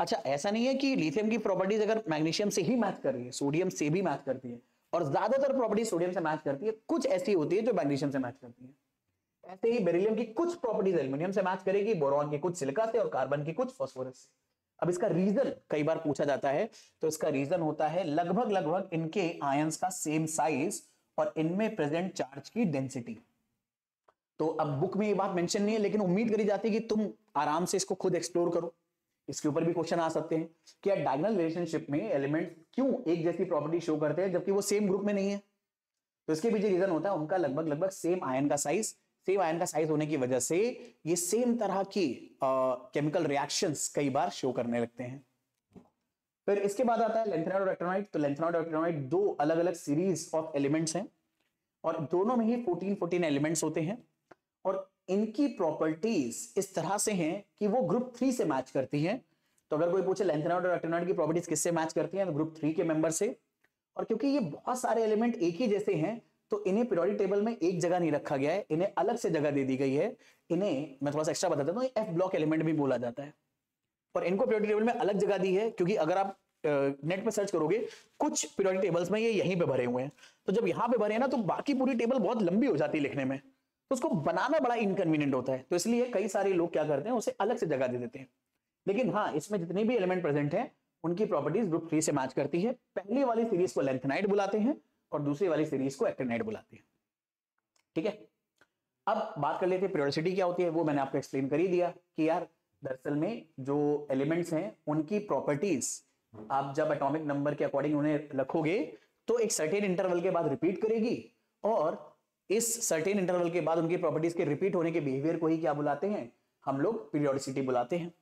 अच्छा, ऐसा नहीं है कि लिथियम की प्रॉपर्टीज अगर मैग्नीशियम से ही मैच कर रही है, सोडियम से भी मैच करती है, और ज्यादातर प्रॉपर्टीज सोडियम से मैच करती है, कुछ ऐसी होती है जो मैग्नीशियम से मैच करती है। ऐसे ही बेरिलियम की कुछ प्रॉपर्टीज एल्युमिनियम से मैच करेगी, बोरॉन की कुछ सिलिका से, और कार्बन की कुछ फास्फोरस से। अब इसका रीजन कई बार पूछा जाता है, तो इसका रीजन होता है लगभग इनके आयंस का सेम साइज और इनमें प्रेजेंट चार्ज की डेंसिटी। तो अब बुक में ये बात मेंशन नहीं है, लेकिन उम्मीद करी जाती है कि तुम आराम से इसको खुद एक्सप्लोर करो। इसके ऊपर भी क्वेश्चन आ सकते हैं कि यार डायगोनल रिलेशनशिप में एलिमेंट क्यों एक जैसी प्रॉपर्टी शो करते हैं जबकि वो सेम ग्रुप में नहीं है। तो इसके पीछे रीजन होता है उनका लगभग सेम आयन का साइज। सेम आयन का साइज होने की वजह से ये सेम तरह की केमिकल रिएक्शंस कई बार शो करने लगते हैं। फिर इसके बाद आता है लैंथेनाइड और एक्टिनाइड। तो लैंथेनाइड और एक्टिनाइड दो अलग अलग सीरीज ऑफ एलिमेंट्स हैं और दोनों में ही 14 एलिमेंट्स होते हैं, और इनकी प्रॉपर्टीज इस तरह से हैं कि वो ग्रुप 3 से मैच करती हैं। तो अगर कोई पूछे लैंथेनाइड और एक्टिनाइड की प्रॉपर्टीज किससे मैच करती हैं, तो ग्रुप 3 के मेंबर से। और क्योंकि ये बहुत सारे एलिमेंट एक ही जैसे हैं, तो इन्हें पीरियोडिक टेबल में एक जगह नहीं रखा गया है, इन्हें अलग से जगह दे दी गई है। इन्हें मैं थोड़ा सा एक्स्ट्रा बता देता हूं, एफ ब्लॉक एलिमेंट भी बोला जाता है। और इनको पीरियोडिक टेबल में अलग जगह दी है क्योंकि अगर आप नेट पे सर्च करोगे, कुछ पीरियोडिक टेबल्स में ये यहीं पे भरे हुए हैं, तो जब यहां पे भरे हैं ना, तो बाकी पूरी टेबल बहुत लंबी हो जाती है लिखने में, तो उसको बनाना बड़ा इनकन्वीनियंट होता है। तो इसलिए कई सारे लोग क्या करते हैं, उसे अलग से जगह दे देते हैं। लेकिन हाँ, इसमें जितने भी एलिमेंट प्रेजेंट हैं उनकी प्रॉपर्टीज ग्रुप 3 से मैच करती है। पहली वाली सीरीज को लैंथेनाइड बुलाते हैं और दूसरी वाली सीरीज को एक्टिनाइड बुलाते हैं। ठीक है, अब बात कर लेते हैं पीरियोडिसिटी क्या होती है। वो मैंने आपको एक्सप्लेन कर ही दिया कि यार दरअसल में जो एलिमेंट्स हैं उनकी प्रॉपर्टीज आप जब एटॉमिक नंबर के अकॉर्डिंग उन्हें रखोगे तो एक सर्टेन इंटरवल के बाद रिपीट करेगी, और इस सर्टेन इंटरवल के बाद उनकी प्रॉपर्टीज के रिपीट होने के बिहेवियर को ही क्या बुलाते हैं, हम लोग पीरियोडिसिटी बुलाते हैं।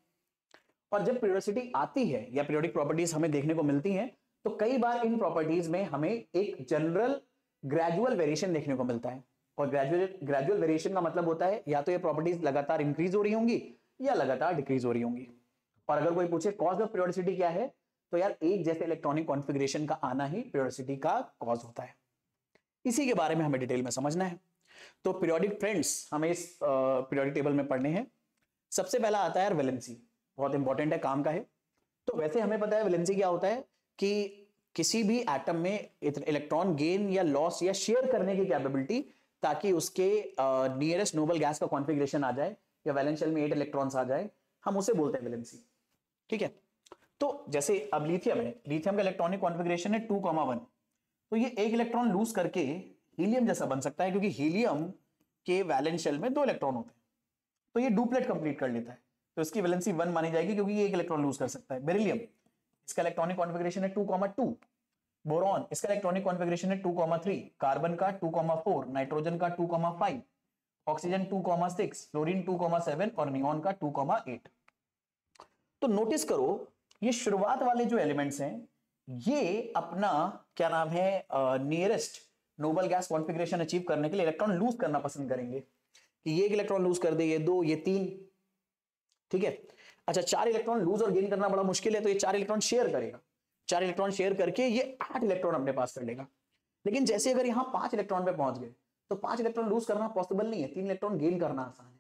और जब पीरियोडिसिटी आती है या पीरियोडिक प्रॉपर्टीज हमें देखने को मिलती हैं, तो कई बार इन प्रॉपर्टीज में हमें एक जनरल ग्रेजुअल वेरिएशन देखने को मिलता है। और ग्रेजुअल वेरिएशन का मतलब होता है या तो ये प्रॉपर्टीज लगातार इंक्रीज हो रही होंगी या लगातार डिक्रीज हो रही होंगी। और अगर कोई पूछे कॉज ऑफ पीरियोडिसिटी क्या है, तो यार एक जैसे इलेक्ट्रॉनिक कॉन्फ़िगरेशन का आना ही पीरियोडिसिटी का कॉज होता है। इसी के बारे में हमें डिटेल में समझना है। तो पीरियोडिक ट्रेंड्स हमें इस पीरियोडिक टेबल में पढ़ने हैं। सबसे पहला आता है वैलेंसी, बहुत इंपॉर्टेंट है, काम का है। तो वैसे हमें पता है वैलेंसी क्या होता है कि किसी भी एटम में इलेक्ट्रॉन गेन या लॉस या शेयर करने की कैपेबिलिटी, ताकि उसके नियरेस्ट नोबल गैस का कॉन्फ़िगरेशन आ जाए या वैलेंस शेल में 8 इलेक्ट्रॉन्स आ जाए, हम उसे बोलते हैं वैलेंसी। ठीक है, तो जैसे अब लिथियम है, लिथियम का इलेक्ट्रॉनिक कॉन्फ़िगरेशन है 2,1, तो ये एक इलेक्ट्रॉन लूज करके हीलियम जैसा बन सकता है, क्योंकि हीलियम के वैलेंस शेल में 2 इलेक्ट्रॉन होते हैं। तो ये डुप्लेट कंप्लीट कर लेता है, तो इसकी वैलेंसी 1 मानी जाएगी क्योंकि ये एक इलेक्ट्रॉन लूज कर सकता है। बेरिलियम, इसका इलेक्ट्रॉनिक कॉन्फ़िगरेशन है 2,2। बोरॉन, इसका इलेक्ट्रॉनिक कॉन्फ़िगरेशन है 2,3। कार्बन का 2,4, नाइट्रोजन का 2,5, ऑक्सीजन 2,6, फ्लोरीन 2,7 और नियॉन का 2,8। तो नोटिस करो ये शुरुआत वाले जो एलिमेंट्स हैं ये अपना क्या नाम है nearest noble gas configuration achieve करने के लिए इलेक्ट्रॉन लूज करना पसंद करेंगे कि ये एक इलेक्ट्रॉन लूज कर दे, ये 2, ये 3, ठीक है। अच्छा 4 इलेक्ट्रॉन लूज और गेन करना बड़ा मुश्किल है, तो ये 4 इलेक्ट्रॉन शेयर करेगा, 4 इलेक्ट्रॉन शेयर करके ये 8 इलेक्ट्रॉन अपने पास कर लेगा। लेकिन जैसे अगर यहां 5 इलेक्ट्रॉन पे पहुंच गए तो 5 इलेक्ट्रॉन लूज करना पॉसिबल नहीं है, 3 इलेक्ट्रॉन गेन करना आसान है।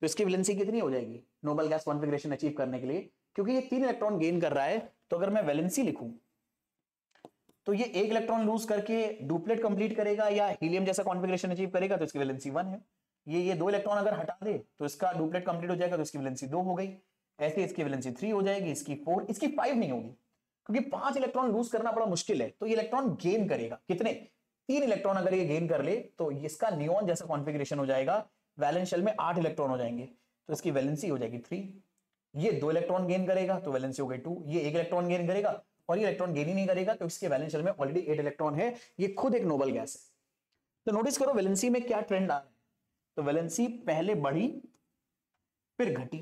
तो इसकी वैलेंसी कितनी हो जाएगी नोबल गैस कॉन्फ़िगरेशन अचीव करने के लिए, क्योंकि ये 3 इलेक्ट्रॉन गेन कर रहा है। तो अगर मैं वैलेंसी लिखूं तो ये 1 इलेक्ट्रॉन लूज करके डुप्लेट कंप्लीट करेगा या हीलियम जैसा कॉन्फ़िगरेशन अचीव करेगा, तो इसकी वैलेंसी 1 है। ये 2 इलेक्ट्रॉन अगर हटा दे तो इसका डुप्लेट कंप्लीट हो जाएगा, तो इसकी वैलेंसी 2 हो गई। ऐसे इसकी वैलेंसी 3 हो जाएगी, इसकी 4, इसकी 5 नहीं होगी क्योंकि 5 इलेक्ट्रॉन लूज करना बड़ा मुश्किल है। तो ये इलेक्ट्रॉन गेन करेगा कितने, 3 इलेक्ट्रॉन अगर ये गेन कर ले तो इसका नियॉन जैसा कॉन्फ़िगरेशन हो जाएगा, वैलेंस शेल में 8 इलेक्ट्रॉन हो जाएंगे, तो इसकी वैलेंसी हो जाएगी 3। ये 2 इलेक्ट्रॉन गेन करेगा तो वैलेंसी हो गई 2, ये 1 इलेक्ट्रॉन गेन करेगा और ये इलेक्ट्रॉन गेन ही नहीं करेगा, तो इसके वैलेंस शेल में ऑलरेडी 8 इलेक्ट्रॉन है, ये खुद एक नोबल गैस है। तो नोटिस करो वैलेंसी में क्या ट्रेंड आ रहा है, तो वैलेंसी पहले बढ़ी फिर घटी।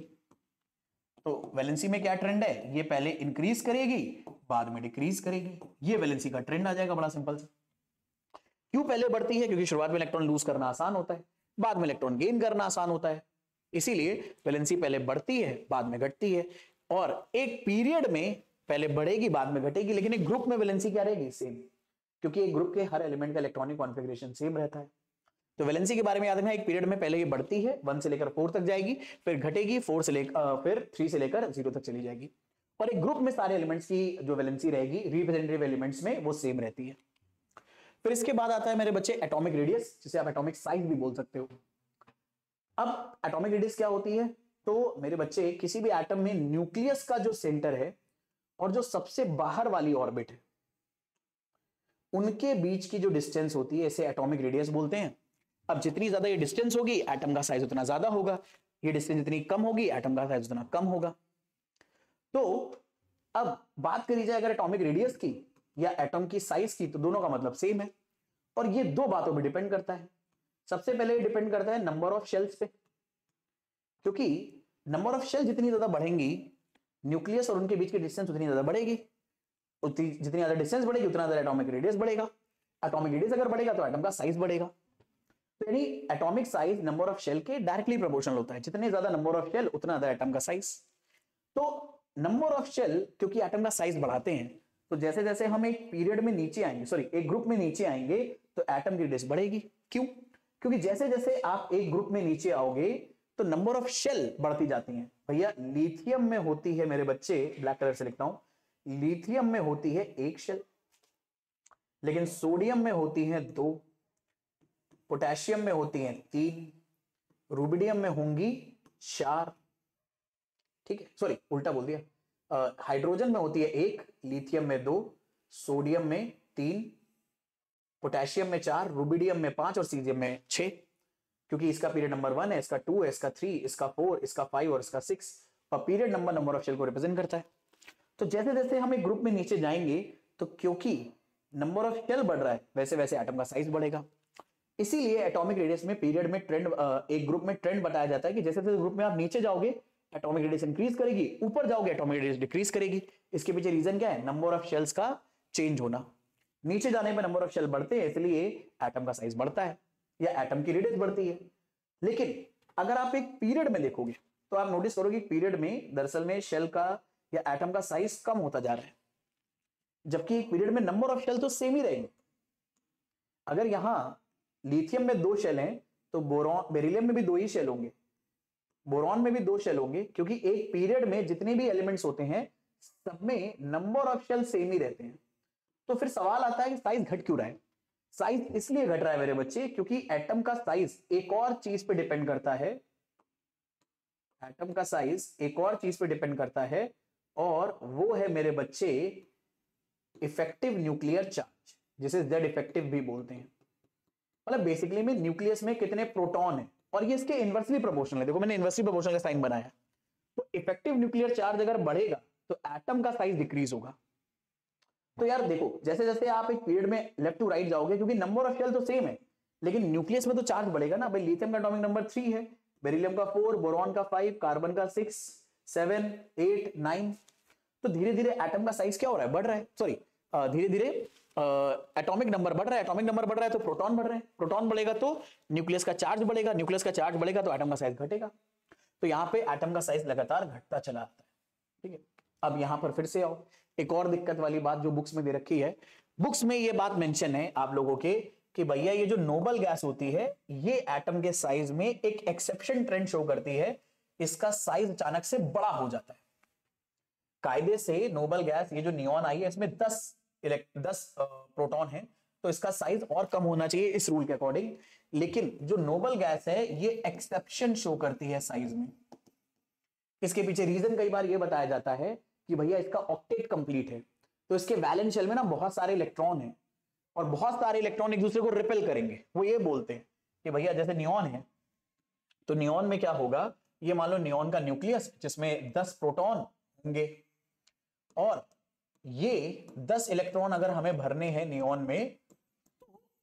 तो वैलेंसी में क्या ट्रेंड है, ये पहले इंक्रीज करेगी बाद में डिक्रीज करेगी, ये वैलेंसी का ट्रेंड आ जाएगा, बड़ा सिंपल सा। क्यों पहले बढ़ती है, क्योंकि शुरुआत में इलेक्ट्रॉन लूज करना आसान होता है, बाद में इलेक्ट्रॉन गेन करना आसान होता है, इसीलिए वैलेंसी पहले बढ़ती है बाद में घटती है। और एक पीरियड में पहले बढ़ेगी बाद में घटेगी, लेकिन एक ग्रुप में वैलेंसी क्या रहेगी, सेम, क्योंकि एक ग्रुप के हर एलिमेंट का इलेक्ट्रॉनिक कॉन्फ़िगरेशन सेम रहता है। तो वैलेंसी के बारे में याद रखना, एक पीरियड में पहले ये बढ़ती है 1 से लेकर 4 तक जाएगी, फिर घटेगी 4 से लेकर फिर 3 से लेकर 0 तक चली जाएगी। और एक ग्रुप में सारे एलिमेंट्स की जो वैलेंसी रहेगी रिप्रेजेंटेटिव एलिमेंट्स में वो सेम रहती है। फिर इसके बाद आता है मेरे बच्चे एटॉमिक रेडियस, जिसे आप एटॉमिक साइज भी बोल सकते हो। अब एटॉमिक रेडियस क्या होती है, तो मेरे बच्चे किसी भी एटम में न्यूक्लियस का जो सेंटर है और जो सबसे बाहर वाली ऑर्बिट है उनके बीच की जो डिस्टेंस होती है इसे एटॉमिक रेडियस बोलते हैं। अब जितनी ज्यादा ये डिस्टेंस होगी एटम का साइज उतना ज्यादा होगा, ये डिस्टेंस जितनी कम होगी एटम का साइज उतना कम होगा। तो अब बात करी जाए अगर एटॉमिक रेडियस की या एटम की साइज की, तो दोनों का मतलब सेम है और ये 2 बातों पर डिपेंड करता है। सबसे पहले डिपेंड करता है नंबर ऑफ शेल्स पे, क्योंकि नंबर ऑफ शेल जितनी ज्यादा बढ़ेंगी न्यूक्लियस और उनके बीच की डिस्टेंस उतनी ज्यादा बढ़ेगी, जितनी ज्यादा डिस्टेंस बढ़ेगी उतना ज्यादा एटॉमिक रेडियस बढ़ेगा, एटॉमिक रेडियस अगर बढ़ेगा तो एटम का साइज बढ़ेगा। तो यानी atomic size number of shell के डायरेक्टली प्रोपोर्शनल होता है, जितने ज्यादा नंबर ऑफ शेल उतना ज्यादा एटम का साइज। तो नंबर ऑफ शेल क्योंकि एटम का साइज बढ़ाते हैं, तो जैसे जैसे हम एक पीरियड में नीचे आएंगे, सॉरी एक ग्रुप में नीचे आएंगे तो एटम की रेडियस बढ़ेगी। क्यों, क्योंकि जैसे जैसे आप एक ग्रुप में नीचे आओगे तो नंबर ऑफ शेल बढ़ती जाती हैं। भैया लिथियम में होती है मेरे बच्चे, ब्लैक कलर से लिखता हूं, लिथियम में होती है 1 शेल, लेकिन सोडियम में होती है 2, पोटेशियम में होती है 3, रुबिडियम में होंगी 4, ठीक है, सॉरी उल्टा बोल दिया, हाइड्रोजन में होती है 1, लिथियम में 2, सोडियम में 3, पोटेशियम में 4, रुबिडियम में 5 और सीजियम में 6, क्योंकि इसका पीरियड नंबर 1 है, इसका 2 है, इसका 3, इसका 4, इसका 5 और इसका 6, और पीरियड नंबर ऑफ शेल को रिप्रेजेंट करता है। तो जैसे जैसे हम एक ग्रुप में नीचे जाएंगे तो क्योंकि नंबर ऑफ शेल बढ़ रहा है वैसे वैसे एटम का साइज बढ़ेगा। इसीलिए एटॉमिक रेडियस में पीरियड में ट्रेंड, एक ग्रुप में ट्रेंड बताया जाता है कि जैसे जैसे ग्रुप में आप नीचे जाओगे एटॉमिक रेडियस इंक्रीज करेगी, ऊपर जाओगे एटॉमिक रेडियस डिक्रीज करेगी। इसके पीछे रीजन क्या है, नंबर ऑफ शेल्स का चेंज होना। नीचे जाने पर नंबर ऑफ शेल बढ़ते हैं इसलिए एटम का साइज बढ़ता है या एटम की रेडियस बढ़ती है। लेकिन अगर आप एक पीरियड में देखोगे तो आप नोटिस करोगे पीरियड में दरअसल में शेल का या एटम का साइज कम होता जा रहा है, जबकि एक पीरियड में नंबर ऑफ शेल तो सेम ही रहेंगे। अगर यहां लिथियम में 2 शेल हैं तो बेरिलियम में भी 2 ही शेल होंगे, बोरॉन में भी 2 शेल होंगे, क्योंकि एक पीरियड में जितने भी एलिमेंट्स होते हैं सब में नंबर ऑफ शेल सेम ही रहते हैं। तो फिर सवाल आता है कि साइज घट क्यों रहा है। साइज इसलिए घट रहा है मेरे बच्चे क्योंकि एटम का साइज एक और चीज पे डिपेंड करता है, एटम का साइज एक और चीज पे डिपेंड करता है और वो है मेरे बच्चे इफेक्टिव न्यूक्लियर चार्ज, जिसे जेड इफेक्टिव भी बोलते हैं। मतलब बेसिकली में न्यूक्लियस में कितने प्रोटॉन है और ये इसके इनवर्सली प्रोपोर्शनल है। देखो मैंने इनवर्सली प्रोपोर्शनल का साइन बनाया। तो इफेक्टिव न्यूक्लियर चार्ज अगर बढ़ेगा तो एटम का साइज डिक्रीज होगा। तो यार देखो जैसे जैसे आप एक पीरियड में लेफ्ट टू राइट जाओगे, क्योंकि नंबर ऑफ शेल तो सेम है, लेकिन न्यूक्लियस में तो चार्ज बढ़ेगा ना भाई। लिथियम का एटॉमिक नंबर 3 है, बेरिलियम का 4, बोरॉन का 5, कार्बन का 6, 7, 8, 9। तो धीरे धीरे एटम का साइज क्या हो रहा है, बढ़ रहा है। सॉरी, धीरे धीरे एटॉमिक नंबर बढ़ रहा है। एटॉमिक नंबर बढ़ रहा है तो प्रोटॉन बढ़ रहे हैं। प्रोटॉन बढ़ेगा तो न्यूक्लियस का चार्ज बढ़ेगा। न्यूक्लियस का चार्ज बढ़ेगा तो एटम का साइज घटेगा। तो यहाँ पे एटम का साइज लगातार घटता चला आता है। ठीक है, अब यहां पर फिर से आओ, एक और दिक्कत वाली बात जो बुक्स में दे रखी है। बुक्स में ये बात मेंशन है आप लोगों के कि भैया ये जो नोबल गैस होती है ये एटम के साइज में एक एक्सेप्शन ट्रेंड शो करती है, इसका साइज अचानक से बड़ा हो जाता है। कायदे से नोबल गैस ये जो नियॉन आई है इसमें 10 प्रोटॉन है, तो इसका साइज और कम होना चाहिए इस रूल के अकॉर्डिंग। लेकिन जो नोबल गैस है ये एक्सेप्शन शो करती है साइज में। इसके पीछे रीजन कई बार ये बताया जाता है कि भैया इसका ऑक्टेट कंप्लीट है, तो इसके वैलेंस शेल में ना बहुत सारे इलेक्ट्रॉन हैं और बहुत सारे इलेक्ट्रॉन एक दूसरे को रिपेल करेंगे। वो ये बोलते हैं कि भैया जैसे नियॉन है तो नियॉन में क्या होगा, ये मान लो नियॉन का न्यूक्लियस जिसमें 10 प्रोटॉन होंगे और ये 10 इलेक्ट्रॉन अगर हमें भरने हैं नियॉन में,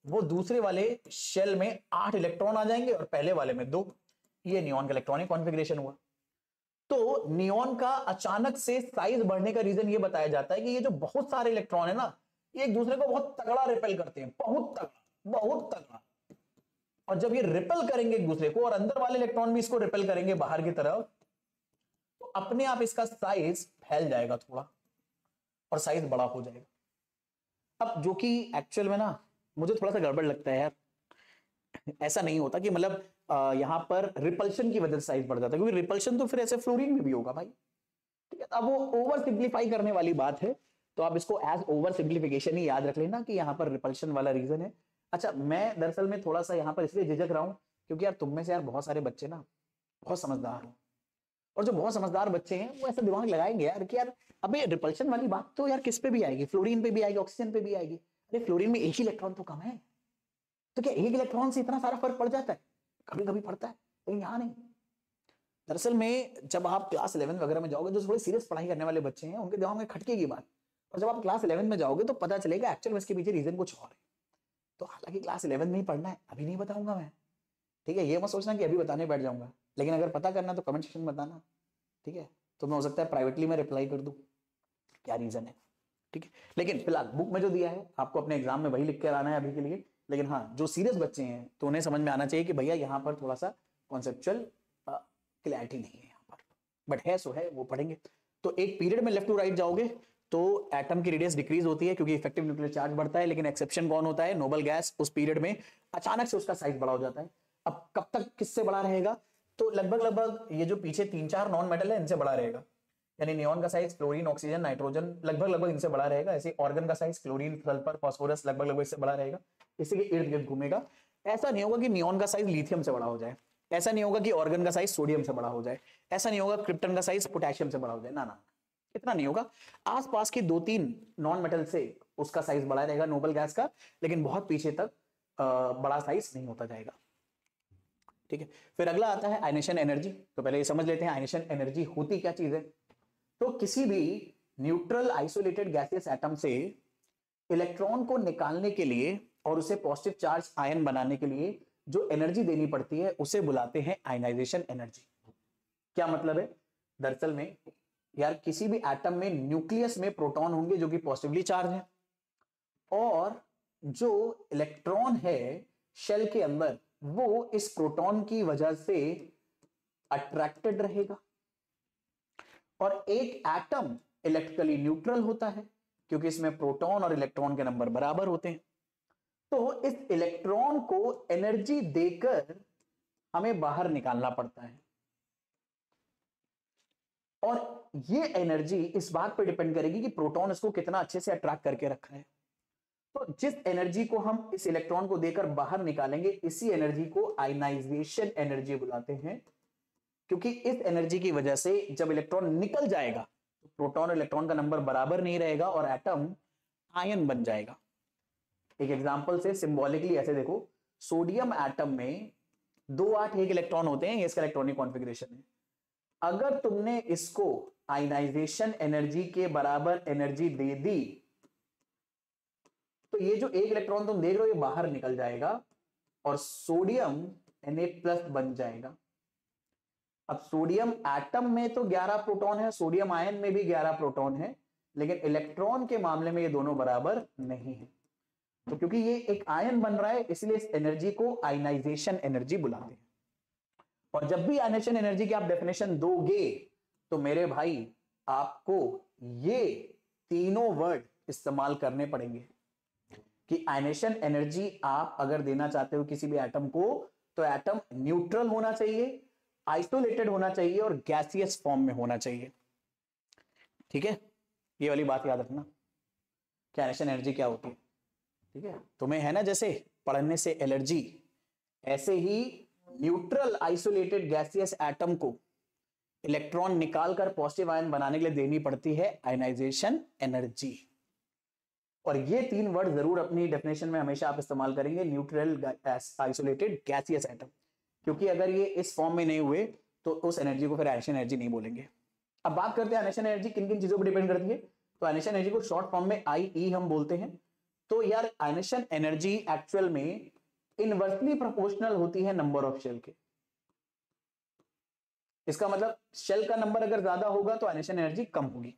वो दूसरे वाले शेल में 8 इलेक्ट्रॉन आ जाएंगे और पहले वाले में 2। ये नियॉन का इलेक्ट्रॉनिक कॉन्फ़िगरेशन हुआ। तो नियॉन का अचानक से साइज बढ़ने का रीजन ये बताया जाता है कि ये जो बहुत सारे इलेक्ट्रॉन है ना, ये एक दूसरे को बहुत तगड़ा रिपेल करते हैं, बहुत तगड़ा, बहुत तगड़ा। और जब ये रिपेल करेंगे एक दूसरे को और अंदर वाले इलेक्ट्रॉन भी इसको रिपेल करेंगे बाहर की तरफ, तो अपने आप इसका साइज फैल जाएगा थोड़ा और साइज बड़ा हो जाएगा। अब जो कि एक्चुअल में ना मुझे थोड़ा सा गड़बड़ लगता है यार, ऐसा नहीं होता कि मतलब यहां पर रिपल्शन की वजह से साइज बढ़ जाता है, क्योंकि रिपल्शन तो फिर ऐसे फ्लोरीन में भी होगा भाई। ठीक है, अब वो ओवर सिंप्लीफाई करने वाली बात है, तो आप इसको एज ओवर सिंप्लीफिकेशन ही याद रख लेना कि यहाँ पर रिपल्शन वाला रीजन है। अच्छा, मैं दरअसल में थोड़ा सा यहाँ पर इसलिए झिझक रहा हूँ क्योंकि यार तुम में से यार बहुत सारे बच्चे ना बहुत समझदार हैं, और जो बहुत समझदार बच्चे हैं वो ऐसा दिमाग लगाएंगे यार कि यार अबे रिपल्शन वाली बात तो यार किस पे भी आएगी, फ्लोरीन पे भी आएगी, ऑक्सीजन पे भी आएगी। अरे फ्लोरीन में एक ही इलेक्ट्रॉन तो कम है, तो क्या एक इलेक्ट्रॉन से इतना सारा फर्क पड़ जाता है? कभी कभी पड़ता है, लेकिन यहाँ नहीं। दरअसल में जब आप क्लास 11 वगैरह में जाओगे, जो थोड़ी सीरियस पढ़ाई करने वाले बच्चे हैं उनके दिमाग में खटकेगी बात, और जब आप क्लास 11 में जाओगे तो पता चलेगा एक्चुअल में इसके पीछे रीजन कुछ और है। तो हालांकि क्लास 11 में ही पढ़ना है, अभी नहीं बताऊंगा मैं। ठीक है, ये मत सोचना कि अभी बताने बैठ जाऊंगा, लेकिन अगर पता करना तो कमेंट सेक्शन में बताना। ठीक है, तो मैं हो सकता है प्राइवेटली में रिप्लाई कर दूं क्या रीजन है। ठीक है, लेकिन फिलहाल बुक में जो दिया है आपको अपने एग्जाम में वही लिख कर आना है अभी के लिए। लेकिन हाँ, जो सीरियस बच्चे हैं तो उन्हें समझ में आना चाहिए कि भैया यहाँ पर थोड़ा सा कॉन्सेप्चुअल क्लैरिटी नहीं है यहाँ पर, बट है सो है, वो पढ़ेंगे। तो एक पीरियड में लेफ्ट टू राइट जाओगे तो एटम की रेडियस डिक्रीज होती है क्योंकि इफेक्टिव न्यूक्लियर चार्ज बढ़ता है, लेकिन एक्सेप्शन कौन होता है, नोबल गैस। उस पीरियड में अचानक से उसका साइज बड़ा हो जाता है। अब कब तक किससे बड़ा रहेगा, तो लगभग लगभग ये जो पीछे 3-4 नॉन मेटल है इनसे बड़ा रहेगा, यानी नियॉन का साइज फ्लोरीन, ऑक्सीजन, नाइट्रोजन लगभग लगभग इनसे बड़ा रहेगा। ऐसे ऑर्गन का साइज क्लोरीन, सल्फर, फास्फोरस लगभग लगभग इससे बड़ा रहेगा, इसी के इर्द गिर्द घूमेगा। ऐसा नहीं होगा कि नियॉन का साइज लिथियम से बड़ा हो जाए, ऐसा नहीं होगा कि ऑर्गन का साइज सोडियम से बड़ा हो जाए, ऐसा नहीं होगा क्रिप्टन का साइज पोटेशियम से बड़ा हो जाए, ना ना, इतना नहीं होगा। आसपास के 2-3 नॉन मेटल से उसका साइज बड़ा रहेगा नोबल गैस का, लेकिन बहुत पीछे तक बड़ा साइज नहीं होता जाएगा। ठीक है, फिर अगला आता है आयनेशन एनर्जी। तो पहले ये समझ लेते हैं आयनेशन एनर्जी होती क्या चीज है। तो किसी भी न्यूट्रल आइसोलेटेड गैसियस एटम से इलेक्ट्रॉन को निकालने के लिए और उसे पॉजिटिव चार्ज आयन बनाने के लिए जो एनर्जी देनी पड़ती है उसे बुलाते हैं आयनाइजेशन एनर्जी। क्या मतलब है, दरअसल में यार किसी भी एटम में न्यूक्लियस में प्रोटॉन होंगे जो कि पॉजिटिवली चार्ज है, और जो इलेक्ट्रॉन है शेल के अंदर वो इस प्रोटॉन की वजह से अट्रैक्टेड रहेगा। और एक एटम इलेक्ट्रिकली न्यूट्रल होता है क्योंकि इसमें प्रोटॉन और इलेक्ट्रॉन के नंबर बराबर होते हैं। तो इस इलेक्ट्रॉन को एनर्जी देकर हमें बाहर निकालना पड़ता है, और ये एनर्जी इस बात पर डिपेंड करेगी कि प्रोटॉन इसको कितना अच्छे से अट्रैक्ट करके रखा है। तो जिस एनर्जी को हम इस इलेक्ट्रॉन को देकर बाहर निकालेंगे इसी एनर्जी को आयनाइजेशन एनर्जी बुलाते हैं, क्योंकि इस एनर्जी की वजह से जब इलेक्ट्रॉन निकल जाएगा तो प्रोटॉन और इलेक्ट्रॉन का नंबर बराबर नहीं रहेगा और एटम आयन बन जाएगा। एक एग्जांपल से सिंबॉलिकली ऐसे देखो, सोडियम एटम में 2 8 एक इलेक्ट्रॉन होते हैं, ये इसका इलेक्ट्रॉनिक कॉन्फ़िगरेशन है। अगर तुमने इसको आयनाइजेशन एनर्जी के बराबर एनर्जी दे दी तो ये जो एक इलेक्ट्रॉन तुम देख रहे हो ये बाहर निकल जाएगा और सोडियम Na+ बन जाएगा। अब सोडियम एटम में तो 11 प्रोटॉन है, सोडियम आयन में भी 11 प्रोटॉन है, लेकिन इलेक्ट्रॉन के मामले में ये दोनों बराबर नहीं है। तो क्योंकि ये एक आयन बन रहा है इसलिए इस एनर्जी को आयनाइजेशन एनर्जी बुलाते हैं। और जब भी आयनाइजेशन एनर्जी की आप डेफिनेशन दोगे तो मेरे भाई आपको ये तीनों वर्ड इस्तेमाल करने पड़ेंगे कि आयनाइजेशन एनर्जी आप अगर देना चाहते हो किसी भी एटम को तो एटम न्यूट्रल होना चाहिए, आइसोलेटेड होना चाहिए और गैसियस फॉर्म में होना चाहिए। ठीक है, ये वाली बात याद रखना कि आयनाइजेशन एनर्जी क्या होती है। ठीक है, तुम्हें है ना जैसे पढ़ने से एलर्जी, ऐसे ही न्यूट्रल आइसोलेटेड गैसियस एटम को इलेक्ट्रॉन निकालकर पॉजिटिव आयन बनाने के लिए देनी पड़ती है आयनाइजेशन एनर्जी। और ये 3 वर्ड जरूर अपनी डेफिनेशन में हमेशा आप इस्तेमाल करेंगे, न्यूट्रल आइसोलेटेड गैसियस एटम, क्योंकि अगर ये इस फॉर्म में नहीं हुए तो उस एनर्जी को फिर आयनाइजेशन एनर्जी नहीं बोलेंगे। अब बात करते हैं आयनाइजेशन एनर्जी किन किन चीजों पर डिपेंड करती है। तो आयनाइजेशन एनर्जी को शॉर्ट फॉर्म में IE हम बोलते हैं। तो यार आयनाइजेशन एनर्जी एक्चुअल में इनवर्सली प्रोपोर्शनल होती है नंबर ऑफ शेल के। इसका मतलब शेल का नंबर अगर ज्यादा होगा तो आयनाइजेशन एनर्जी कम होगी,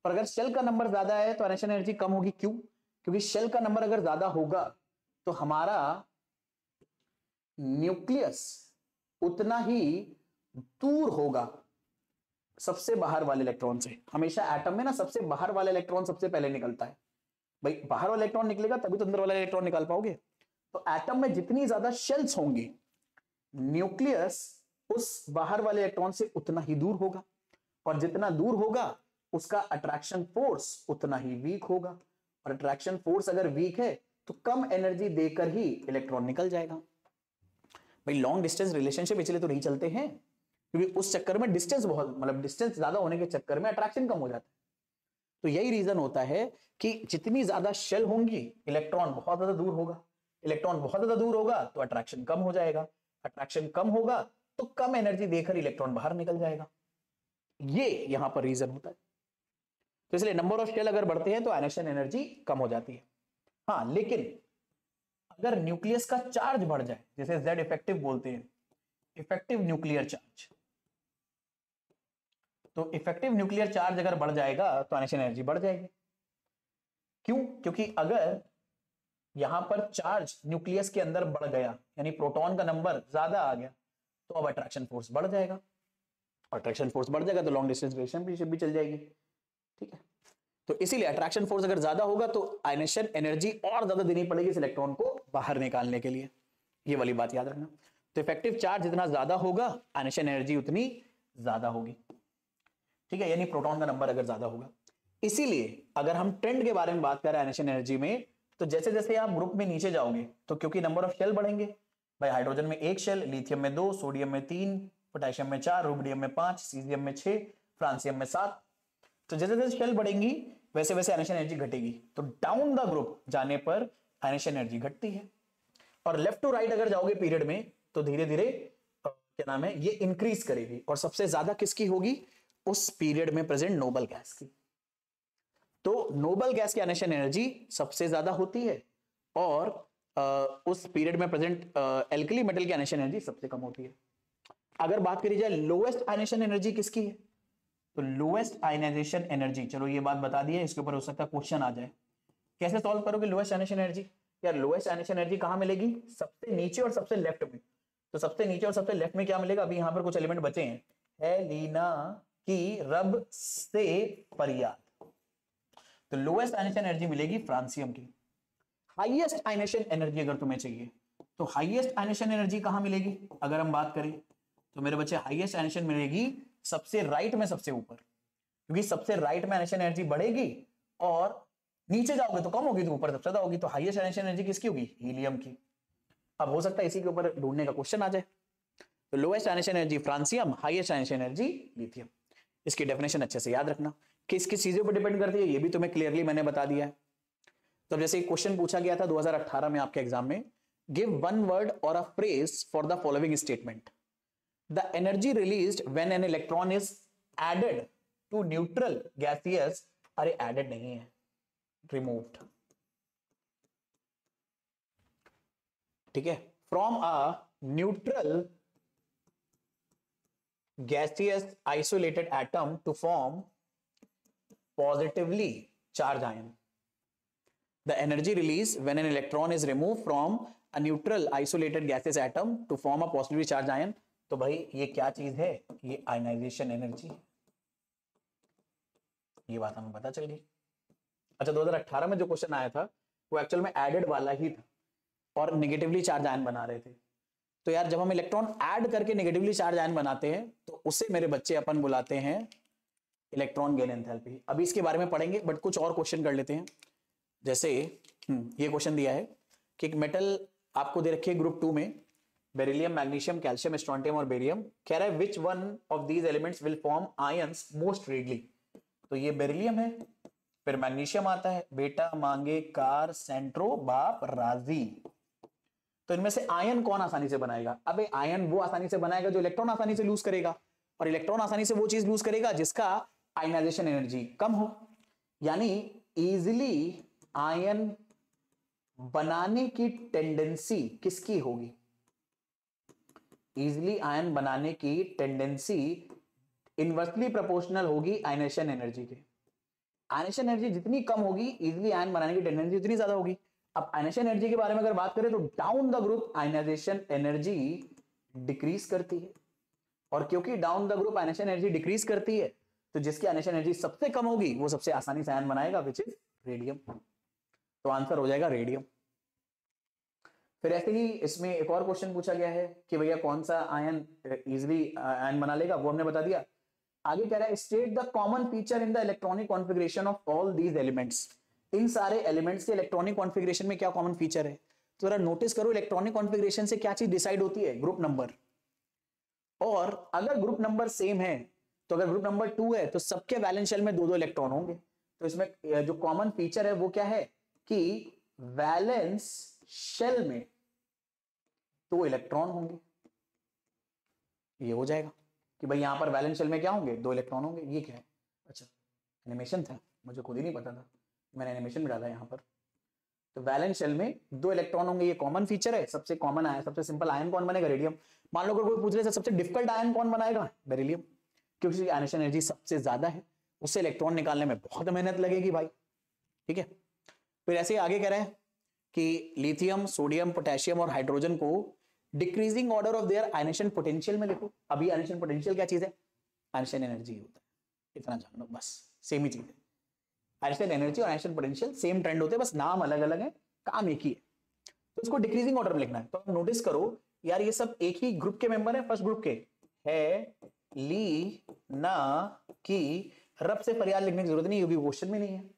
और अगर शेल का नंबर ज्यादा है तो आयनाइजेशन एनर्जी कम होगी। क्यों? क्योंकि शेल का नंबर अगर ज्यादा होगा तो हमारा न्यूक्लियस उतना ही दूर होगा सबसे बाहर वाले इलेक्ट्रॉन से। हमेशा एटम में ना सबसे बाहर वाला इलेक्ट्रॉन सबसे पहले निकलता है। भाई बाहर वाला इलेक्ट्रॉन निकलेगा तभी तो अंदर वाला इलेक्ट्रॉन निकाल पाओगे। तो एटम में जितनी ज्यादा शेल्स होंगी न्यूक्लियस उस बाहर वाले इलेक्ट्रॉन से उतना ही दूर होगा, और जितना दूर होगा उसका अट्रैक्शन फोर्स उतना ही वीक होगा, और अट्रैक्शन फोर्स अगर वीक है तो कम एनर्जी देकर ही इलेक्ट्रॉन निकल जाएगा। भाई लॉन्ग डिस्टेंस रिलेशनशिप इसलिए तो नहीं चलते हैं क्योंकि उस चक्कर में डिस्टेंस बहुत, मतलब डिस्टेंस ज्यादा होने के चक्कर में अट्रैक्शन कम हो जाता है। तो यही रीजन होता है कि जितनी ज्यादा शेल होंगी इलेक्ट्रॉन बहुत ज्यादा दूर होगा, इलेक्ट्रॉन बहुत ज्यादा दूर होगा तो अट्रैक्शन कम हो जाएगा, अट्रैक्शन कम होगा तो कम एनर्जी देकर इलेक्ट्रॉन बाहर निकल जाएगा। ये यहां पर रीजन होता है। तो इसलिए नंबर ऑफ शेल अगर बढ़ते हैं तो आयनाइजेशन एनर्जी कम हो जाती है। हाँ, लेकिन अगर न्यूक्लियस का चार्ज बढ़ जाए, जैसे Z इफेक्टिव बोलते हैं, इफेक्टिव न्यूक्लियर चार्ज, तो इफेक्टिव न्यूक्लियर चार्ज अगर बढ़ जाएगा तो आयनाइजेशन एनर्जी बढ़ जाएगी। क्यों? क्योंकि अगर यहां पर चार्ज न्यूक्लियस के अंदर बढ़ गया यानी प्रोटॉन का नंबर ज्यादा आ गया तो अब अट्रैक्शन फोर्स बढ़ जाएगा, अट्रैक्शन फोर्स बढ़ जाएगा तो लॉन्ग डिस्टेंस रिलेशनशिप भी चल जाएगी। ठीक है, तो इसीलिए अट्रैक्शन फोर्स अगर ज्यादा होगा तो आयनाइजेशन एनर्जी और ज्यादा देनी पड़ेगी इस इलेक्ट्रॉन को बाहर निकालने के लिए। ये वाली बात याद रखना। तो इफेक्टिव चार्ज जितना ज्यादा होगा आयनाइजेशन एनर्जी उतनी ज्यादा होगी। ठीक है, यानी प्रोटॉन का नंबर अगर ज्यादा होगा। इसीलिए अगर हम ट्रेंड के बारे में बात करें आयनाइजेशन एनर्जी में, तो जैसे जैसे आप ग्रुप में नीचे जाओगे तो क्योंकि नंबर ऑफ शेल बढ़ेंगे, भाई हाइड्रोजन में 1 शेल, लिथियम में 2, सोडियम में 3, पोटेशियम में 4, रुबिडियम में 5, सीजियम में 6, फ्रांसियम में 7। तो जैसे जैसे शेल बढ़ेंगी वैसे वैसे आयनाइजेशन एनर्जी घटेगी। तो डाउन द ग्रुप जाने पर आयनाइजेशन एनर्जी घटती है, और लेफ्ट टू राइट अगर जाओगे पीरियड में तो धीरे धीरे क्या नाम है ये इंक्रीज करेगी, और सबसे ज्यादा किसकी होगी? उस पीरियड में प्रेजेंट नोबल गैस की। तो नोबल गैस की आयनाइजेशन एनर्जी सबसे ज्यादा होती है, और उस पीरियड में प्रेजेंट एल्कली मेटल की आयनाइजेशन एनर्जी सबसे कम होती है। अगर बात करी जाए लोएस्ट आयनाइजेशन एनर्जी किसकी है, तो लोएस्ट आयनाइजेशन एनर्जी, चलो ये बात बता दी है, इसके ऊपर हो सकता है क्वेश्चन आ जाए। कैसे सॉल्व करोगे लोएस्ट आयनाइजेशन एनर्जी? यार लोएस्ट आयनाइजेशन एनर्जी कहां मिलेगी? सबसे नीचे और सबसे लेफ्ट में। तो सबसे नीचे और सबसे लेफ्ट में क्या मिलेगा? अभी यहां पर कुछ एलिमेंट बचे हैं, हेलिना की रब से फरियाद। तो लोएस्ट आयनाइजेशन एनर्जी मिलेगी फ्रांसियम की। हाईएस्ट आयनाइजेशन एनर्जी अगर तुम्हें चाहिए तो हाईएस्ट आयनाइजेशन एनर्जी कहां मिलेगी? अगर हम बात करें तो मेरे बच्चे हाईएस्ट आयनाइजेशन मिलेगी सबसे राइट में, सबसे ऊपर, क्योंकि सबसे राइट में आयनाइजेशन एनर्जी बढ़ेगी और नीचे जाओगे तो कम होगी, तो ऊपर सबसे ज्यादा होगी। तो हाईएस्ट आयनाइजेशन एनर्जी किसकी होगी? हीलियम की। अब हो सकता है इसी के ऊपर ढूंढने का क्वेश्चन आ जाए। तो lowest ionisation energy francium, highest ionisation energy lithium. इसकी डेफिनेशन अच्छे से याद रखना। किस किस चीजों पर डिपेंड करती है ये भी तुम्हें क्लियरली मैंने बता दिया है। तो जैसे क्वेश्चन पूछा गया था 2018 में आपके एग्जाम में, गिव वन वर्ड और a phrase for the following statement. The energy released when an electron is added to neutral gaseous, अरे एडेड नहीं है, रिमूव्ड, ठीक है, from a neutral gaseous isolated atom to form positively charged ion. The energy released when an electron is removed from a neutral isolated gaseous atom to form a positively charged ion. तो भाई ये क्या चीज है, ये आयनाइजेशन एनर्जी, ये बात हमें पता चल गई। अच्छा 2018 में जो क्वेश्चन आया था वो एक्चुअल में एडेड वाला ही था और नेगेटिवली चार्ज आयन बना रहे थे। तो यार जब हम इलेक्ट्रॉन ऐड करके नेगेटिवली चार्ज आयन बनाते हैं तो उसे मेरे बच्चे अपन बुलाते हैं इलेक्ट्रॉन गेन एंथैल्पी। अभी इसके बारे में पढ़ेंगे बट कुछ और क्वेश्चन कर लेते हैं। जैसे ये क्वेश्चन दिया है कि एक मेटल आपको दे रखी है ग्रुप 2 में, बेरिलियम, मैग्नीशियम, कैल्शियम, स्ट्रोंटियम और बेरियम। कह रहा है which one of these elements will form ions most readily. तो ये बेरिलियम है, फिर मैग्नीशियम आता है, बेटा मांगे कार सेंट्रो बाप राजी। तो इनमें से आयन कौन आसानी से बनाएगा? अबे आयन वो आसानी से बनाएगा जो इलेक्ट्रॉन आसानी से लूज करेगा, और इलेक्ट्रॉन आसानी से वो चीज लूज करेगा जिसका आयनाइजेशन एनर्जी कम हो। यानी इजीली आयन बनाने की टेंडेंसी किसकी होगी? इजीली आयन बनाने की टेंडेंसी इनवर्सली प्रोपोर्शनल होगी आयनाइजेशन एनर्जी के। आयनाइजेशन एनर्जी जितनी कम होगी इजीली आयन बनाने की टेंडेंसी उतनी ज्यादा होगी। अब आयनाइजेशन एनर्जी के बारे में अगर बात करें तो down the group ionisation energy decrease करती है, और क्योंकि down the group ionisation energy decrease करती है तो जिसकी आयनाइजेशन एनर्जी सबसे कम होगी वो सबसे आसानी से आयन बनाएगा, विच इज रेडियम। तो आंसर हो जाएगा रेडियम। फिर ऐसे ही इसमें एक और क्वेश्चन पूछा गया है कि भैया कौन सा आयन इजीली आयन बना लेगा, वो हमने बता दिया। आगे कह रहा है state the common feature in the electronic configuration of all these elements. इन सारे एलिमेंट्स के इलेक्ट्रॉनिक कॉन्फ़िगरेशन में क्या कॉमन फीचर है? तो जरा नोटिस करो इलेक्ट्रॉनिक कॉन्फ़िगरेशन से क्या चीज डिसाइड होती है? Group number. और अगर ग्रुप नंबर सेम है तो अगर ग्रुप नंबर 2 है तो सबके वैलेंस शेल में 2-2 इलेक्ट्रॉन होंगे। तो इसमें जो कॉमन फीचर है वो क्या है कि वैलेंस शेल में 2 इलेक्ट्रॉन होंगे। ये हो जाएगा कि भाई यहां पर वैलेंस शेल में क्या होंगे? 2 इलेक्ट्रॉन होंगे। ये क्या है? अच्छा एनिमेशन था, मुझे खुद ही नहीं पता था, मैंने एनिमेशन में डाला यहां पर। तो वैलेंस शेल में 2 इलेक्ट्रॉन होंगे, ये कॉमन फीचर है। सबसे कॉमन आयन, सबसे सिंपल आयन कौन बनेगा? रेडियम। मान लो कोई पूछ रहे सबसे डिफिकल्ट आयन कौन बनाएगा? बेरिलियम, क्योंकि आयनाइजेशन एनर्जी सबसे ज्यादा है, उससे इलेक्ट्रॉन निकालने में बहुत मेहनत लगेगी भाई, ठीक है। फिर ऐसे आगे कह रहे हैं कि लिथियम, सोडियम, पोटेशियम और हाइड्रोजन को decreasing order of their ionisation potential में लिखो। अभी आयनाइजेशन पोटेंशियल क्या चीज है? आयनाइजेशन एनर्जी होता है, इतना जान लो बस, सेम ही चीज है। आयनाइजेशन एनर्जी और आयनाइजेशन पोटेंशियल सेम ट्रेंड होते हैं, बस नाम अलग अलग है, काम एक ही है। तो इसको डिक्रीजिंग ऑर्डर में लिखना है। तो नोटिस करो यार ये सब एक ही ग्रुप के मेंबर है, फर्स्ट ग्रुप के है, ली ना की रब से फरियाद लिखने की जरूरत नहीं, क्योंकि क्वेश्चन में नहीं है।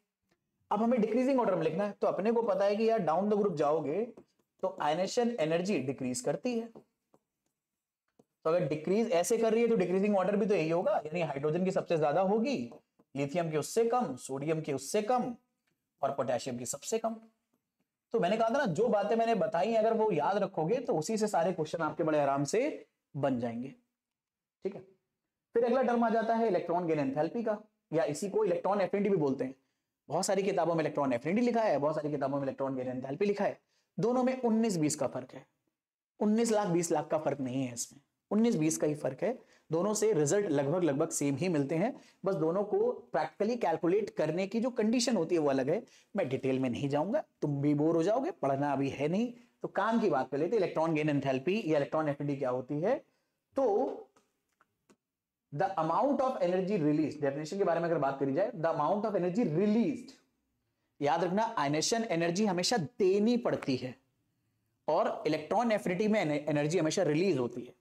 अब हमें डिक्रीजिंग ऑर्डर में लिखना है, तो अपने को पता है कि यार डाउन द ग्रुप जाओगे तो आयनाइजेशन एनर्जी डिक्रीज करती है। तो अगर डिक्रीज ऐसे कर रही है तो डिक्रीजिंग ऑर्डर भी तो यही होगा, यानी हाइड्रोजन की सबसे ज्यादा होगी, लिथियम की उससे कम, सोडियम की उससे कम और पोटेशियम की सबसे कम। तो मैंने कहा था ना जो बातें मैंने बताई अगर वो याद रखोगे तो उसी से सारे क्वेश्चन आपके बड़े आराम से बन जाएंगे, ठीक है। फिर अगला टर्म आ जाता है इलेक्ट्रॉन गेन एंथैल्पी का, या इसी को इलेक्ट्रॉन एफिनिटी भी बोलते हैं। बहुत सारी किताबों में इलेक्ट्रॉन एफिनिटी लिखा है, बहुत सारी किताबों में इलेक्ट्रॉन गेन एंथैल्पी लिखा है। दोनों में 19-20 का फर्क है, 19 लाख 20 लाख का फर्क नहीं है इसमें, 19-20 का ही फर्क है। दोनों से रिजल्ट लगभग सेम ही मिलते हैं, बस दोनों को प्रैक्टिकली कैलकुलेट करने की जो कंडीशन होती है वो अलग है। मैं डिटेल में नहीं जाऊंगा, तुम भी बोर हो जाओगे, पढ़ना अभी है नहीं। तो काम की बात कर लेते हैं, इलेक्ट्रॉन गेन एंथैल्पी या इलेक्ट्रॉन एफिनिटी क्या होती है। तो the amount of energy release, definition के बारे में अगर बात करी जाए, the amount of energy released, याद रखना आयनाइजेशन एनर्जी हमेशा देनी पड़ती है और इलेक्ट्रॉन एफिनिटी में एनर्जी हमेशा रिलीज होती है।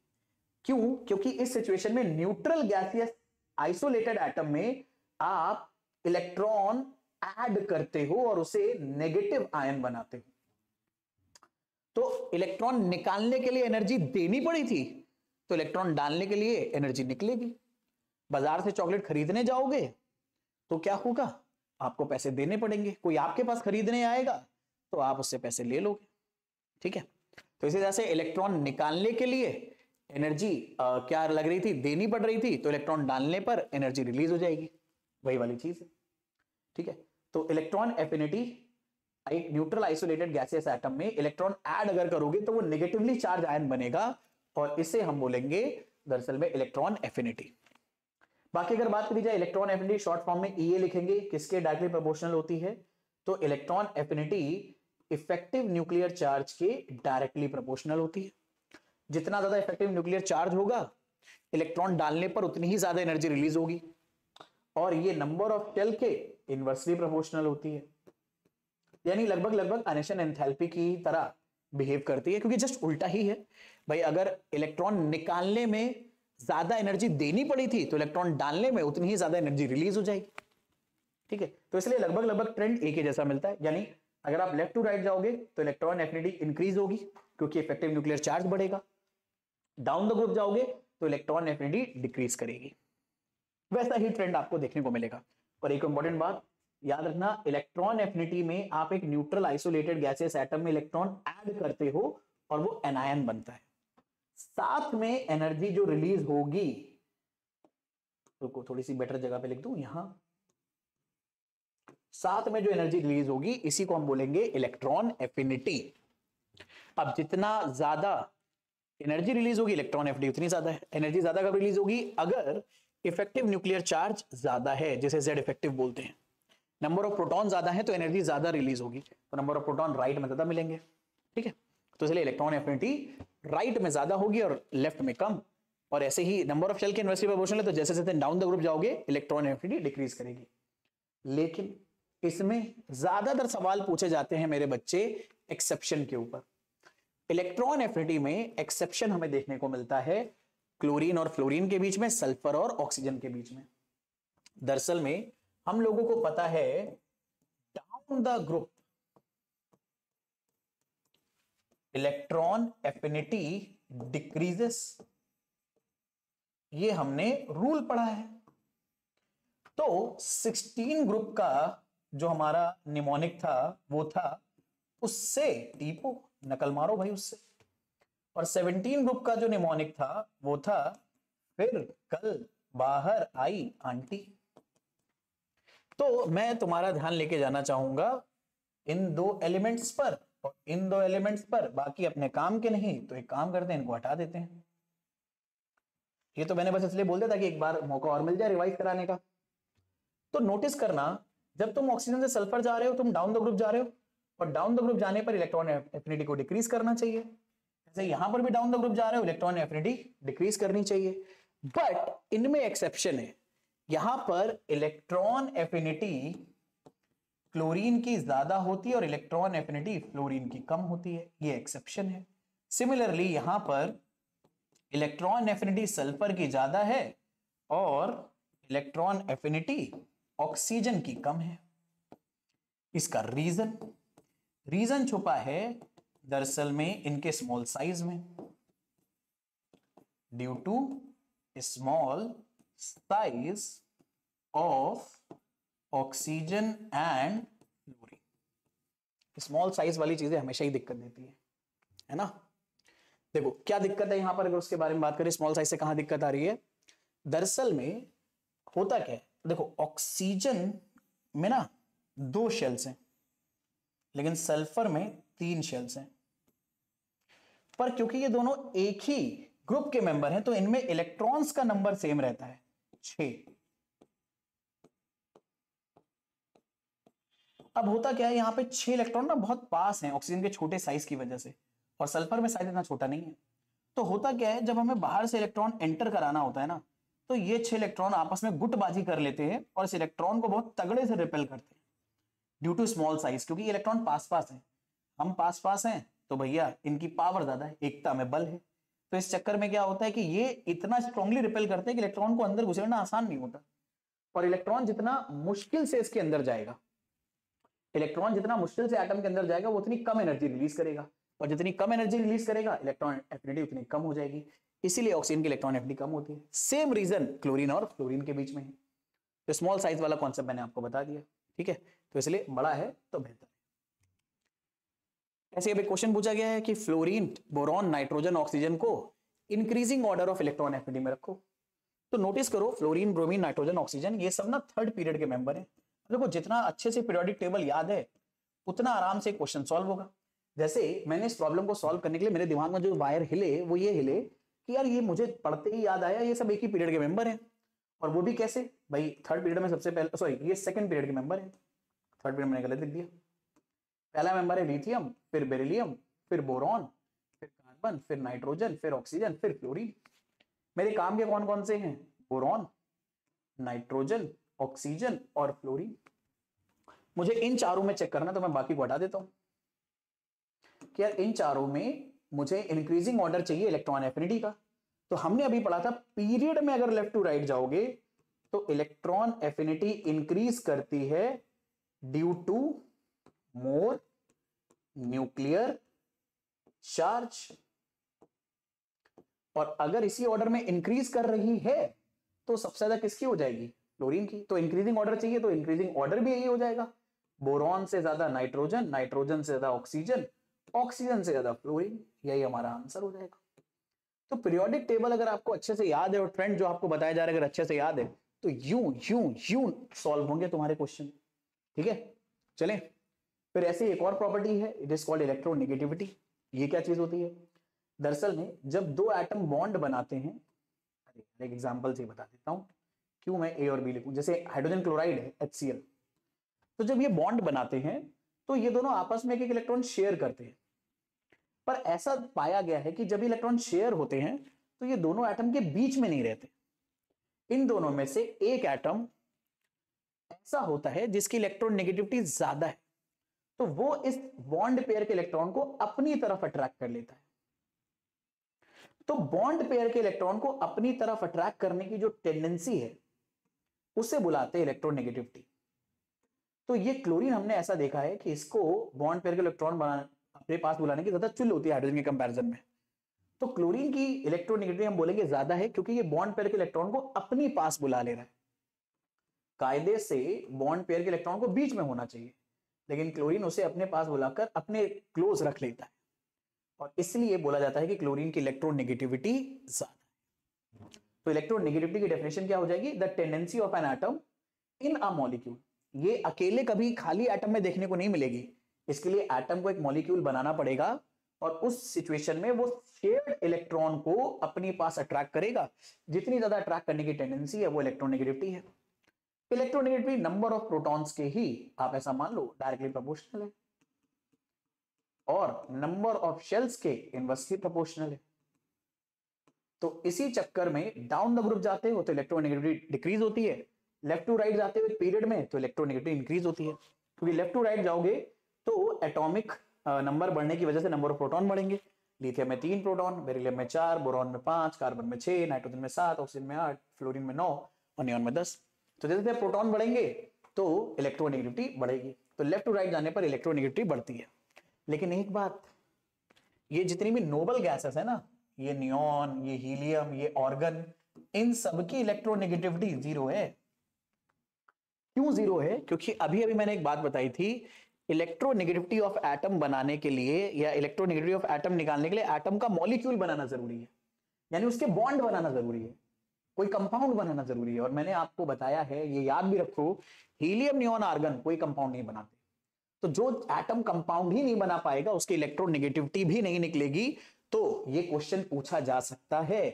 क्यों? क्योंकि इस सिचुएशन में न्यूट्रल गैसियस आइसोलेटेड एटम में आप इलेक्ट्रॉन ऐड करते हो और उसे नेगेटिव आयन बनाते हो। तो इलेक्ट्रॉन निकालने के लिए एनर्जी देनी पड़ी थी, तो इलेक्ट्रॉन डालने के लिए एनर्जी निकलेगी। बाजार से चॉकलेट खरीदने जाओगे तो क्या होगा? आपको पैसे देने पड़ेंगे, कोई आपके पास खरीदने आएगा तो आप उससे पैसे ले लोगे, ठीक है। तो इसी तरह से इलेक्ट्रॉन निकालने के लिए एनर्जी क्या लग रही थी, देनी पड़ रही थी, तो इलेक्ट्रॉन डालने पर एनर्जी रिलीज हो जाएगी, वही वाली चीज है। ठीक है, तो इलेक्ट्रॉन एफिनिटी, एक न्यूट्रल आइसोलेटेड गैसियस एटम में इलेक्ट्रॉन ऐड अगर करोगे तो वो नेगेटिवली चार्ज आयन बनेगा और इसे हम बोलेंगे दरअसल में इलेक्ट्रॉन एफिनिटी। बाकी अगर बात करी जाए इलेक्ट्रॉन एफिनिटी शॉर्ट फॉर्म में ईए लिखेंगे, किसके डायरेक्टली प्रोपोर्शनल होती है, तो electron affinity effective nuclear charge के डायरेक्टली प्रोपोर्शनल होती है। जितना ज्यादा इफेक्टिव न्यूक्लियर चार्ज होगा इलेक्ट्रॉन डालने पर उतनी ही ज्यादा एनर्जी रिलीज होगी, और ये नंबर ऑफ शेल के इनवर्सली प्रोपोर्शनल होती है, यानी लगभग लगभग अनेशन एंथैल्पी की तरह बिहेव करती है, क्योंकि जस्ट उल्टा ही है भाई। अगर इलेक्ट्रॉन निकालने में ज्यादा एनर्जी देनी पड़ी थी तो इलेक्ट्रॉन डालने में उतनी ही ज्यादा एनर्जी रिलीज हो जाएगी। ठीक है, तो इसलिए लगभग लगभग ट्रेंड एक ही जैसा मिलता है, यानी अगर आप लेफ्ट टू राइट जाओगे तो इलेक्ट्रॉन एफिनिटी इंक्रीज होगी क्योंकि इफेक्टिव न्यूक्लियर चार्ज बढ़ेगा, डाउन द ग्रुप जाओगे तो इलेक्ट्रॉन एफिनिटी डिक्रीज करेगी। वैसा ही ट्रेंड आपको देखने को मिलेगा। और एक इंपॉर्टेंट बात याद रखना, इलेक्ट्रॉन एफिनिटी में आप एक न्यूट्रल आइसोलेटेड गैसियस एटम में इलेक्ट्रॉन ऐड करते हो और वो एनायन बनता है, साथ में एनर्जी जो रिलीज होगी, तो थोड़ी सी बेटर जगह पे लिख दूं यहां, साथ में जो एनर्जी रिलीज होगी इसी को हम बोलेंगे इलेक्ट्रॉन एफिनिटी। अब जितना ज्यादा एनर्जी रिलीज होगी इलेक्ट्रॉन एफिनिटी उतनी ज्यादा है। एनर्जी ज्यादा कब रिलीज होगी, अगर इफेक्टिव न्यूक्लियर चार्ज ज्यादा है, जिसे जेड इफेक्टिव बोलते हैं। नंबर ऑफ प्रोटॉन ज्यादा है तो एनर्जी ज्यादा रिलीज होगी, तो नंबर ऑफ प्रोटॉन राइट में ज्यादा मिलेंगे। ठीक है, तो इसलिए इलेक्ट्रॉन एफिनिटी राइट में ज्यादा होगी और लेफ्ट में कम, और ऐसे ही नंबर ऑफ शेल के इनवर्सली प्रोपोर्शनल है, तो जैसे जैसे डाउन द ग्रुप जाओगे इलेक्ट्रॉन एफिनिटी डिक्रीज करेगी। लेकिन इसमें ज्यादातर सवाल पूछे जाते हैं मेरे बच्चे एक्सेप्शन के ऊपर। इलेक्ट्रॉन एफिनिटी में एक्सेप्शन हमें देखने को मिलता है क्लोरीन और फ्लोरीन के बीच में, सल्फर और ऑक्सीजन के बीच में। दरअसल में हम लोगों को पता है down the group electron affinity decreases, ये हमने रूल पढ़ा है। तो 16 ग्रुप का जो हमारा निमोनिक था वो था, उससे टीपो नकल मारो भाई उससे, और 17 ग्रुप का जो निमोनिक था वो था फिर कल बाहर आई आंटी। तो मैं तुम्हारा ध्यान लेके जाना चाहूंगा इन दो एलिमेंट्स पर और इन दो एलिमेंट्स पर, बाकी अपने काम के नहीं, तो एक काम करते हैं इनको हटा देते हैं। ये तो मैंने बस इसलिए बोल दिया था कि एक बार मौका और मिल जाए रिवाइज कराने का। तो नोटिस करना, जब तुम ऑक्सीजन से सल्फर जा रहे हो तुम डाउन द ग्रुप जा रहे हो, और डाउन द ग्रुप जाने पर इलेक्ट्रॉन एफिनिटी को डिक्रीज करना चाहिए। जैसे यहां पर भी डाउन द ग्रुप जा रहे हो इलेक्ट्रॉन एफिनिटी डिक्रीज करनी चाहिए, बट इनमें एक्सेप्शन है। यहां पर इलेक्ट्रॉन एफिनिटी क्लोरीन की ज्यादा होती है और इलेक्ट्रॉन एफिनिटी फ्लोरीन की कम होती है, ये एक्सेप्शन है। सिमिलरली यहां पर इलेक्ट्रॉन एफिनिटी सल्फर की ज्यादा है और इलेक्ट्रॉन एफिनिटी ऑक्सीजन की कम है। इसका रीजन छुपा है दरअसल में इनके स्मॉल साइज में, due to small size of oxygen and fluorine. Small size वाली चीजें हमेशा ही दिक्कत देती है ना। देखो क्या दिक्कत है यहां पर, अगर उसके बारे में बात करें स्मॉल साइज से कहां दिक्कत आ रही है। दरअसल में होता क्या है, देखो ऑक्सीजन में ना 2 शेल्स हैं, लेकिन सल्फर में 3 शेल्स हैं। पर क्योंकि ये दोनों एक ही ग्रुप के मेंबर हैं तो इनमें इलेक्ट्रॉन्स का नंबर सेम रहता है 6। अब होता क्या है, यहां पे 6 इलेक्ट्रॉन ना बहुत पास हैं ऑक्सीजन के छोटे साइज की वजह से, और सल्फर में साइज इतना छोटा नहीं है। तो होता क्या है, जब हमें बाहर से इलेक्ट्रॉन एंटर कराना होता है ना, तो ये 6 इलेक्ट्रॉन आपस में गुटबाजी कर लेते हैं और इस इलेक्ट्रॉन को बहुत तगड़े से रिपेल करते हैं ड्यू टू स्मॉल साइज। क्योंकि इलेक्ट्रॉन पास पास है, हम पास पास हैं, तो भैया इनकी पावर ज्यादा है, एकता में बल है। तो इस चक्कर में क्या होता है कि ये इतना स्ट्रांगली रिपेल करते हैं कि इलेक्ट्रॉन को अंदर घुसेड़ना आसान नहीं होता। और इलेक्ट्रॉन जितना मुश्किल से इसके अंदर जाएगा, इलेक्ट्रॉन जितना मुश्किल से एटम के अंदर जाएगा वो उतनी कम एनर्जी रिलीज करेगा, और जितनी कम एनर्जी रिलीज करेगा इलेक्ट्रॉन एफिनिटी उतनी कम हो जाएगी। इसीलिए ऑक्सीजन की इलेक्ट्रॉन एफिनिटी कम होती है। सेम रीजन क्लोरीन और फ्लोरीन के बीच में है। तो स्मॉल साइज वाला कॉन्सेप्ट मैंने आपको बता दिया, ठीक है। तो इसलिए बड़ा है तो बेहतर। ऐसे अभी क्वेश्चन पूछा गया है कि फ्लोरीन, बोरॉन, नाइट्रोजन, ऑक्सीजन को increasing order of electron affinity में रखो। तो नोटिस करो फ्लोरीन, ब्रोमीन, नाइट्रोजन, ऑक्सीजन ये सब ना थर्ड पीरियड के मेंबर हैं। देखो जितना अच्छे से पीरियोडिक टेबल याद है उतना आराम से क्वेश्चन सॉल्व होगा। जैसे मैंने इस प्रॉब्लम को सॉल्व करने के लिए मेरे दिमाग में जो वायर हिले वो ये हिले कि यार ये मुझे पढ़ते ही याद आया, ये सब एक ही पीरियड के मेंबर हैं। और वो भी कैसे भाई, थर्ड पीरियड में सबसे पहले, सॉरी ये सेकंड पीरियड के मेंबर है, थर्ड पीरियड मैंने गलत लिख दिया। पहला मेंबर है लिथियम, फिर बेरिलियम, फिर बोरॉन, फिर कार्बन, फिर नाइट्रोजन, फिर ऑक्सीजन, फिर फ्लोरीन। मेरे काम के कौन कौन से हैं? बोरॉन, नाइट्रोजन, ऑक्सीजन और फ्लोरीन। मुझे इन चारों में चेक करना तो मैं बाकी को हटा देता हूं कि यार इन चारों में मुझे इंक्रीजिंग ऑर्डर चाहिए इलेक्ट्रॉन एफिनिटी का। तो हमने अभी पढ़ा था पीरियड में अगर लेफ्ट टू राइट जाओगे तो इलेक्ट्रॉन एफिनिटी इंक्रीज करती है due to more nuclear charge. और अगर इसी ऑर्डर में इंक्रीज कर रही है तो सबसे ज्यादा किसकी हो जाएगी? फ्लोरीन की। तो इंक्रीजिंग ऑर्डर चाहिए तो इंक्रीजिंग ऑर्डर भी यही हो जाएगा, बोरॉन से ज्यादा नाइट्रोजन, नाइट्रोजन से ज्यादा ऑक्सीजन, ऑक्सीजन से ज्यादा फ्लोरीन। यही हमारा आंसर हो जाएगा। तो पीरियोडिक टेबल अगर आपको अच्छे से याद है और ट्रेंड जो आपको बताया जा रहा है अगर अच्छे से याद है तो यूं यूं यूं सॉल्व होंगे तुम्हारे क्वेश्चन। ठीक है, चलें। फिर ऐसे एक और प्रॉपर्टी है, इट इज कॉल्ड इलेक्ट्रोनेगेटिविटी। ये क्या चीज होती है? दरअसल में जब दो एटम बॉन्ड बनाते हैं, एक एग्जांपल से बता देता हूं क्यों मैं ए और बी लिखूं। जैसे हाइड्रोजन क्लोराइड है HCl, तो जब ये बॉन्ड बनाते हैं तो ये दोनों आपस में एक एक इलेक्ट्रॉन शेयर करते हैं। पर ऐसा पाया गया है कि जब इलेक्ट्रॉन शेयर होते हैं तो ये दोनों एटम के बीच में नहीं रहते। इन दोनों में से एक एटम ऐसा होता है जिसकी इलेक्ट्रॉन नेगेटिविटी ज्यादा है, तो वो इस बॉन्ड पेयर के इलेक्ट्रॉन को अपनी तरफ अट्रैक्ट कर लेता है। तो बॉन्ड पेयर के इलेक्ट्रॉन को अपनी तरफ अट्रैक्ट करने की जो टेंडेंसी है उसे बुलाते हैं इलेक्ट्रोनेगेटिविटी। तो ये क्लोरीन हमने ऐसा देखा है कि इसको बॉन्ड पेयर के इलेक्ट्रॉन बनाने अपने पास बुलाने की ज्यादा चुल होती है हाइड्रोजन के कंपैरिजन में। तो क्लोरीन की इलेक्ट्रोनेगेटिविटी हम बोलेंगे ज्यादा है क्योंकि ये बॉन्ड पेयर के इलेक्ट्रॉन को अपनी पास बुला ले रहा है। कायदे से बॉन्ड पेयर के इलेक्ट्रॉन को बीच में होना चाहिए, लेकिन क्लोरीन उसे अपने पास बुलाकर अपने क्लोज रख लेता है और इसलिए बोला जाता है कि क्लोरीन की इलेक्ट्रोनेगेटिविटी ज्यादा है। तो इलेक्ट्रोनेगेटिविटी की डेफिनेशन क्या हो जाएगी? The tendency of an atom in a molecule. ये अकेले कभी खाली एटम में देखने को नहीं मिलेगी, इसके लिए एटम को एक मॉलिक्यूल बनाना पड़ेगा और उस सिचुएशन में वो शेयर्ड इलेक्ट्रॉन को अपने पास अट्रैक्ट करेगा। जितनी ज्यादा अट्रैक्ट करने की टेंडेंसी है वो इलेक्ट्रोनेगेटिविटी है। इलेक्ट्रोनेगेटिविटी नंबर ऑफ प्रोटॉन्स के ही आप ऐसा मान लो डायरेक्टली प्रोपोर्शनल है और नंबर ऑफ शेल्स के इनवर्सली प्रोपोर्शनल है। तो इसी चक्कर में डाउन द ग्रुप जाते हो तो इलेक्ट्रोनेगेटिविटी डिक्रीज होती है, लेफ्ट टू राइट जाते हुए पीरियड में तो इलेक्ट्रोनेगेटिविटी इंक्रीज होती है। क्योंकि लेफ्ट टू राइट जाओगे तो एटॉमिक नंबर बढ़ने की वजह से नंबर ऑफ प्रोटॉन बढ़ेंगे। लिथियम में 3 प्रोटॉन, बेरिलियम में 4, बोरॉन में 5, कार्बन में 6, नाइट्रोजन में 7, ऑक्सीजन में 8, फ्लोरीन में 9 और नियॉन में 10। तो जैसे जैसे प्रोटॉन बढ़ेंगे तो इलेक्ट्रोनेगेटिविटी बढ़ेगी। तो लेफ्ट टू राइट जाने पर इलेक्ट्रोनेगेटिविटी बढ़ती है। लेकिन एक बात, ये जितनी भी नोबल गैसेस है ना, ये नियॉन, ये हीलियम, ये ऑर्गन, इन सब की इलेक्ट्रोनेगेटिविटी जीरो है। क्यों जीरो है? क्योंकि अभी अभी मैंने एक बात बताई थी, इलेक्ट्रोनेगेटिविटी ऑफ एटम बनाने के लिए या इलेक्ट्रोनेगेटिविटी ऑफ एटम निकालने के लिए एटम का मॉलिक्यूल बनाना जरूरी है, यानी उसके बॉन्ड बनाना जरूरी है, कोई कंपाउंड बनाना जरूरी है। और मैंने आपको बताया है, ये याद भी रखो, हीलियम, नियॉन, आर्गन कोई कंपाउंड नहीं बनाते। तो जो एटम कंपाउंड ही नहीं बना पाएगा उसकी इलेक्ट्रोनेगेटिविटी भी नहीं निकलेगी। तो ये क्वेश्चन पूछा जा सकता है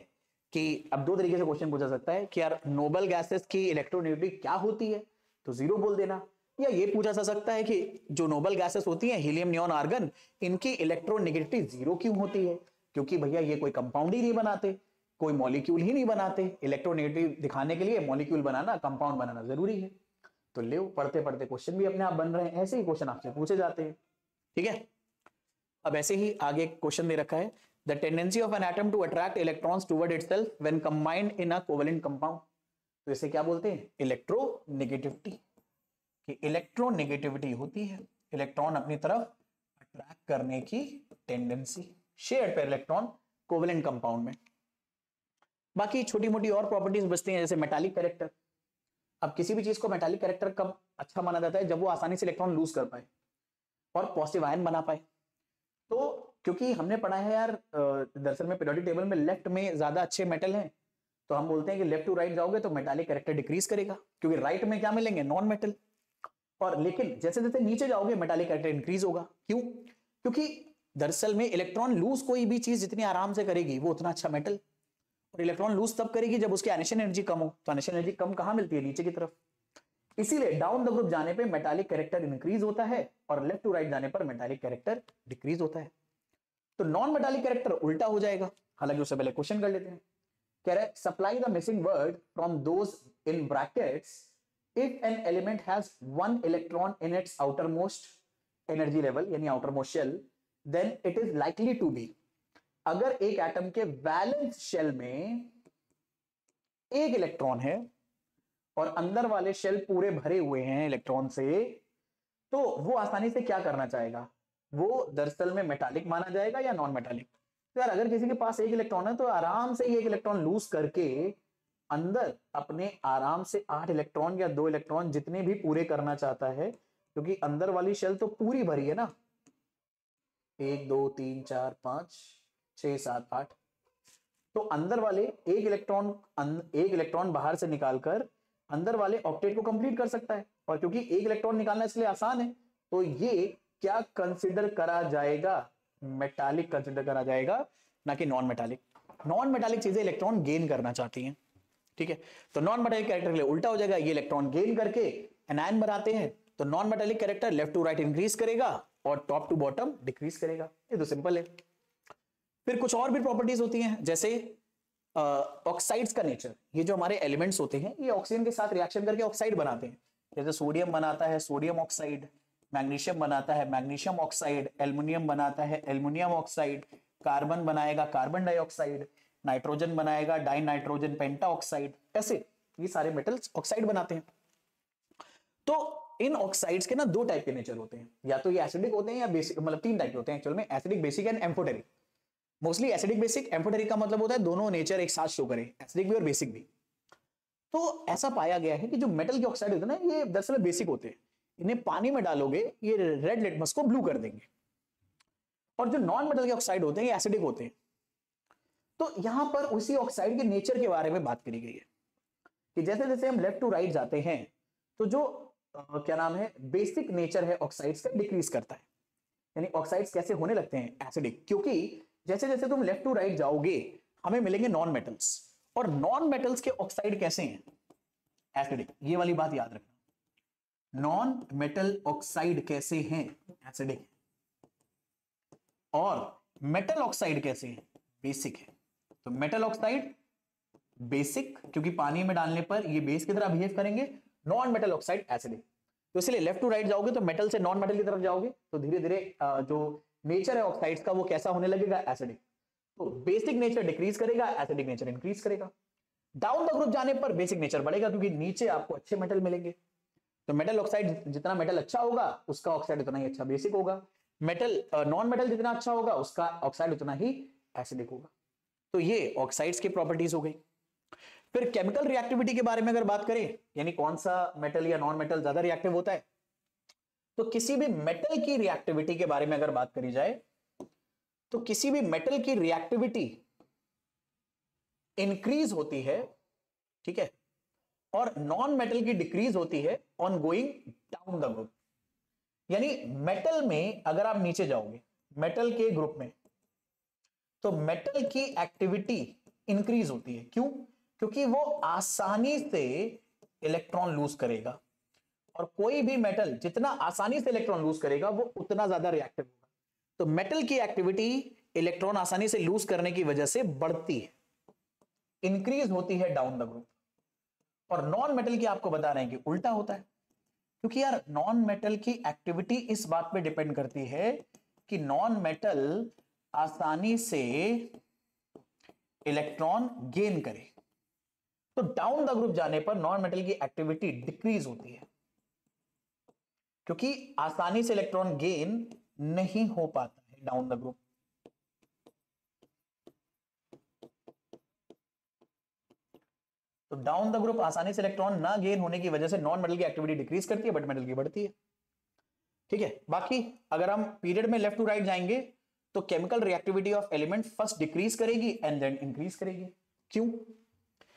कि अब दो तरीके से क्वेश्चन पूछा सकता है कि यार नोबल गैसेस की इलेक्ट्रोनेगेटिविटी क्या होती है, तो जीरो बोल देना। या ये पूछा जा सकता है कि जो नोबल गैसेस होती हैं हीलियम, नियॉन, आर्गन, इनकी इलेक्ट्रोनेगेटिविटी जीरो क्यों होती है? क्योंकि भैया ये कोई कंपाउंड ही नहीं बनाते, कोई मॉलिक्यूल ही नहीं बनाते। इलेक्ट्रोनेगेटिव दिखाने के लिए मॉलिक्यूल बनाना, कंपाउंड बनाना जरूरी है। तो ले पढ़ते पढ़ते क्वेश्चन भी अपने आप बन रहे हैं, ऐसे ही क्वेश्चन आपसे पूछे जाते हैं। ठीक है, अब ऐसे ही आगे क्वेश्चन दे रखा है, the tendency of an atom to attract electrons toward itself when combined in a covalent compound. तो इसे क्या बोलते हैं? इलेक्ट्रोनेगेटिविटी। कि इलेक्ट्रोनेगेटिविटी होती है इलेक्ट्रॉन अपनी तरफ अट्रैक्ट करने की tendency, shared pair electron covalent compound में। बाकी छोटी मोटी और प्रॉपर्टीज बचती हैं, जैसे मेटालिक कैरेक्टर। अब किसी भी चीज को मेटालिक कैरेक्टर कब अच्छा माना जाता है? जब वो आसानी से इलेक्ट्रॉन लूज कर पाए और पॉजिटिव आयन बना पाए। क्योंकि हमने पढ़ा है यार दरअसल में पीरियोडिक टेबल में लेफ्ट में ज्यादा अच्छे मेटल हैं, तो हम बोलते हैं कि लेफ्ट टू राइट जाओगे तो मेटालिक कैरेक्टर डिक्रीज करेगा, क्योंकि राइट में क्या मिलेंगे, नॉन मेटल। और लेकिन जैसे जैसे नीचे जाओगे मेटालिक कैरेक्टर इंक्रीज होगा। क्यों? क्योंकि दरअसल में इलेक्ट्रॉन लूज कोई भी चीज जितनी आराम से करेगी वो उतना अच्छा मेटल, और इलेक्ट्रॉन लूज तब करेगी जब उसकी एनिशन एनर्जी कम हो। तो एनिशन एनर्जी कम कहां मिलती है, नीचे की तरफ। इसीलिए डाउन द ग्रुप जाने पे मेटालिक कैरेक्टर इंक्रीज होता है और लेफ्ट टू राइट जाने पर मेटालिक कैरेक्टर डिक्रीज होता है। तो नॉन मेटालिक कैरेक्टर उल्टा हो जाएगा। हालांकि उससे पहले क्वेश्चन कर लेते हैं। कह रहा है supply the missing word from those in brackets if an element has one electron in its outermost energy level यानी outermost shell, then it is likely to be. अगर एक एटम के वैलेंस शेल में एक इलेक्ट्रॉन है और अंदर वाले शेल पूरे भरे हुए हैं इलेक्ट्रॉन से, तो वो आसानी से क्या करना चाहेगा, वो दरअसल में मेटालिक माना जाएगा या नॉन मेटालिक। तो यार अगर किसी के पास एक इलेक्ट्रॉन है तो आराम से एक इलेक्ट्रॉन लूज करके अंदर अपने आराम से 8 इलेक्ट्रॉन या 2 इलेक्ट्रॉन जितने भी पूरे करना चाहता है, क्योंकि अंदर वाली शेल तो पूरी भरी है ना, 1 2 3 4 5 6 7 8। तो अंदर वाले एक इलेक्ट्रॉन बाहर से निकालकर अंदर वाले ऑक्टेट को कंप्लीट कर सकता है। और क्योंकि एक इलेक्ट्रॉन निकालना इसलिए आसान है, तो ये क्या कंसिडर करा जाएगा, मेटालिक कंसिडर करा जाएगा, ना कि नॉन मेटालिक। नॉन मेटालिक चीजें इलेक्ट्रॉन गेन करना चाहती हैं, ठीक है। तो नॉन मेटालिक कैरेक्टर के लिए उल्टा हो जाएगा, ये इलेक्ट्रॉन गेन करके एनायन बनाते हैं, तो non metallic character left to right increase करेगा और टॉप टू बॉटम डिक्रीज करेगा। ये तो सिंपल है। फिर कुछ और भी प्रॉपर्टीज होती हैं, जैसे ऑक्साइड्स का नेचर। ये जो हमारे एलिमेंट्स होते हैं ये ऑक्सीजन के साथ रिएक्शन करके ऑक्साइड बनाते हैं। जैसे सोडियम बनाता है सोडियम ऑक्साइड, मैग्नीशियम बनाता है मैग्नीशियम ऑक्साइड, एल्युमिनियम बनाता है एल्युमिनियम ऑक्साइड, कार्बन बनाएगा कार्बन डाइऑक्साइड, नाइट्रोजन बनाएगा डाई नाइट्रोजन पेंटा ऑक्साइड। ऐसे ये सारे मेटल्स ऑक्साइड बनाते हैं। तो इन ऑक्साइड्स के ना 2 टाइप के नेचर होते हैं, या तो ये एसिडिक होते हैं या बेसिक, मतलब 3 टाइप के होते हैं एक्चुअल में, acidic, basic and amphoteric. Mostly acidic basic, amphoteric का मतलब होता है दोनों नेचर एक साथ शो करें, एसिडिक भी और बेसिक भी। तो ऐसा पाया गया है कि जो मेटल के ऑक्साइड होते हैं ना, ये दरअसल बेसिक होते हैं। इन्हें पानी में डालोगे ये रेड लिटमस को ब्लू कर देंगे। और जो नॉन मेटल के ऑक्साइड होते हैं ये एसिडिक होते हैं। तो यहां पर उसी ऑक्साइड के नेचर के बारे में बात करी गई है कि जैसे जैसे हम लेफ्ट टू राइट जाते हैं तो जो क्या नाम है, बेसिक नेचर है ऑक्साइड्स का डिक्रीज करता है। यानी ऑक्साइड्स कैसे होने लगते हैं, एसिडिक, क्योंकि जैसे जैसे तुम लेफ्ट टू राइट जाओगे हमें मिलेंगे नॉन मेटल्स, और नॉन मेटल्स के ऑक्साइड कैसे हैं, एसिडिक। ये वाली बात याद रखना, नॉन मेटल ऑक्साइड कैसे हैं, एसिडिक, और मेटल ऑक्साइड कैसे हैं, बेसिक है। तो मेटल ऑक्साइड बेसिक, क्योंकि पानी में डालने पर ये बेस की तरह बिहेव करेंगे, नॉन मेटल ऑक्साइड एसिडिक। तो इसलिए लेफ्ट टू राइट जाओगे तो मेटल से नॉन मेटल की तरफ जाओगे तो धीरे धीरे जो नेचर है ऑक्साइड्स का वो कैसा होने लगेगा, एसिडिक। तो बेसिक नेचर डिक्रीज करेगा, एसिडिक नेचर इंक्रीज करेगा। डाउन द ग्रुप जाने पर बेसिक नेचर बढ़ेगा, क्योंकि नीचे आपको अच्छे मेटल मिलेंगे। तो मेटल ऑक्साइड जितना मेटल अच्छा होगा उसका ऑक्साइड उतना ही अच्छा बेसिक होगा, मेटल नॉन मेटल जितना अच्छा होगा उसका ऑक्साइड उतना ही एसिडिक होगा। तो ये ऑक्साइड्स की प्रॉपर्टीज हो गई। फिर केमिकल रिएक्टिविटी के बारे में अगर बात करें, यानी कौन सा मेटल या नॉन मेटल ज्यादा रिएक्टिव होता है, तो किसी भी मेटल की रिएक्टिविटी के बारे में अगर बात करी जाए तो किसी भी मेटल की रिएक्टिविटी इंक्रीज होती है, ठीक है, और नॉन मेटल की डिक्रीज होती है on going down the group. यानी मेटल में अगर आप नीचे जाओगे मेटल के ग्रुप में, तो मेटल की एक्टिविटी इंक्रीज होती है। क्यों? क्योंकि वो आसानी से इलेक्ट्रॉन लूज करेगा, और कोई भी मेटल जितना आसानी से इलेक्ट्रॉन लूज करेगा वो उतना ज्यादा रिएक्टिव होगा। तो मेटल की एक्टिविटी इलेक्ट्रॉन आसानी से लूज करने की वजह से बढ़ती है, इंक्रीज होती है डाउन द ग्रुप। और नॉन मेटल की आपको बता रहे हैं कि उल्टा होता है, क्योंकि यार नॉन मेटल की एक्टिविटी इस बात पे डिपेंड करती है कि नॉन मेटल आसानी से इलेक्ट्रॉन गेन करे। तो डाउन द ग्रुप जाने पर नॉन मेटल की एक्टिविटी डिक्रीज होती है, क्योंकि आसानी से इलेक्ट्रॉन गेन नहीं हो पाता है डाउन द ग्रुप। तो डाउन द ग्रुप आसानी से इलेक्ट्रॉन ना गेन होने की वजह से नॉन मेटल की एक्टिविटी डिक्रीज करती है, बट मेटल की बढ़ती है, ठीक है। बाकी अगर हम पीरियड में लेफ्ट टू राइट जाएंगे तो chemical reactivity of element first decrease करेगी एंड देन इंक्रीज करेगी। क्यों?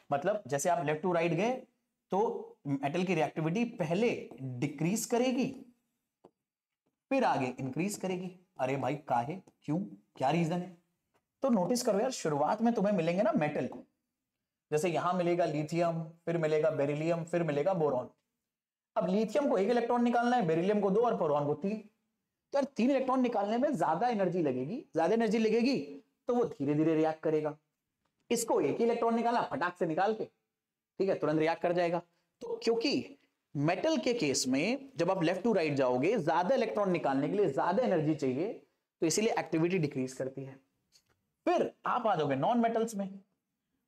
मतलब जैसे आप लेफ्ट टू राइट गए तो मेटल की रिएक्टिविटी पहले डिक्रीज करेगी फिर आगे इंक्रीज करेगी। अरे भाई काहे, क्यों, क्या रीजन है? तो नोटिस करो यार, शुरुआत में तुम्हें मिलेंगे ना मेटल, जैसे यहां मिलेगा लिथियम, फिर मिलेगा बेरिलियम, फिर मिलेगा बोरॉन। अब लिथियम को 1 इलेक्ट्रॉन निकालना है, बेरिलियम को 2 और बोरॉन को 3। तो यार 3 इलेक्ट्रॉन निकालने में ज्यादा एनर्जी लगेगी, ज्यादा एनर्जी लगेगी तो वो धीरे धीरे रिएक्ट करेगा। इसको 1 ही इलेक्ट्रॉन निकाला फटाक से निकाल के, ठीक है, तुरंत रिएक्ट कर जाएगा। तो क्योंकि मेटल के केस में जब आप लेफ्ट टू राइट जाओगे ज्यादा इलेक्ट्रॉन निकालने के लिए ज्यादा एनर्जी चाहिए, तो इसीलिए एक्टिविटी डिक्रीज करती है। फिर आप आ जाओगे नॉन मेटल्स में,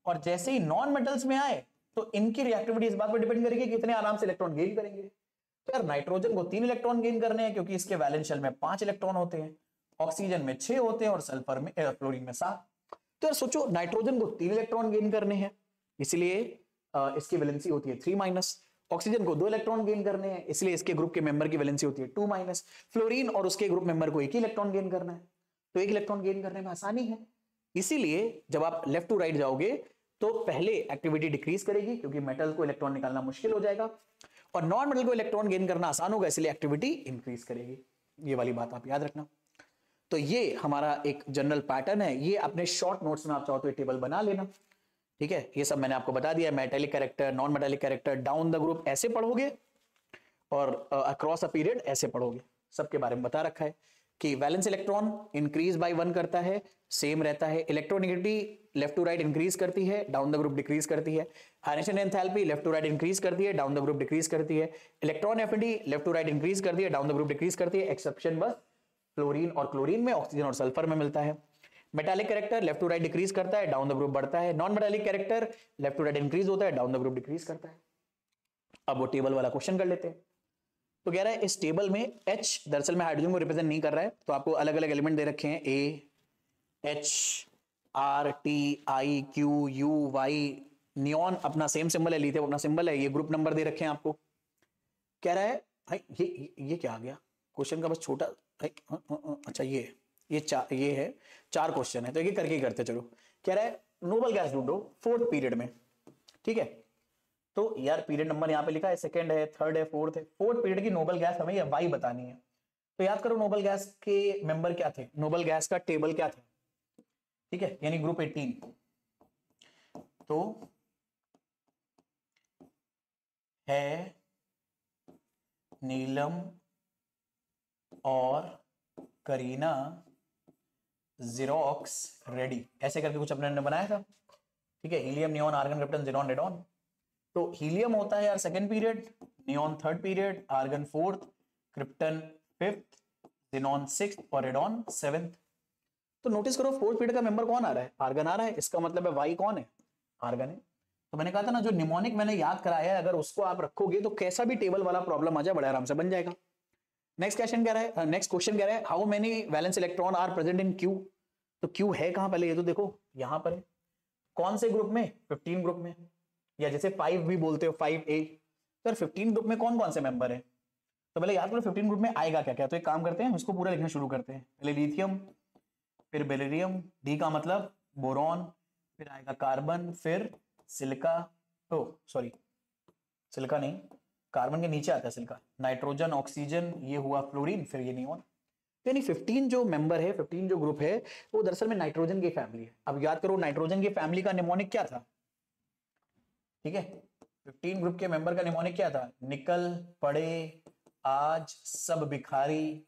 और जैसे ही नॉन मेटल्स में आए तो इनकी रिएक्टिविटी इस बात पर डिपेंड करेगी कि कितने आराम से इलेक्ट्रॉन गेन करेंगे। तो यार नाइट्रोजन को 3 इलेक्ट्रॉन गेन करने हैं क्योंकि इसके वैलेंस शेल में 5 इलेक्ट्रॉन होते हैं, ऑक्सीजन में 6 होते हैं और सल्फर में फ्लोरीन में 7। तो यार सोचो नाइट्रोजन को 3 इलेक्ट्रॉन गेन करने हैं, इसलिए इसकी वैलेंसी होती है 3-। ऑक्सीजन को 2 इलेक्ट्रॉन गेन करने हैं, इसलिए इसके ग्रुप के मेंबर की वैलेंसी होती है 2-। फ्लोरीन और उसके ग्रुप मेंबर को 1 ही इलेक्ट्रॉन गेन करना है, तो 1 इलेक्ट्रॉन गेन करने में आसानी है। इसीलिए जब आप लेफ्ट टू राइट जाओगे तो पहले एक्टिविटी डिक्रीज करेगी क्योंकि मेटल को इलेक्ट्रॉन निकालना मुश्किल हो जाएगा, और नॉन मेटल को इलेक्ट्रॉन गेन करना आसान होगा, इसलिए एक्टिविटी इंक्रीज करेगी। ये वाली बात आप याद रखना। तो ये हमारा एक जनरल पैटर्न है, ये अपने शॉर्ट नोट्स में आप चाहो तो ये टेबल बना लेना, ठीक है। ये सब मैंने आपको बता दिया, metallic character, non metallic character, down the group ऐसे पढ़ोगे और अक्रॉस अ पीरियड ऐसे पढ़ोगे, सबके बारे में बता रखा है कि वैलेंस इलेक्ट्रॉन इंक्रीज बाय 1 करता है, सेम रहता है। Electronegativity left to right increase करती है, डाउन द ग्रुप डिक्रीज करती है। Ionisation enthalpy left to right increase करती है, डाउन द ग्रुप डिक्रीज करती है। Electron affinity left to right increase करती है, डाउन द ग्रुप डिक्रीज करती है। एक्सेप्शन बस फ्लोरीन और क्लोरीन में, ऑक्सीजन और सल्फर में मिलता है। Metallic character left to right decrease करता है, डाउन द ग्रुप बढ़ता है। Non metallic character left to right increase होता है, डाउन द ग्रुप डिक्रीज करता है। अब वो टेबल वाला क्वेश्चन कर लेते हैं। तो कह रहा है इस टेबल में H दरअसल में हाइड्रोजन को रिप्रेजेंट नहीं कर रहा है, तो आपको अलग अलग एलिमेंट दे रखे हैं, A, H, R, T, I, Q, U, Y। Neon अपना सेम सिंबल है, लिथियम अपना सिंबल है, ये ग्रुप नंबर दे रखे हैं आपको। कह रहा है भाई ये क्या आ गया क्वेश्चन का, बस छोटा अच्छा ये है 4 क्वेश्चन है, तो ये करके ही करते चलो। कह रहा है नोबल गैस ढूंढो 4th पीरियड में, ठीक है। तो यार पीरियड नंबर यहाँ पे लिखा है, 2nd है, 3rd है, 4th है। 4th पीरियड की नोबल गैस हमें ये वाई बतानी है। तो याद करो नोबल गैस के मेंबर क्या थे, नोबल गैस का टेबल क्या था, ठीक है, यानी ग्रुप 18। तो है नीलम और करीना, ज़ीरोक्स, रेडी, ऐसे करके कुछ अपने ने बनाया था, ठीक है। Helium, neon, argon, krypton, xenon, radon. तो हीलियम होता है यार 2nd period, neon 3rd period, argon 4th, krypton 5th, xenon 6th और रेडॉन 7th। तो नोटिस करो 4th पीरियड का मेंबर कौन आ रहा है, आर्गन आ रहा है, इसका मतलब है वाई कौन है, आर्गन है। तो मैंने कहा था ना जो निमोनिक मैंने याद कराया है, अगर उसको आप रखोगे तो कैसा भी टेबल वाला प्रॉब्लम आ जाए बड़े आराम से बन जाएगा। नेक्स्ट क्वेश्चन कह रहा है, नेक्स्ट क्वेश्चन कह रहा है how many valence electron are present in q. तो क्यू है कहां, पहले ये तो देखो, यहां पर है, कौन से ग्रुप में, 15 ग्रुप में, या जैसे 5 भी बोलते हो, 5A। तो यार 15 ग्रुप में कौन कौन से मेंबर है, तो पहले याद करो 15 ग्रुप में आएगा क्या क्या। तो एक काम करते हैं, इसको पूरा लिखना शुरू करते हैं। पहले लिथियम, फिर बेरिलियम, डी का मतलब बोरॉन, फिर आएगा कार्बन, फिर सिलिका, ओ सॉरी सिलिका नहीं, कार्बन के नीचे आता है सिलिका, नाइट्रोजन, ऑक्सीजन, ये हुआ फ्लोरीन, फिर ये नियॉन। यानी 15 जो मेंबर है, 15 जो ग्रुप है, वो दरअसल में नाइट्रोजन की फैमिली है। अब याद करो नाइट्रोजन की फैमिली का निमोनिक क्या था, ठीक है, 15 ग्रुप के मेंबर का निमोनिक क्या था, निकल, पड़े, आज, सब बिखारी,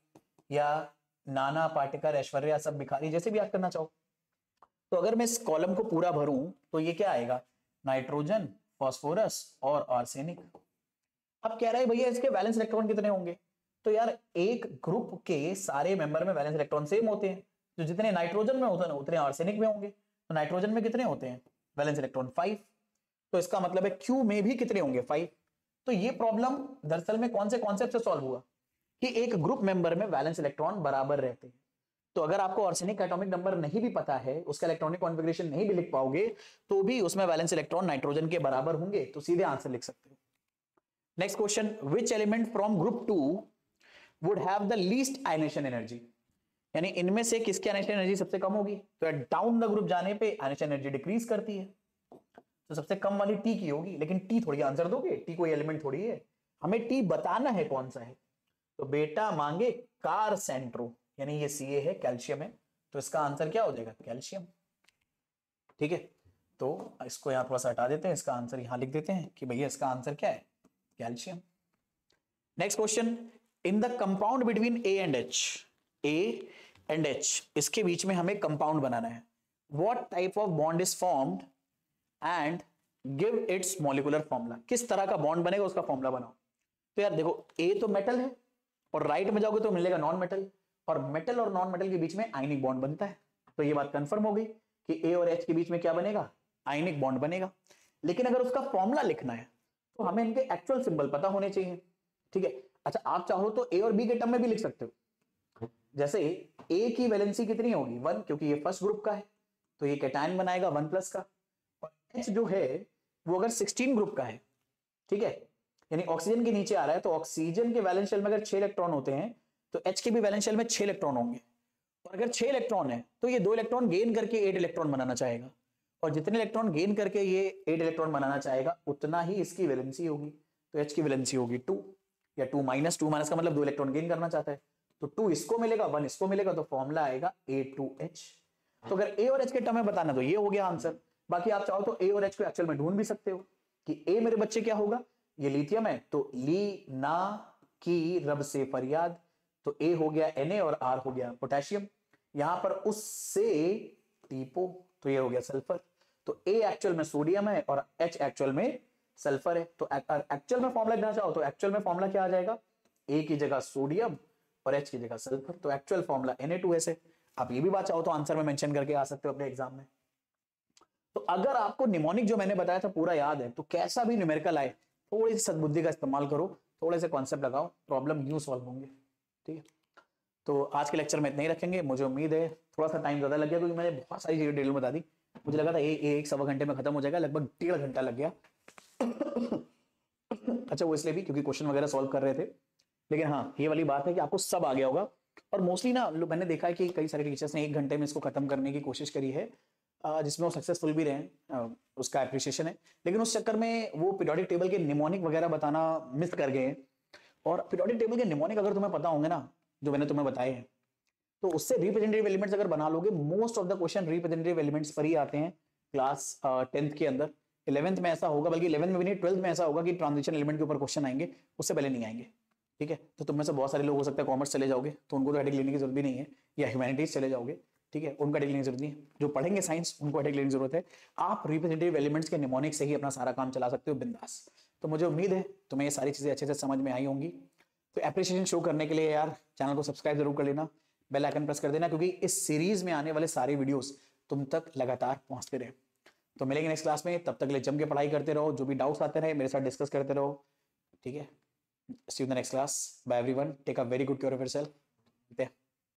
या नाना पाटेकर, ऐश्वर्या सब बिखारी, जैसे भी याद करना चाहो। तो अगर मैं इस कॉलम को पूरा भरूं तो ये क्या आएगा, नाइट्रोजन, फास्फोरस और आर्सेनिक। अब कह रहा है भैया इसके वैलेंस इलेक्ट्रॉन कितने होंगे। तो यार एक ग्रुप के सारे मेंबर में वैलेंस इलेक्ट्रॉन सेम होते हैं, जो जितने नाइट्रोजन में होते हैं उतने आर्सेनिक में होंगे। तो नाइट्रोजन में कितने होते हैं वैलेंस इलेक्ट्रॉन, 5। तो इसका मतलब है क्यू में भी कितने होंगे, 5। तो ये प्रॉब्लम दरअसल में कौन से कॉन्सेप्ट से सॉल्व हुआ कि एक ग्रुप मेंबर में वैलेंस इलेक्ट्रॉन बराबर रहते हैं। तो अगर आपको आर्सेनिक का एटॉमिक नंबर नहीं भी पता है, उसका इलेक्ट्रॉनिक कॉन्फ़िगरेशन नहीं भी लिख पाओगे, तो भी उसमें वैलेंस इलेक्ट्रॉन नाइट्रोजन के बराबर होंगे, तो सीधे आंसर लिख सकते हो। Next question, which element from group 2 would have the least ionisation energy. यानी इनमें से किसकी आयनिक एनर्जी सबसे कम होगी, तो डाउन द ग्रुप जाने पे आयनिक एनर्जी डिक्रीज करती है, तो सबसे कम वाली टी की होगी। लेकिन टी थोड़ी आंसर दोगे, टी कोई एलिमेंट थोड़ी है, हमें टी बताना है कौन सा है। तो बेटा मांगे कार सेंट्रो, यानी ये सी है, कैल्शियम है, तो इसका आंसर क्या हो जाएगा, कैल्शियम। ठीक है, तो इसको यहां थोड़ा सा हटा देते हैं, इसका आंसर यहां लिख देते हैं कि भैया इसका आंसर क्या है, calcium. Next question, in the compound between A and H, A and H, इसके बीच में हमें कंपाउंड बनाना है। What type of bond is formed and give its molecular formula, किस तरह का बॉन्ड बनेगा उसका फॉर्मूला बनाओ। तो यार देखो, ए तो मेटल है और राइट में जाओगे तो मिलेगा नॉन मेटल, और मेटल और नॉन मेटल के बीच में आयनिक बॉन्ड बनता है। तो ये बात कंफर्म हो गई कि ए और एच के बीच में क्या बनेगा, आयनिक बॉन्ड बनेगा। लेकिन अगर उसका फॉर्मूला लिखना है तो हमें इनके एक्चुअल सिंबल पता होने चाहिए। ठीक है, अच्छा आप चाहो तो ए और बी के टर्म में भी लिख सकते हो। जैसे ए की वैलेंसी कितनी होगी, 1, क्योंकि ये फर्स्ट ग्रुप का है, तो ये कैटायन बनाएगा 1+ का। और एच जो है वो अगर 16 ग्रुप का है, ठीक है, यानी ऑक्सीजन के नीचे आ रहा है, तो ऑक्सीजन के वैलेंस शेल में अगर 6 इलेक्ट्रॉन होते हैं तो एच के भी वैलेंस शेल में 6 इलेक्ट्रॉन होंगे। और अगर 6 इलेक्ट्रॉन है तो ये 2 इलेक्ट्रॉन गेन करके 8 इलेक्ट्रॉन बनाना चाहेगा, और जितने इलेक्ट्रॉन गेन करके ये 8 इलेक्ट्रॉन बनाना चाहेगा उतना ही इसकी वैलेंसी होगी। तो एच की वैलेंसी होगी 2, या 2 माइनस का मतलब 2 इलेक्ट्रॉन गेन करना चाहता है, तो 2 इसको मिलेगा, 1 इसको मिलेगा, तो फॉर्मूला आएगा A2H। तो अगर ए और एच के टर्म में बताना तो ये हो गया आंसर। बाकी आप चाहो तो ए और एच को एक्चुअल में ढूंढ भी सकते हो कि ए मेरे बच्चे क्या होगा, ये लिथियम है, तो ली ना की रब से फरियाद, तो ए हो गया Na और R हो गया पोटेशियम। यहां पर उससे टीपो, तो ये हो गया सल्फर। तो ए एक्चुअल में सोडियम है और एच एक्चुअल में सल्फर है। तो एक्चुअल में फॉर्मूला लिखना चाहो तो एक्चुअल में फॉर्मूला क्या आ जाएगा, ए की जगह सोडियम और एच की जगह सल्फर, तो एक्चुअल फॉर्मूला Na2S है। आप ये भी बात चाहो तो आंसर में मेंशन करके आ सकते हो अपने एग्जाम में। तो अगर आपको निमोनिक जो मैंने बताया था पूरा याद है, तो कैसा भी न्यूमेरिकल आए थोड़ी सी सद्बुद्धि का इस्तेमाल करो, थोड़े से कॉन्सेप्ट लगाओ, प्रॉब्लम यूं सॉल्व होंगे। ठीक है, तो आज के लेक्चर में इतना ही रखेंगे। मुझे उम्मीद है थोड़ा सा टाइम ज्यादा लग गया क्योंकि मैंने बहुत सारी चीजें डिटेल में बता दी। मुझे लगा था एक सवा घंटे में खत्म हो जाएगा, लगभग 1.5 घंटा लग गया। अच्छा वो इसलिए भी क्योंकि क्वेश्चन वगैरह सॉल्व कर रहे थे। लेकिन हाँ ये वाली बात है कि आपको सब आ गया होगा, और मोस्टली ना मैंने देखा है कि कई सारे टीचर्स ने 1 घंटे में इसको खत्म करने की कोशिश करी है, जिसमें वो सक्सेसफुल भी रहे, उसका एप्रिसिएशन है। लेकिन उस चक्कर में वो पीरियोडिक टेबल के निमोनिक वगैरह बताना मिस कर गए। और पीरियोडिक टेबल के निमोनिक अगर तुम्हें पता होंगे ना, जो मैंने तुम्हें बताए हैं, तो उससे रिप्रेजेंटेटिव एलिमेंट्स अगर बना लोगे, most of the question representative elements पर ही आते हैं क्लास 10th के अंदर। 11th में ऐसा होगा, बल्कि 11th में भी नहीं 12th में ऐसा होगा कि ट्रांजिशन एलिमेंट के ऊपर क्वेश्चन आएंगे, उससे पहले नहीं आएंगे। ठीक है, तो तुम में से बहुत सारे लोग हो सकता है कॉमर्स चले जाओगे तो उनको तो हेडेक लेने की जरूरत भी नहीं है, या ह्यूमैनिटीज चले जाओगे, ठीक है, उनका हेडेक लेने की जरूरत नहीं है। जो पढ़ेंगे साइंस उनको हेडेक लेने की जरूरत है। आप रिप्रेजेंटेटिव एलिमेंट्स के निमोनिक से ही अपना सारा काम चला सकते हो बिंदास। तो मुझे उम्मीद है तुम्हें ये सारी चीजें अच्छे से समझ में आई होंगी। तो एप्रिसिएशन शो करने के लिए यार चैनल को सब्सक्राइब जरूर कर लेना, बेल आइकन प्रेस कर देना, क्योंकि इस सीरीज में आने वाले सारे वीडियोस तुम तक लगातार पहुंचते रहे। तो मिलेंगे नेक्स्ट क्लास में, तब तक ले जम के पढ़ाई करते रहो, जो भी डाउट्स आते रहे मेरे साथ डिस्कस करते रहो। ठीक है, see you in the next class, bye everyone, take a very good care of yourself.